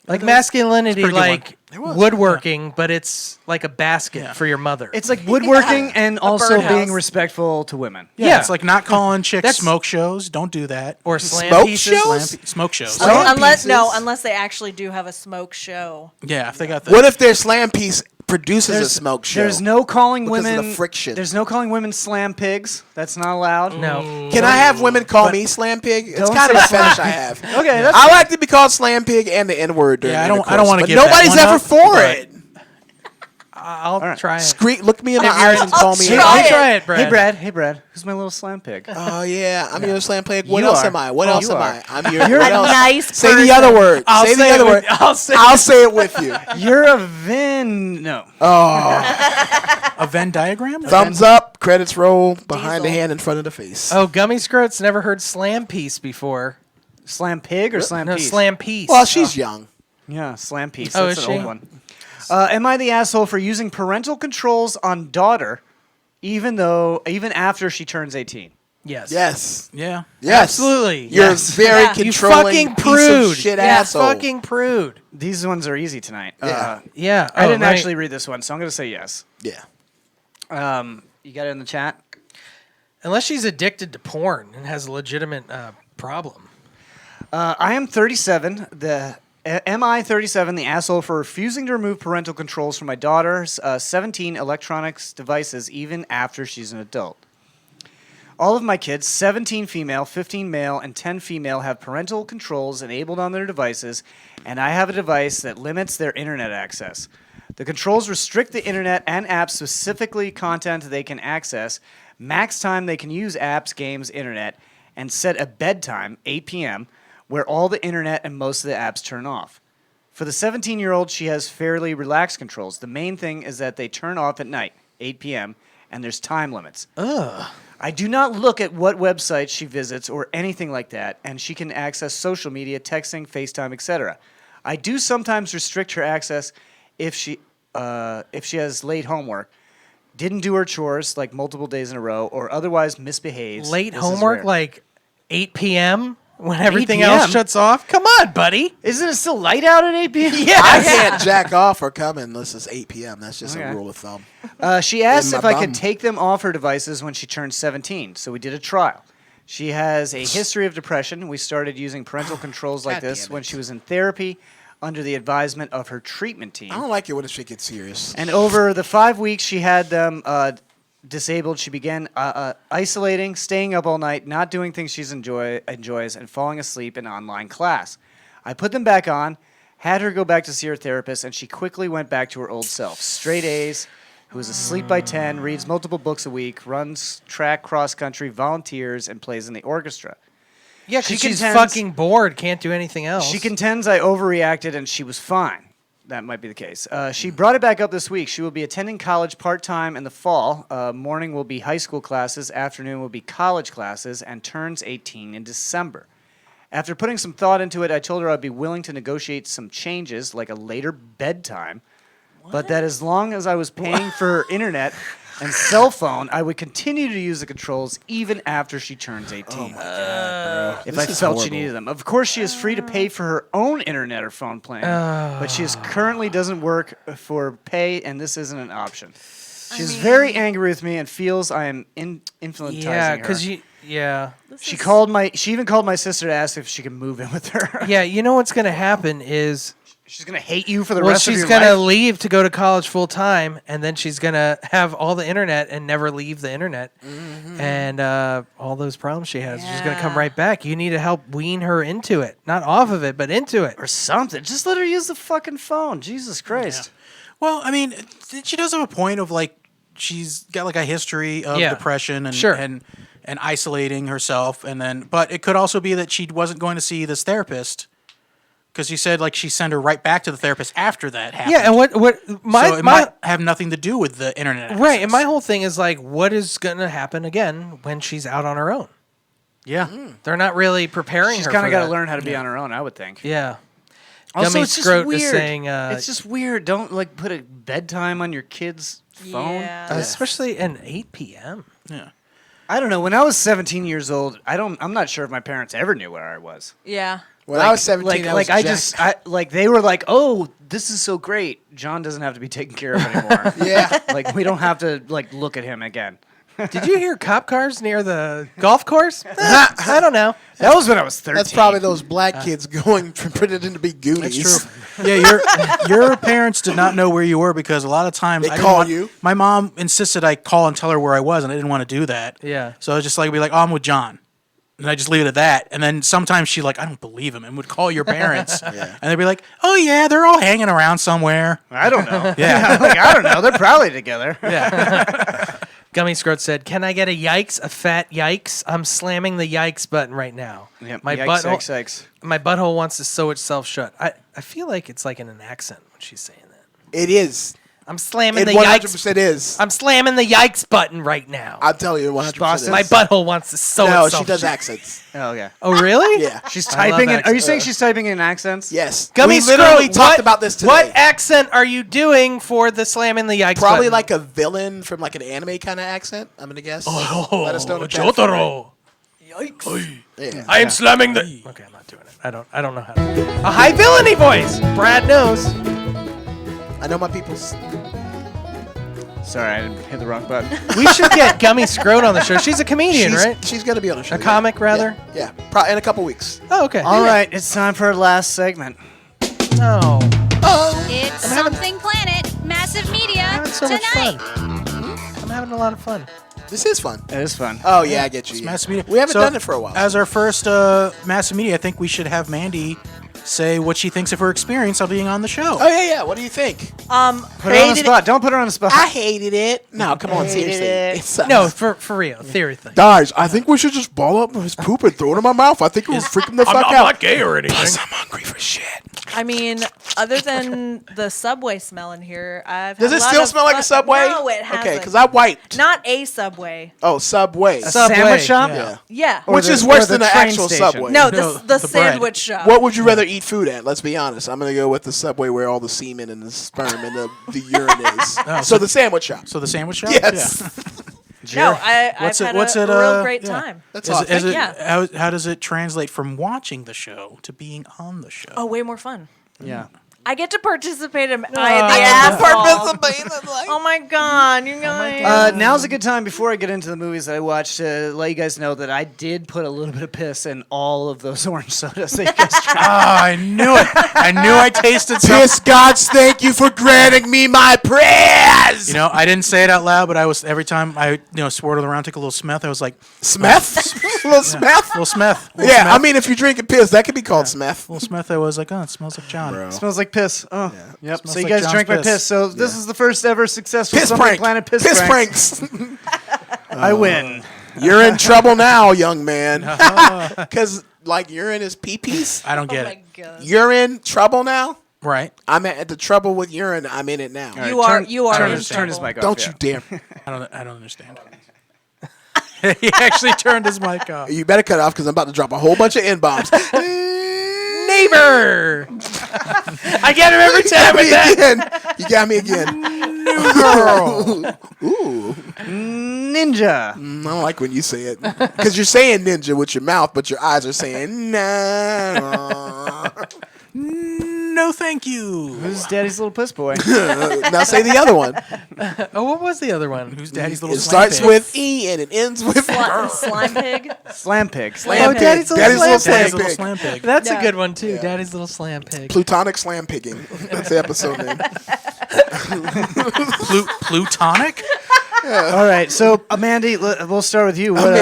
Like masculinity, pretty good one. like It was. woodworking, but it's like a basket for your mother. It's like woodworking and also birdhouse. being respectful to women. Yeah, it's like not calling chicks That's- smoke shows. Don't do that. or slam Smoke pieces. shows? Smoke shows. Unless pieces. unless they actually do have a smoke show. Yeah, if they got the. what if their slam piece produces a smoke show? There's no calling Because of the women friction. There's no calling women slam pigs. That's not allowed. No. Can I have women call me slam pig? It's Don't kind of say a fetish I have. Okay, that's I like to be called slam pig and the N word. Yeah, I don't want to but give that nobody's one ever up, for but- it. I'll try it. Look me in the eyes and call me. try it. Try it, Brad. Hey Brad, who's my little slam pig? Oh yeah, I'm your slam pig. What You else are. am I? What Oh, else you am are. I? I'm your. You're what a else? nice Say the person. other word. I'll say say the other it word. with- I'll say I'll say it with you. You're a Vin. No. a Venn diagram? Thumbs up. Credits roll. Behind the Diesel. hand, in front of the face. Oh, Gummy Scroats never heard slam piece before. Slam pig or slam No, piece? slam piece. Well, she's young. Yeah, slam piece. Oh, That's is an she? old one. Am I the asshole for using parental controls on daughter, even after she turns 18? Yes. Yes. Yeah. Yes. Absolutely. You're Yes. very Yeah. You controlling fucking piece prude. of shit You asshole. fucking prude. These ones are easy tonight. Yeah. Yeah. I Oh, didn't right. actually read this one, so I'm going to say yes. Yeah. You got it in the chat? Unless she's addicted to porn and has a legitimate problem. I am 37. Am I 37 the asshole for refusing to remove parental controls from my daughter's 17 electronics devices even after she's an adult? All of my kids, 17 female, 15 male, and 10 female, have parental controls enabled on their devices, and I have a device that limits their internet access. The controls restrict the internet and apps, specifically content they can access, max time they can use apps, games, internet, and set a bedtime, 8 p.m., where all the internet and most of the apps turn off. For the 17-year-old, she has fairly relaxed controls. The main thing is that they turn off at night, 8 p.m., and there's time limits. I do not look at what websites she visits or anything like that, and she can access social media, texting, FaceTime, etc. I do sometimes restrict her access if she has late homework, didn't do her chores like multiple days in a row, or otherwise misbehaves. Late This is homework, rare. like 8 p.m. when everything 8 p.m.? else shuts off. Come on, buddy. Isn't it still light out at 8 p.m.? I can't jack off or come unless it's 8 p.m. That's just Okay. a rule of thumb. She asked In if my I could bum. take them off her devices when she turned 17, so we did a trial. She has a history of depression. We started using parental controls like God this damn when it. she was in therapy under the advisement of her treatment team. I don't like it when the shit gets serious. And over the 5 weeks she had them disabled, she began isolating, staying up all night, not doing things she enjoys, and falling asleep in online class. I put them back on, had her go back to see her therapist, and she quickly went back to her old self. Straight A's, who is asleep by 10, reads multiple books a week, runs track, cross country, volunteers, and plays in the orchestra. Yeah, She because she's contends- fucking bored, can't do anything else. She contends I overreacted and she was fine. That might be the case. She brought it back up this week. She will be attending college part-time in the fall. Morning will be high school classes. Afternoon will be college classes, and turns 18 in December. After putting some thought into it, I told her I'd be willing to negotiate some changes, like a later bedtime, but that as long as I was paying for her internet and cell phone, I would continue to use the controls even after she turns 18. If I felt she needed them. Of course, she is free to pay for her own internet or phone plan, but she currently doesn't work for pay, and this isn't an option. She's very angry with me and feels I am influencing Yeah, her. because yeah. She even called my sister to ask if she could move in with her. Yeah, you know what's going to happen is She's gonna hate you for the Well, rest of she's your gonna life. leave to go to college full time, and then she's gonna have all the internet and never leave the internet, and all those problems she has. She's gonna come Yeah. right back. You need to help wean her into it, not off of it, but into it. Or something. Just let her use the fucking phone. Jesus Christ. Well, I mean, she does have a point of like she's got like a history of Yeah. depression and Sure. and isolating herself, and then but it could also be that she wasn't going to see this therapist because you said like she sent her right back to the therapist after that happened. Yeah, and what so it might have nothing to do with the internet. right, access. and my whole thing is like, what is gonna happen again when she's out on her own? Yeah. They're not really preparing She's her. kind of got to that. learn how to be on her own, I would think. Yeah. Also, Gummy it's just Scroat weird. is saying, it's just weird. Don't like put a bedtime on your kid's phone. Yeah. especially at 8 p.m. Yeah. I don't know. When I was 17 years old, I'm not sure if my parents ever knew where I was. Yeah. When I was 17, they were like, "Oh, this is so great. John doesn't have to be taken care of anymore." Yeah. Like we don't have to like look at him again. Did you hear cop cars near the golf course? I don't know. That was when I was 13. That's probably those black kids going pretending to be Goonies. That's true. Yeah, your parents did not know where you were because a lot of times They I didn't call want- you? My mom insisted I call and tell her where I was, and I didn't want to do that. Yeah. So I was just like, be like, "Oh, I'm with John," and I just leave it at that. And then sometimes she like, I don't believe him, and would call your parents, and they'd be like, "Oh yeah, they're all hanging around somewhere." I don't know. Yeah. Like, I don't know. They're probably together. Gummy Scroat said, "Can I get a yikes? A fat yikes? I'm slamming the yikes button right now. Yep. My Yikes, butthole, yikes, yikes. my butthole wants to sew itself shut." I feel like it's like in an accent when she's saying that. It is. I'm slamming It the 100% yikes. is. I'm slamming the yikes button right now. I'll tell you 100%. Boston? My butthole wants to sew No, itself she does shut. accents. Oh yeah. Oh really? Yeah. She's I love typing in. Are you accents. saying she's typing in accents? Yes. Gummy we literally Scroat, talked about this today. What accent are you doing for the slamming the yikes Probably button? like a villain from like an anime kind of accent. I'm gonna guess. Oh, Let us know in the chat. Jotaro. Yeah. I am slamming the. Okay, I'm not doing it. I don't know how to. A high villainy voice. Brad knows. I know my people's. Sorry, I didn't hit the wrong button. We should get Gummy Scroat on the show. She's a comedian, right? She's gonna be on the show. A comic, rather. Yeah. In a couple weeks. Oh, okay. All right, it's time for our last segment. No. It's Something Planet, Massive Media, having so much tonight. I'm having a lot of fun. This is fun. It is fun. Oh yeah, I get you. It's yeah. massive media. We haven't So, done it for a while. As our first massive media, I think we should have Mandy say what she thinks of her experience of being on the show. Oh yeah. What do you think? Put her on the spot. Don't put her on the spot. I hated it. No, come on, seriously. it. It sucks. No, for real. Theory thing. Guys, I think we should just ball up his poop and throw it in my mouth. I think it would freak him the fuck out. I'm not gay or anything. Plus, I'm hungry for shit. I mean, other than the Subway smell in here, I've Does had it a lot still of smell like a fun- Subway? No, it hasn't. Okay, because I wiped. Not a Subway. Oh, Subway. A sandwich shop? Yeah. Yeah. Or Which the- is worse or the than the train actual station. Subway. No, No, the the bread. sandwich shop. What would you rather eat food at? Let's be honest. I'm gonna go with the Subway where all the semen and the sperm and the urine is. So the sandwich shop. So the sandwich shop? Yes. No, I've What's it- had what's a it, real great yeah. time. That's Is all. it, is it, Yeah. how does it translate from watching the show to being on the show? Oh, way more fun. Yeah. I get to participate in I the participate. Oh my god, you guys. Now's a good time before I get into the movies that I watched to let you guys know that I did put a little bit of piss in all of those orange sodas that you guys tried. Oh, I knew it. I knew I tasted something. Piss gods, thank you for granting me my prayers. You know, I didn't say it out loud, but I was every time I swirled around, took a little smeth. I was like, Smeth? Little Smeth? little smeth. Yeah, I mean, if you're drinking piss, that could be called Smeth. Little smeth. I was like, oh, it smells like John. Bro. Smells like piss. Oh, yep. Smells So you like guys John's drank my piss. piss. So this is the first ever successful Piss Something prank. Planet piss pranks. I win. You're in trouble now, young man. Because, like, urine is pee-pees. I don't Oh get my it. god. You're in trouble now? Right? I'm at the trouble with urine. I'm in it now. You are in Turn his trouble. mic off. Don't yeah. you dare. I don't understand. He actually turned his mic off. You better cut it off because I'm about to drop a whole bunch of N-bombs. Neighbor. I get him every time with that. Again. You got me again. Ooh. Ninja. I don't like when you say it. Because you're saying ninja with your mouth, but your eyes are saying no. no thank you. Who's Daddy's Little Puss Boy? Now say the other one. Oh, what was the other one? Who's Daddy's little It slam starts pig? with E and it ends with Slime pig. Slam Pig. Oh, Daddy's Little Daddy's Slam Little Pig. Slam Daddy's little slam pig. That's Yeah. a good one too. Daddy's Little Slam Pig. Plutonic slam pigging. That's the episode name. Plutonic? All right, so Mandy, we'll start with you. What,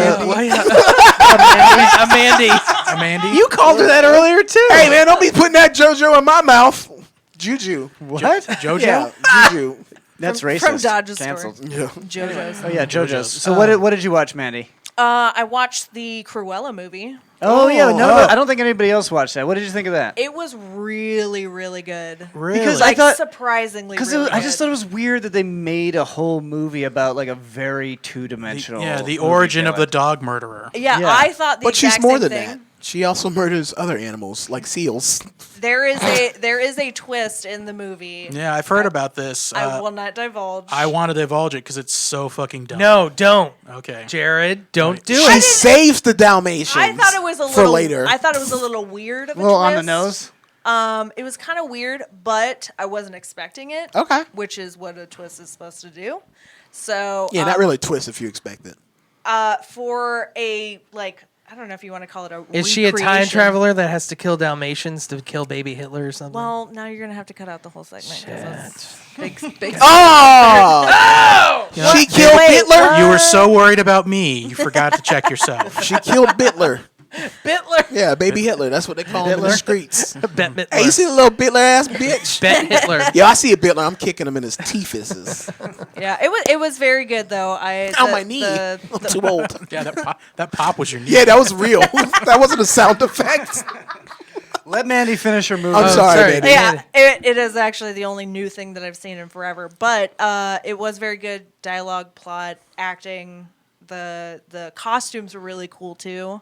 Mandy. You called her that earlier too. Hey man, don't be putting that JoJo in my mouth. Juju. what? JoJo? Yeah, Juju. That's racist. From Dodge's Canceled. Store. Yeah. JoJo's. Oh yeah, JoJo's. So Oh. what did you watch, Mandy? I watched the Cruella movie. Oh yeah, no, I don't think anybody else watched that. What did you think of that? It was really, really good. Really? Because Like, I thought surprisingly because really I just good. thought it was weird that they made a whole movie about like a very two-dimensional. the movie origin of the like- dog murderer. Yeah, Yeah. I thought the But she's exact more same than thing. that. She also murders other animals like seals. There is a twist in the movie. Yeah, I've heard about this. I will not divulge. I want to divulge it because it's so fucking dumb. No, don't. Okay. Jared, don't do She it. saves the Dalmatians. I thought it was a for little later. I thought it was a little weird of a little twist. on the nose. It was kind of weird, but I wasn't expecting it. Okay. Which is what a twist is supposed to do. So Yeah, not really a twist if you expect it. for a I don't know if you want to call it a Is she a time recreation. traveler that has to kill Dalmatians to kill baby Hitler or something? Well, now you're gonna have to cut out the whole segment because that's big. Oh! She killed Hitler. You were so worried about me, you forgot to check yourself. She killed Bitler. Bitler. Yeah, baby Hitler. That's what they call him in the streets. Bet Hitler. Hey, you see the little Bitler ass bitch? Bet Hitler. Yeah, I see a Bitler. I'm kicking him in his teethuses. Yeah, it was very good though. On my knee. I'm too old. Yeah, that pop was your knee. Yeah, that was real. That wasn't a sound effect. Let Mandy finish her movie. I'm sorry, sorry. baby. Yeah, it is actually the only new thing that I've seen in forever. But it was very good dialogue, plot, acting. The costumes were really cool too.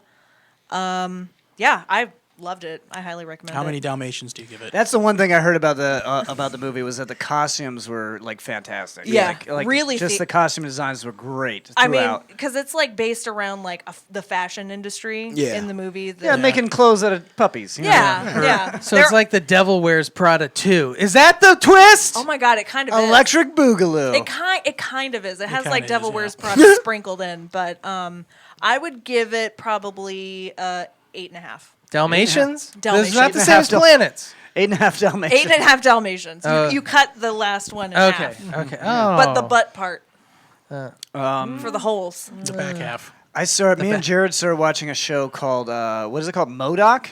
Yeah, I loved it. I highly recommend it. How many Dalmatians do you give it? That's the one thing I heard about the movie was that the costumes were like fantastic. Yeah, like really Just the costume designs were great I mean, throughout. because it's like based around like the fashion industry Yeah. in the movie. Yeah, making clothes out of puppies. You know? Yeah. So it's like the Devil Wears Prada 2. Is that the twist? Oh my god, it kind of is. Electric Boogaloo. It kind of is. It has kinda like Devil is, yeah. Wears Prada sprinkled in, but I would give it probably 8.5. Dalmatians? Dalmatians. Those are not the 8.5 same as planets. 8.5 Dalmatians. 8.5 Dalmatians. You cut the last one in Okay. half. Okay. Oh. But the butt part for the holes. The back half. Me and Jared started watching a show called what is it called? MODOK.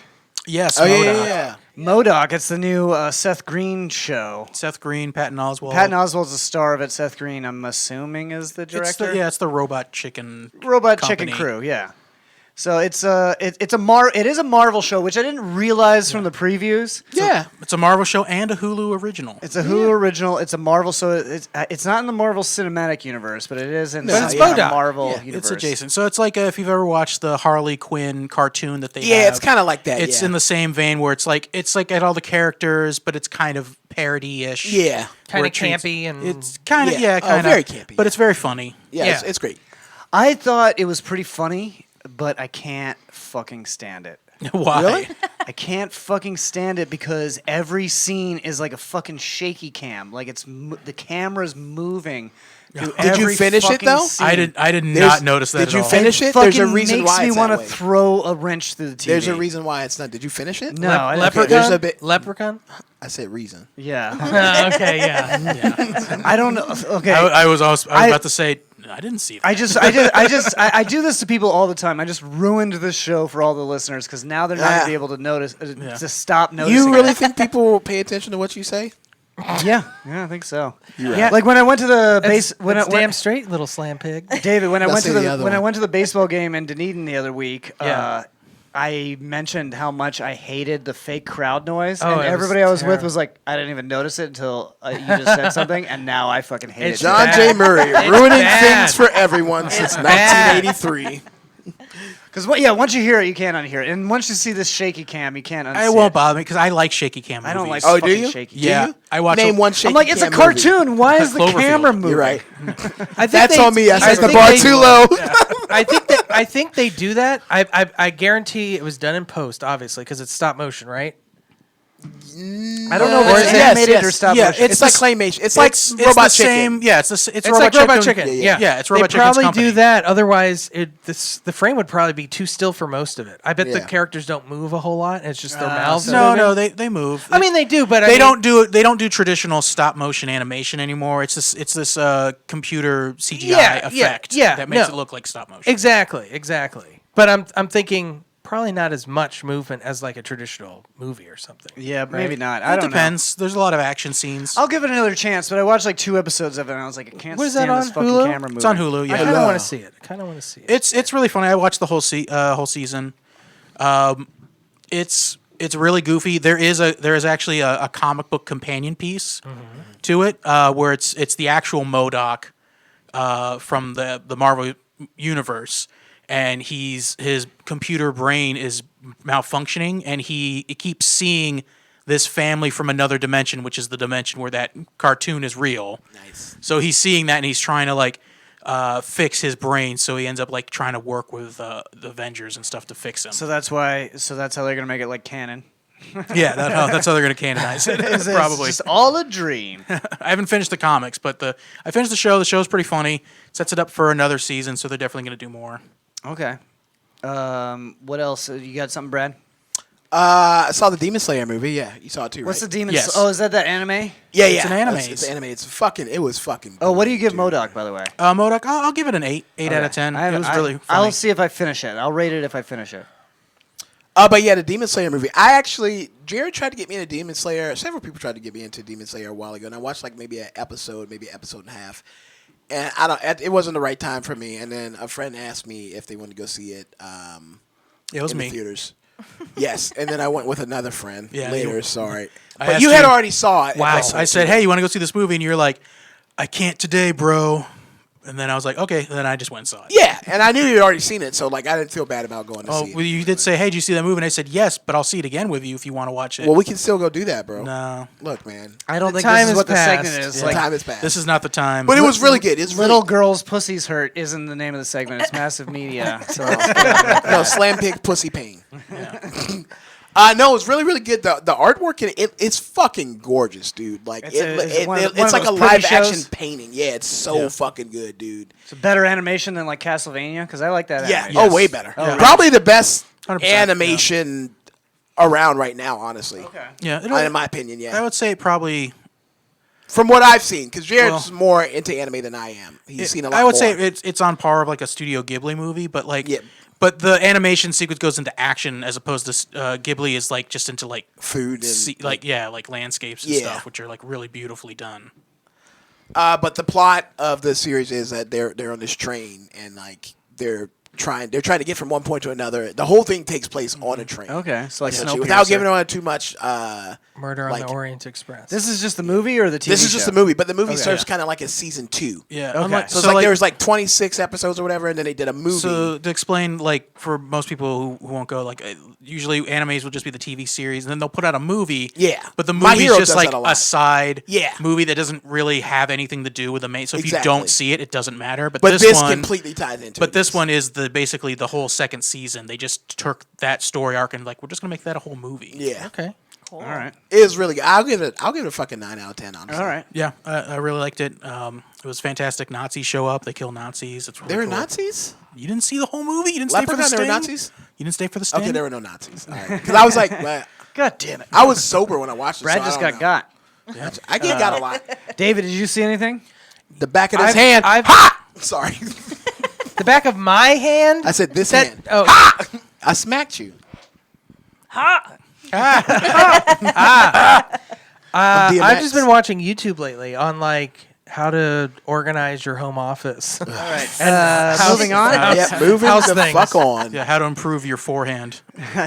Yes, Oh, MODOK. yeah. MODOK. It's the new Seth Green show. Seth Green, Patton Oswalt. Patton Oswalt's the star of it. Seth Green, I'm assuming, is the It's director. it's the Robot Chicken Robot Company. Chicken Crew. Yeah. So it is a Marvel show, which I didn't realize from the previews. Yeah. It's a Marvel show and a Hulu original. It's a Hulu original. It's a Marvel, so it's not in the Marvel Cinematic Universe, but it is in But it's the MODOK. Marvel Yeah, universe. It's adjacent. So it's like if you've ever watched the Harley Quinn cartoon that they Yeah, have. it's kind of like that. It's yeah. in the same vein where it's like at all the characters, but it's kind of parody-ish. Yeah. Kind where of it treats- campy and It's kind of Yeah. Oh, kind of very campy, but it's very funny. Yeah, Yeah. It's great. I thought it was pretty funny, but I can't fucking stand it. Why? Really? I can't fucking stand it because every scene is like a fucking shaky cam. Like the camera's moving. through Did you every finish it, fucking though? scene. I did There's- not notice that did at you all. finish it? Fucking There's a reason makes why me it's want to that way. throw a wrench through the TV. There's a reason why it's not. Did you finish it? No, I didn't Leprechaun. There's a bit. Leprechaun. I said reason. Yeah. Okay. Yeah. I don't know. Okay. I was about to say I didn't see that. I do this to people all the time. I just ruined this show for all the listeners because now they're not going to be able to notice, to stop noticing. You really it. think people will pay attention to what you say? Yeah, I think so. You're Yeah, like when I went to the base, when That's I, damn straight, little slam pig. David, when I Let's went to say the the other when I one. went to the baseball game in Dunedin the other week, Yeah. I mentioned how much I hated the fake crowd noise, Oh, and it was everybody I was with terrible. was like, I didn't even notice it until you just said something, and now I fucking hate It's it. John bad. J. Murray It's ruining bad. things for everyone since bad. 1983. Because once you hear it, you can't unhear it, and once you see this shaky cam, you can't unsee It won't it. body me because I like shaky cam movies. I don't like Oh, do fucking you? shaky. Yeah, Do you? I watch. Name one shaky I'm like, it's a cam movie. cartoon. Why is the Cloverfield. camera moving? You're right. I think That's they- on me. I set the think bar they- too low. I think they do that. I guarantee it was done in post, obviously, because it's stop motion, right? I don't know if it's animated or stop motion. It's like claymation. It's like Robot Chicken. It's like Robot Chicken. Yeah, it's Robot They Chicken's probably company. do that. Otherwise, the frame would probably be too still for most of it. I bet the characters don't move a whole lot. And it's just their mouths. No, they move. I mean, they do, but they don't do traditional stop motion animation anymore. It's this computer CGI effect that makes it look like stop motion. Exactly. But I'm thinking probably not as much movement as like a traditional movie or something. Yeah, right? maybe not. It depends. There's a lot of action scenes. I'll give it another chance, but I watched like 2 episodes of it, and I was like, I can't What is stand that this on fucking Hulu? camera moving. It's on Hulu. Yeah, I kind of want to see it. It's really funny. I watched the whole season. It's really goofy. There is actually a comic book companion piece to it where it's the actual MODOK from the Marvel universe, and his computer brain is malfunctioning, and he keeps seeing this family from another dimension, which is the dimension where that cartoon is real. Nice. So he's seeing that, and he's trying to like fix his brain. So he ends up like trying to work with the Avengers and stuff to fix him. So that's how they're gonna make it like canon. Yeah, that's how they're going to canonize it. Probably. It's just all a dream. I haven't finished the comics, but I finished the show. The show's pretty funny. Sets it up for another season, so they're definitely going to do more. Okay. What else? You got something, Brad? I saw the Demon Slayer movie. Yeah, you saw it too, What's right? the Demon? Yes. Oh, is that anime? Yeah, It's an anime. It's anime. It was fucking. Oh, what do you give dude. MODOK, by the way? MODOK, I'll give it an 8 out of 10. It was really funny. I'll see if I finish it. I'll rate it if I finish it. But yeah, the Demon Slayer movie. Jerod tried to get me into Demon Slayer. Several people tried to get me into Demon Slayer a while ago, and I watched like maybe an episode and a half. And it wasn't the right time for me. And then a friend asked me if they wanted to go see it. It was in me. The theaters. Yes, and then I went with another friend later. Sorry, I but asked you had already saw it. Wow. I said, hey, you want to go see this movie? And you're like, I can't today, bro. And then I was like, okay. And then I just went and saw it. Yeah, and I knew you'd already seen it, so like I didn't feel bad about going to see it. Well, you did say, hey, did you see that movie? And I said, yes, but I'll see it again with you if you want to watch it. Well, we can still go do that, bro. No. Look, man. I don't think time this is has what the passed. segment is. The Like, time has passed. This is not the time. But it was really good. It's Little Girls Pussies Hurt isn't the name of the segment. It's Massive Media. So no, Slam Pig Pussy Pain. No, it's really, really good. The artwork in it's fucking gorgeous, dude. Like it's like a live action painting. Yeah, it's so fucking good, dude. it's a better animation than like Castlevania because I like that. Yeah. animation. Oh, way better. Oh, Probably the best 100%, animation around right now, honestly. Okay. Yeah. In my opinion, yeah. I would say probably. From what I've seen, because Jared's more into anime than I am. He's seen a lot. I would more. say it's on par of like a Studio Ghibli movie, but like. Yeah. But the animation sequence goes into action as opposed to Ghibli is like just into like food and like landscapes and stuff, which are like really beautifully done. But the plot of the series is that they're on this train and like they're trying to get from one point to another. The whole thing takes place on a train. Okay, so like without giving away too much. Murder on the Orient Express. This is just the movie or the TV This is just the movie, but the movie Okay. serves kind of like a season 2. Yeah. Okay. So it's like there was like 26 episodes or whatever, and then they did a movie. So to explain, like for most people who won't go, like usually animes will just be the TV series, and then they'll put out a movie. Yeah. But the My movie is Hero just does like that a lot. a side Yeah. movie that doesn't really have anything to do with the main. So if Exactly. you don't see it, it doesn't matter. But this one completely ties into it. But this one is basically the whole second season. They just took that story arc and like we're just gonna make that a whole movie. Yeah. Okay. All right. It is really good. I'll give it a fucking 9 out of 10, honestly. All right. Yeah, I really liked it. It was fantastic. Nazis show up. They kill Nazis. It's really There were cool. Nazis? You didn't see the whole movie? You didn't stay for the Leprechaun, sting? there were Nazis? You didn't stay for the sting? Okay, there were no Nazis. All right. Because I was like, God damn it. I was sober when I watched it. Brad so just I don't got know. got. I get got a lot. David, did you see anything? The back of his I've- hand. I've- Ha! Sorry. The back of my hand? I said this hand. Oh. Ha! I smacked you. I've just been watching YouTube lately on like how to organize your home office. All right. Moving on. Yeah, moving House the things. fuck on. Yeah, how to improve your forehand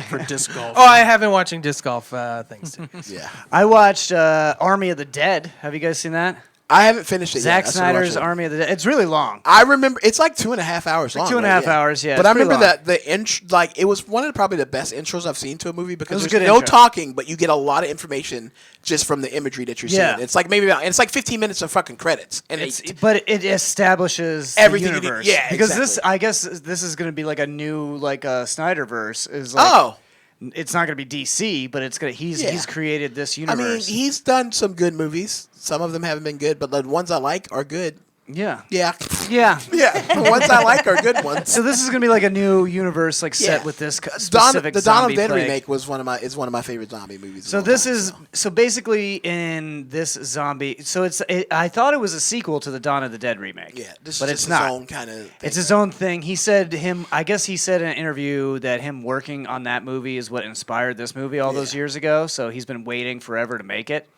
for disc golf. Oh, I have been watching disc golf things too. Yeah. I watched Army of the Dead. Have you guys seen that? I haven't finished it Zack yet. I still watch Snyder's it. Army of the Dead. It's really long. I remember it's like 2.5 hours long. 2.5 hours, yeah, But it's I pretty remember long. that the intro, like it was one of probably the best intros I've seen to a movie because was a there's good no intro. talking, but you get a lot of information just from the imagery that you're Yeah. seeing. It's like it's like 15 minutes of fucking credits, and But it establishes Everything the you need- universe. yeah, because exactly. I guess this is going to be like a new like Snyderverse. Is like, oh. It's not going to be DC, but it's going to. He's created this universe. I mean, he's done some good movies. Some of them haven't been good, but the ones I like are good. Yeah. Yeah. Yeah. Yeah. The ones I like are good ones. So this is going to be like a new universe, like set with this specific the Dawn of zombie Dead plague. remake is one of my favorite zombie movies. So this is so basically in this zombie. So I thought it was a sequel to the Dawn of the Dead remake. Yeah, this but is it's just not. his own kind of thing. It's his own thing. He said I guess he said in an interview that him working on that movie is what inspired this movie all those years ago. So he's been waiting forever to make it.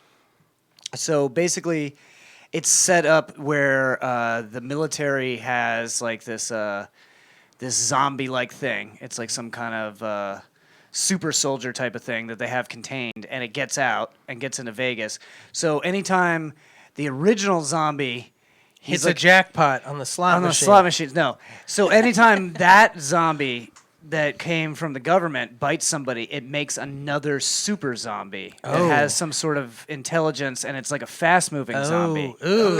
So basically, it's set up where the military has like this zombie-like thing. It's like some kind of super soldier type of thing that they have contained, and it gets out and gets into Vegas. So anytime the original zombie hits a jackpot on the slot machine. On the slot machines, no. So anytime that zombie that came from the government bites somebody, it makes another super zombie that has some sort of intelligence, and it's like a fast-moving zombie. Ooh.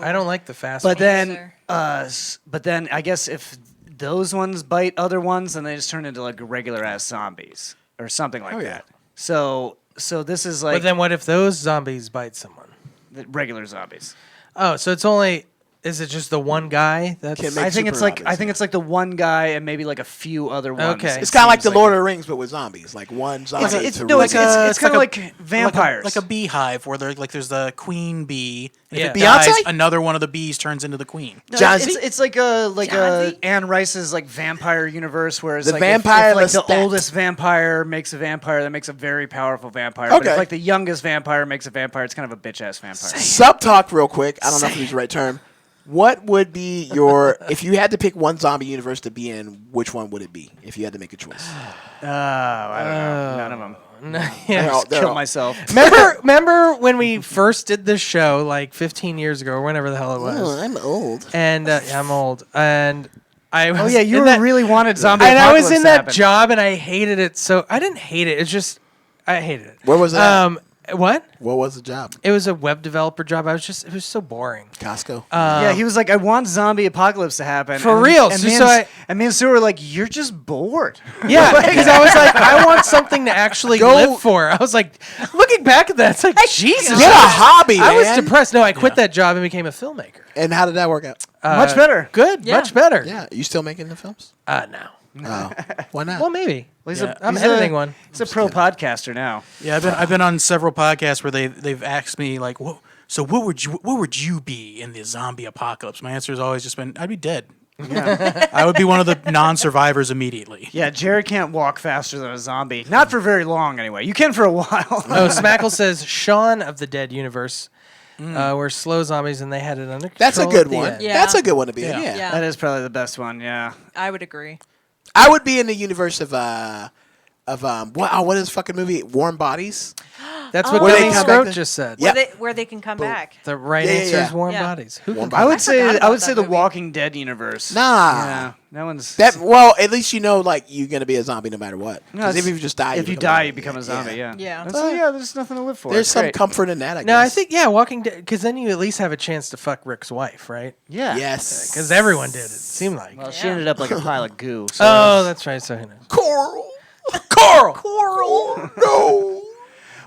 I don't like the fast. But then I guess if those ones bite other ones, then they just turn into like regular ass zombies or something like that. So this is like. But then what if those zombies bite someone? The regular zombies. Oh, so it's only. Is it just the one guy? I think it's like the one guy and maybe like a few other ones. Okay. It's kind of like the Lord of the Rings, but with zombies. Like one zombie. It's kind of like vampires. Like a beehive where there's the queen bee. And Yeah. if it dies, Beyonce? another one of the bees turns into the queen. No, it's like a Anne Rice's like vampire universe where it's The like vampire if like the Lestat. oldest vampire makes a vampire that makes a very powerful vampire. But Okay. if like the youngest vampire makes a vampire, it's kind of a bitch ass vampire. Sub talk real quick. I don't know if it's the right term. What would be if you had to pick one zombie universe to be in, which one would it be if you had to make a choice? I don't know. None of them. Yeah. Kill myself. Remember when we first did this show like 15 years ago or whenever the hell it was? Oh, I'm old. And I'm old. And I was you really wanted zombie and I was apocalypse in to that happen. job and I hated it. So I didn't hate it. It's just I hated it. Where was that? What? What was the job? It was a web developer job. It was so boring. Costco. Yeah, he was like, I want zombie apocalypse to happen. For real. And me and Sue were like, you're just bored. Yeah, because I was like, I want something to actually live for. I was like, looking back at that, it's like, Jesus. Get a hobby, I was man. depressed. No, I quit that job and became a filmmaker. And how did that work out? Much better. Good. Yeah. Much better. Yeah. You still making the films? No. Oh. Why not? Well, maybe. Well, I'm editing one. He's a pro podcaster now. Yeah, I've been on several podcasts where they've asked me like, what would you be in the zombie apocalypse? My answer has always just been, I'd be dead. Yeah. I would be one of the non-survivors immediately. Yeah, Jerod can't walk faster than a zombie. Not for very long, anyway. You can for a while. Oh, Smackle says Shaun of the Dead universe. Were slow zombies and they had it under control. That's a good at the one. end. Yeah. That's a good one to be in. Yeah. Yeah. That is probably the best one, yeah. I would agree. I would be in the universe of what is the fucking movie? Warm Bodies. That's what Where they Danny come back Scroat to- just said. Yeah. Where they can come back. The right Yeah, answer yeah. is warm Yeah. bodies. Who Warm can I would Bodies. say forgot about the that movie. Walking Dead universe. Nah. Yeah, that one's At least you know, like, you're gonna be a zombie no matter what. No, Because it's- if you just die, if you die, you become a zombie. Yeah. Yeah. So yeah, there's nothing to live for. There's It's some great. comfort in that. I guess. No, I think Walking Dead, because then you at least have a chance to fuck Rick's wife, right? Yeah. Yes. Because everyone did. It seemed like. Well, she ended up like a pile of goo. So Oh, that's right. So who knows? Coral. Coral. No.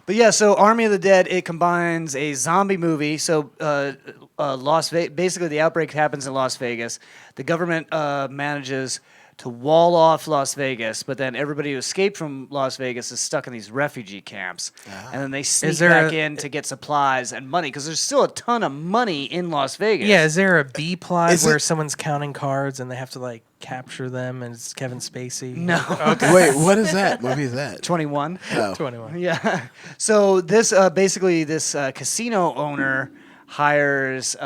But yeah, so Army of the Dead, it combines a zombie movie. So basically the outbreak happens in Las Vegas. The government manages to wall off Las Vegas, but then everybody who escaped from Las Vegas is stuck in these refugee camps. And then they sneak there back a- in to get supplies and money, because there's still a ton of money in Las Vegas. Yeah, is there a B plot Is where it- someone's counting cards and they have to like capture them and it's Kevin Spacey? No. Wait, what is that? Movie is that? 21. Oh. 21. Yeah. So this basically this casino owner hires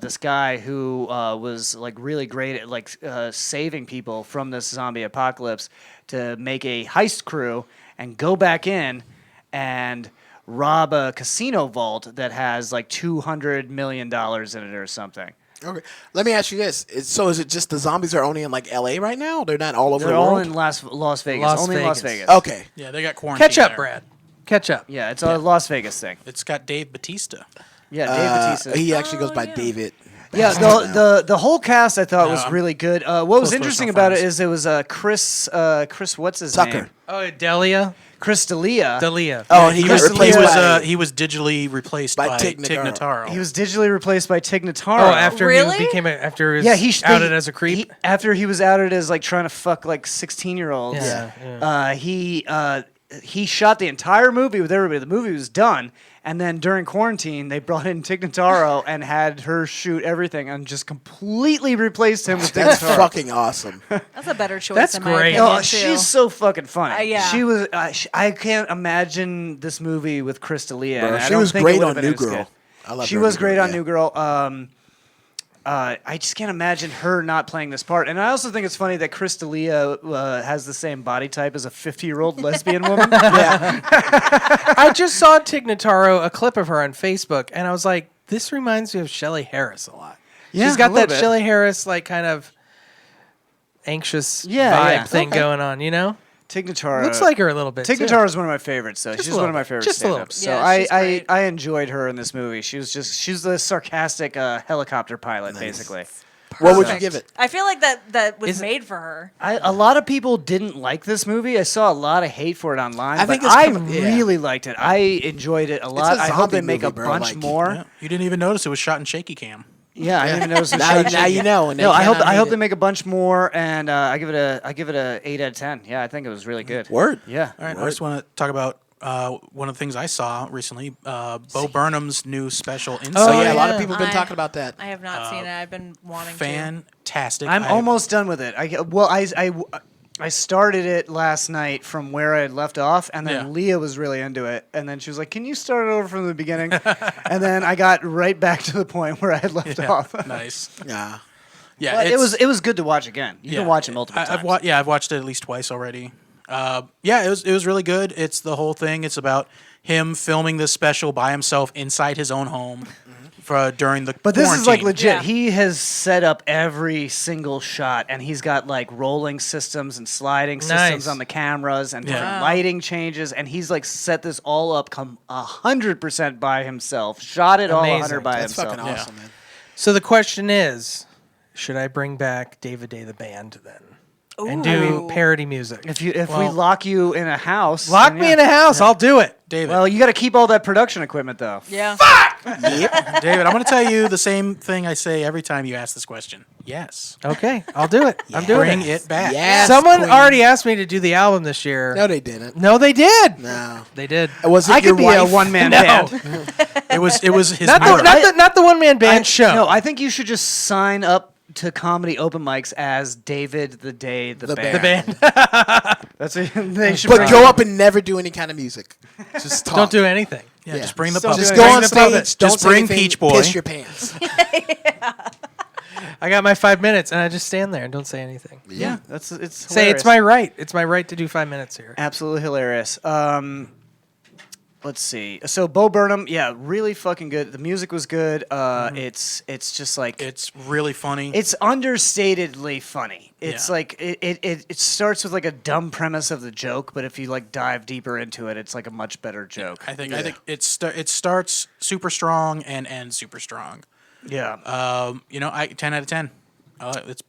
this guy who was like really great at like saving people from this zombie apocalypse to make a heist crew and go back in and rob a casino vault that has like $200 million in it or something. Okay. Let me ask you this. So is it just the zombies are only in like LA right now? They're not all over They're the all world? in Las Vegas. Las Only in Las Vegas. Vegas. Okay. Yeah, they got quarantine. Catch up, there. Brad. Catch up. Yeah, it's a Las Vegas thing. It's got Dave Bautista. Yeah, Dave Bautista. He actually goes by David. Yeah, the whole cast I thought was really good. What was interesting about it is it was Chris what's his name? Oh, Delia. Chris D'Elia. Oh, and he was he was digitally replaced by Tig Notaro. He was digitally replaced by Tig Notaro. Oh, after he became after he was outed as a creep. After he was outed as like trying to fuck like 16-year-olds. He shot the entire movie with everybody. The movie was done, and then during quarantine, they brought in Tig Notaro and had her shoot everything, and just completely replaced him with Tig That's Notaro. fucking awesome. That's a better choice. That's in my great. opinion, Oh, too. she's so fucking funny. Yeah. She was. I can't imagine this movie with Chris D'Elia. Bro, and I she don't was think great it on would've New been as Girl. good. I love She her was New great Girl, on yeah. New Girl. I just can't imagine her not playing this part. And I also think it's funny that Chris D'Elia has the same body type as a 50-year-old lesbian woman. I just saw Tig Notaro, a clip of her on Facebook, and I was like, this reminds me of Shelley Harris a lot. Yeah, She's got a little that bit. Shelley Harris, like, kind of anxious vibe thing going on, you know? Tig Notaro Looks like her a little bit, Tig too. Notaro is one of my favorites, though. Just She's a one little of my bit. favorite Just a little stand-ups. bit. So Yeah, she's great. I enjoyed her in this movie. She's the sarcastic helicopter pilot, basically. What would you give it? I feel like that was made for her. A lot of people didn't like this movie. I saw a lot of hate for it online. I think but it's I coming- yeah. really liked it. I enjoyed it a lot. I hope zombie they make movie, a bro, bunch like- more. Yeah. You didn't even notice it was shot in shaky cam. Yeah, I didn't even notice. Now you know. And they No, I cannot hope hate they it. make a bunch more, and I give it a 8 out of 10. Yeah, I think it was really good. Word. Yeah. All right, I just want to talk about one of the things I saw recently. Bo Burnham's new special Inside. Oh yeah, a lot of yeah. people have been talking about that. I have not seen it. I've been wanting to. Fantastic. I'm almost done with it. I started it last night from where I had left off, and then Yeah. Leah was really into it, and then she was like, "Can you start it over from the beginning?" And then I got right back to the point where I had left off. Nice. Yeah. Yeah, But it was good to watch again. You can watch it multiple times. I've watched it at least twice already. Yeah, it was really good. It's the whole thing. It's about him filming this special by himself inside his own home during the But this is like quarantine. legit. Yeah. He has set up every single shot, and he's got like rolling systems and sliding systems Nice. on the cameras and different Wow. lighting changes, and he's like set this all up 100% by himself. Shot it all Amazing. 100 by That's himself. fucking awesome, man. So the question is, should I bring back David Day the band then? And do parody music? If we lock you in a house, Lock me in a house, I'll do it. David. Well, you got to keep all that production equipment though. Yeah. David, I'm going to tell you the same thing I say every time you ask this question. Yes. Okay, I'll do it. I'm doing Bring it. it back. Yes, Someone queen. already asked me to do the album this year. No, they didn't. No, they did. No. They did. Was it I your could be wife? a one-man No. band. It was his Not mother. the one man band show. No, I think you should just sign up to comedy open mics as David the Day the band. The band. That's it. They should But bring go up and never do any kind of music. Just talk. Don't do anything. Yeah, just bring the Don't puppet. Just do go Bring on the stage. puppet. Don't Just say bring anything, Peach Boy. Piss your pants. I got my 5 minutes, and I just stand there and don't say anything. Yeah, it's Say hilarious. it's my right. It's my right to do 5 minutes here. Absolutely hilarious. Let's see. So Bo Burnham, yeah, really fucking good. The music was good. It's just like It's really funny. it's understatedly funny. It's Yeah. like it starts with like a dumb premise of the joke, but if you like dive deeper into it, it's like a much better joke. I think it starts super strong and ends super strong. Yeah. 10 out of 10. I think it's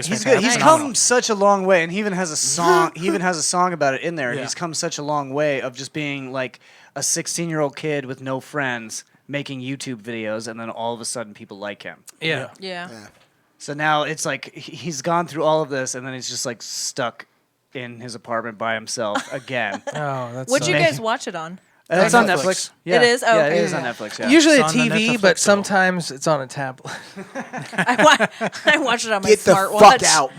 He's fantastic. good. He's Phenomenal. come such a long way, and he even has a song. He even has a song about it in there. Yeah. He's come such a long way of just being like a 16-year-old kid with no friends making YouTube videos, and then all of a sudden people like him. Yeah. Yeah. So now it's like he's gone through all of this, and then he's just like stuck in his apartment by himself again. Oh, that's What'd you amazing. guys watch it on? It's on Netflix. Yeah. It is? Oh, yeah, okay, it is yeah. on Netflix. Yeah. usually a It's on the TV, Netflix, but so- sometimes it's on a tablet. I watched it on my Get the smartwatch. fuck out.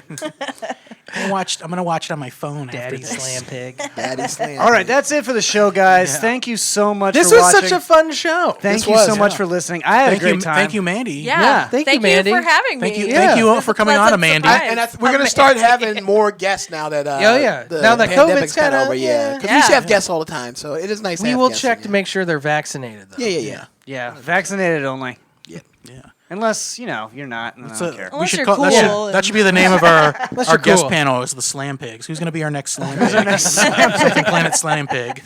I'm gonna watch it on my phone. Daddy after this. Slam Pig. Daddy slam. All right, that's it for the show, guys. Thank you so much. This for was watching. such a fun show. Thank This you was, so much yeah. for listening. I had a great time. Thank you, Mandy. Yeah. Thank you, Thank Mandy. you for having me. Thank you for coming on, Amanda. And we're gonna start having more guests now that yeah. the Now that pandemic's COVID's kind of kinda- over. Yeah, because we Yeah. should have guests all the time, so it is nice. to We have will guests check to again. make sure they're vaccinated, though. Yeah. Yeah, vaccinated only. Yeah. Unless you're not. And I don't care. Unless you're that cool that should be the name of our you're guest cool. panel is the Slam Pigs. Who's gonna be our next Slam Pig? Something Planet Slam Pig.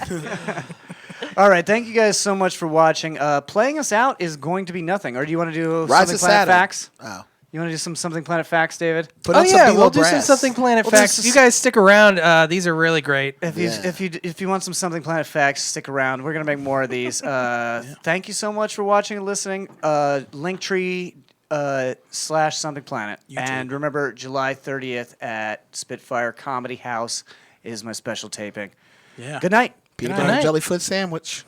All right, thank you guys so much for watching. Playing us out is going to be nothing. Or do you want to do Rise Something of Planet Saturn. Facts? Oh. You want to do some Something Planet Facts, David? Put Oh on some yeah, B-Lo we'll do some brass. Something Planet Well, Facts. this You is- guys stick around. These are really great. If you want some Something Planet Facts, stick around. We're gonna make more of these. Thank you so much for watching and listening. Linktree / Something Planet. And remember, July 30th at Spitfire Comedy House is my special taping. Yeah. Good night. Peanut Good butter night. jelly foot sandwich.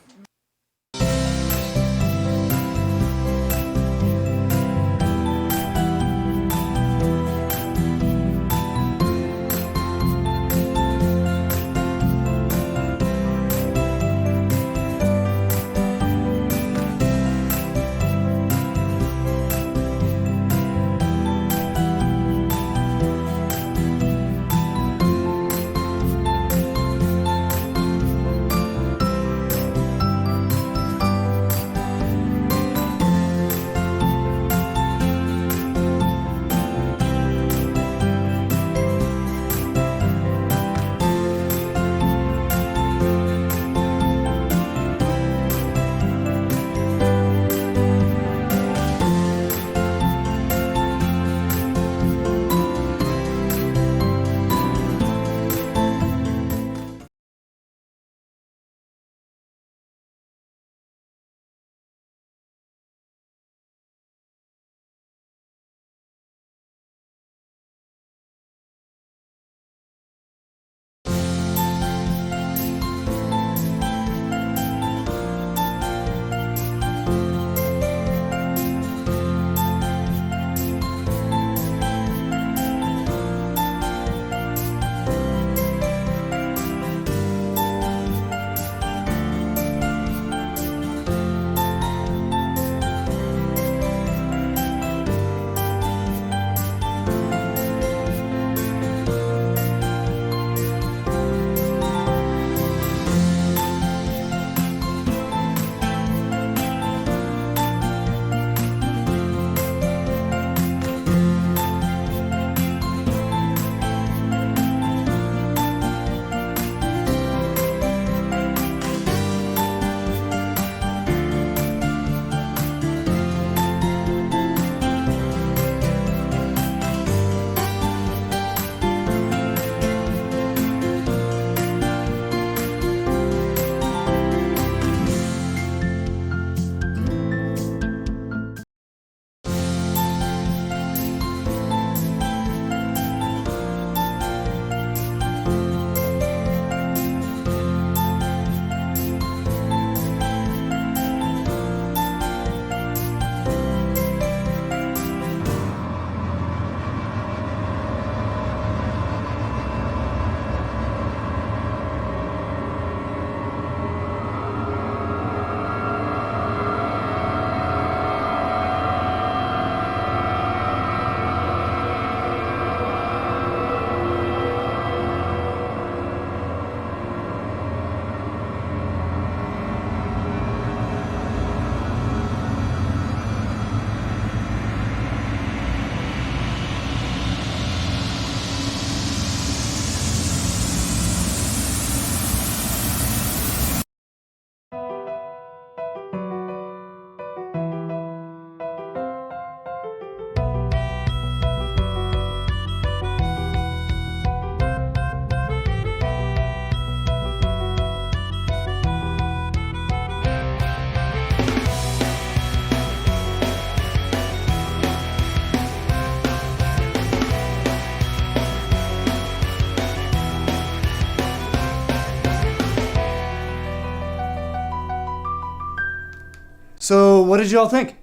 So, what did you all think?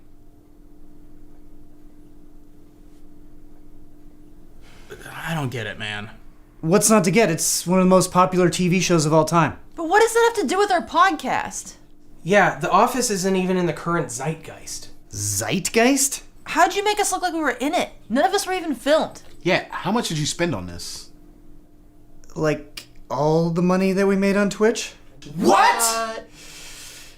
I don't get it, man. What's not to get? It's one of the most popular TV shows of all time. But what does that have to do with our podcast? Yeah, The Office isn't even in the current zeitgeist. Zeitgeist? How'd you make us look like we were in it? None of us were even filmed. Yeah, how much did you spend on this? Like, all the money that we made on Twitch? What?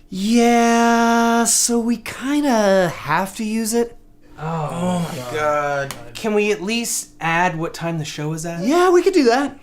Yeah, so we kinda have to use it. Oh my god. Can we at least add what time the show is at? Yeah, we could do that.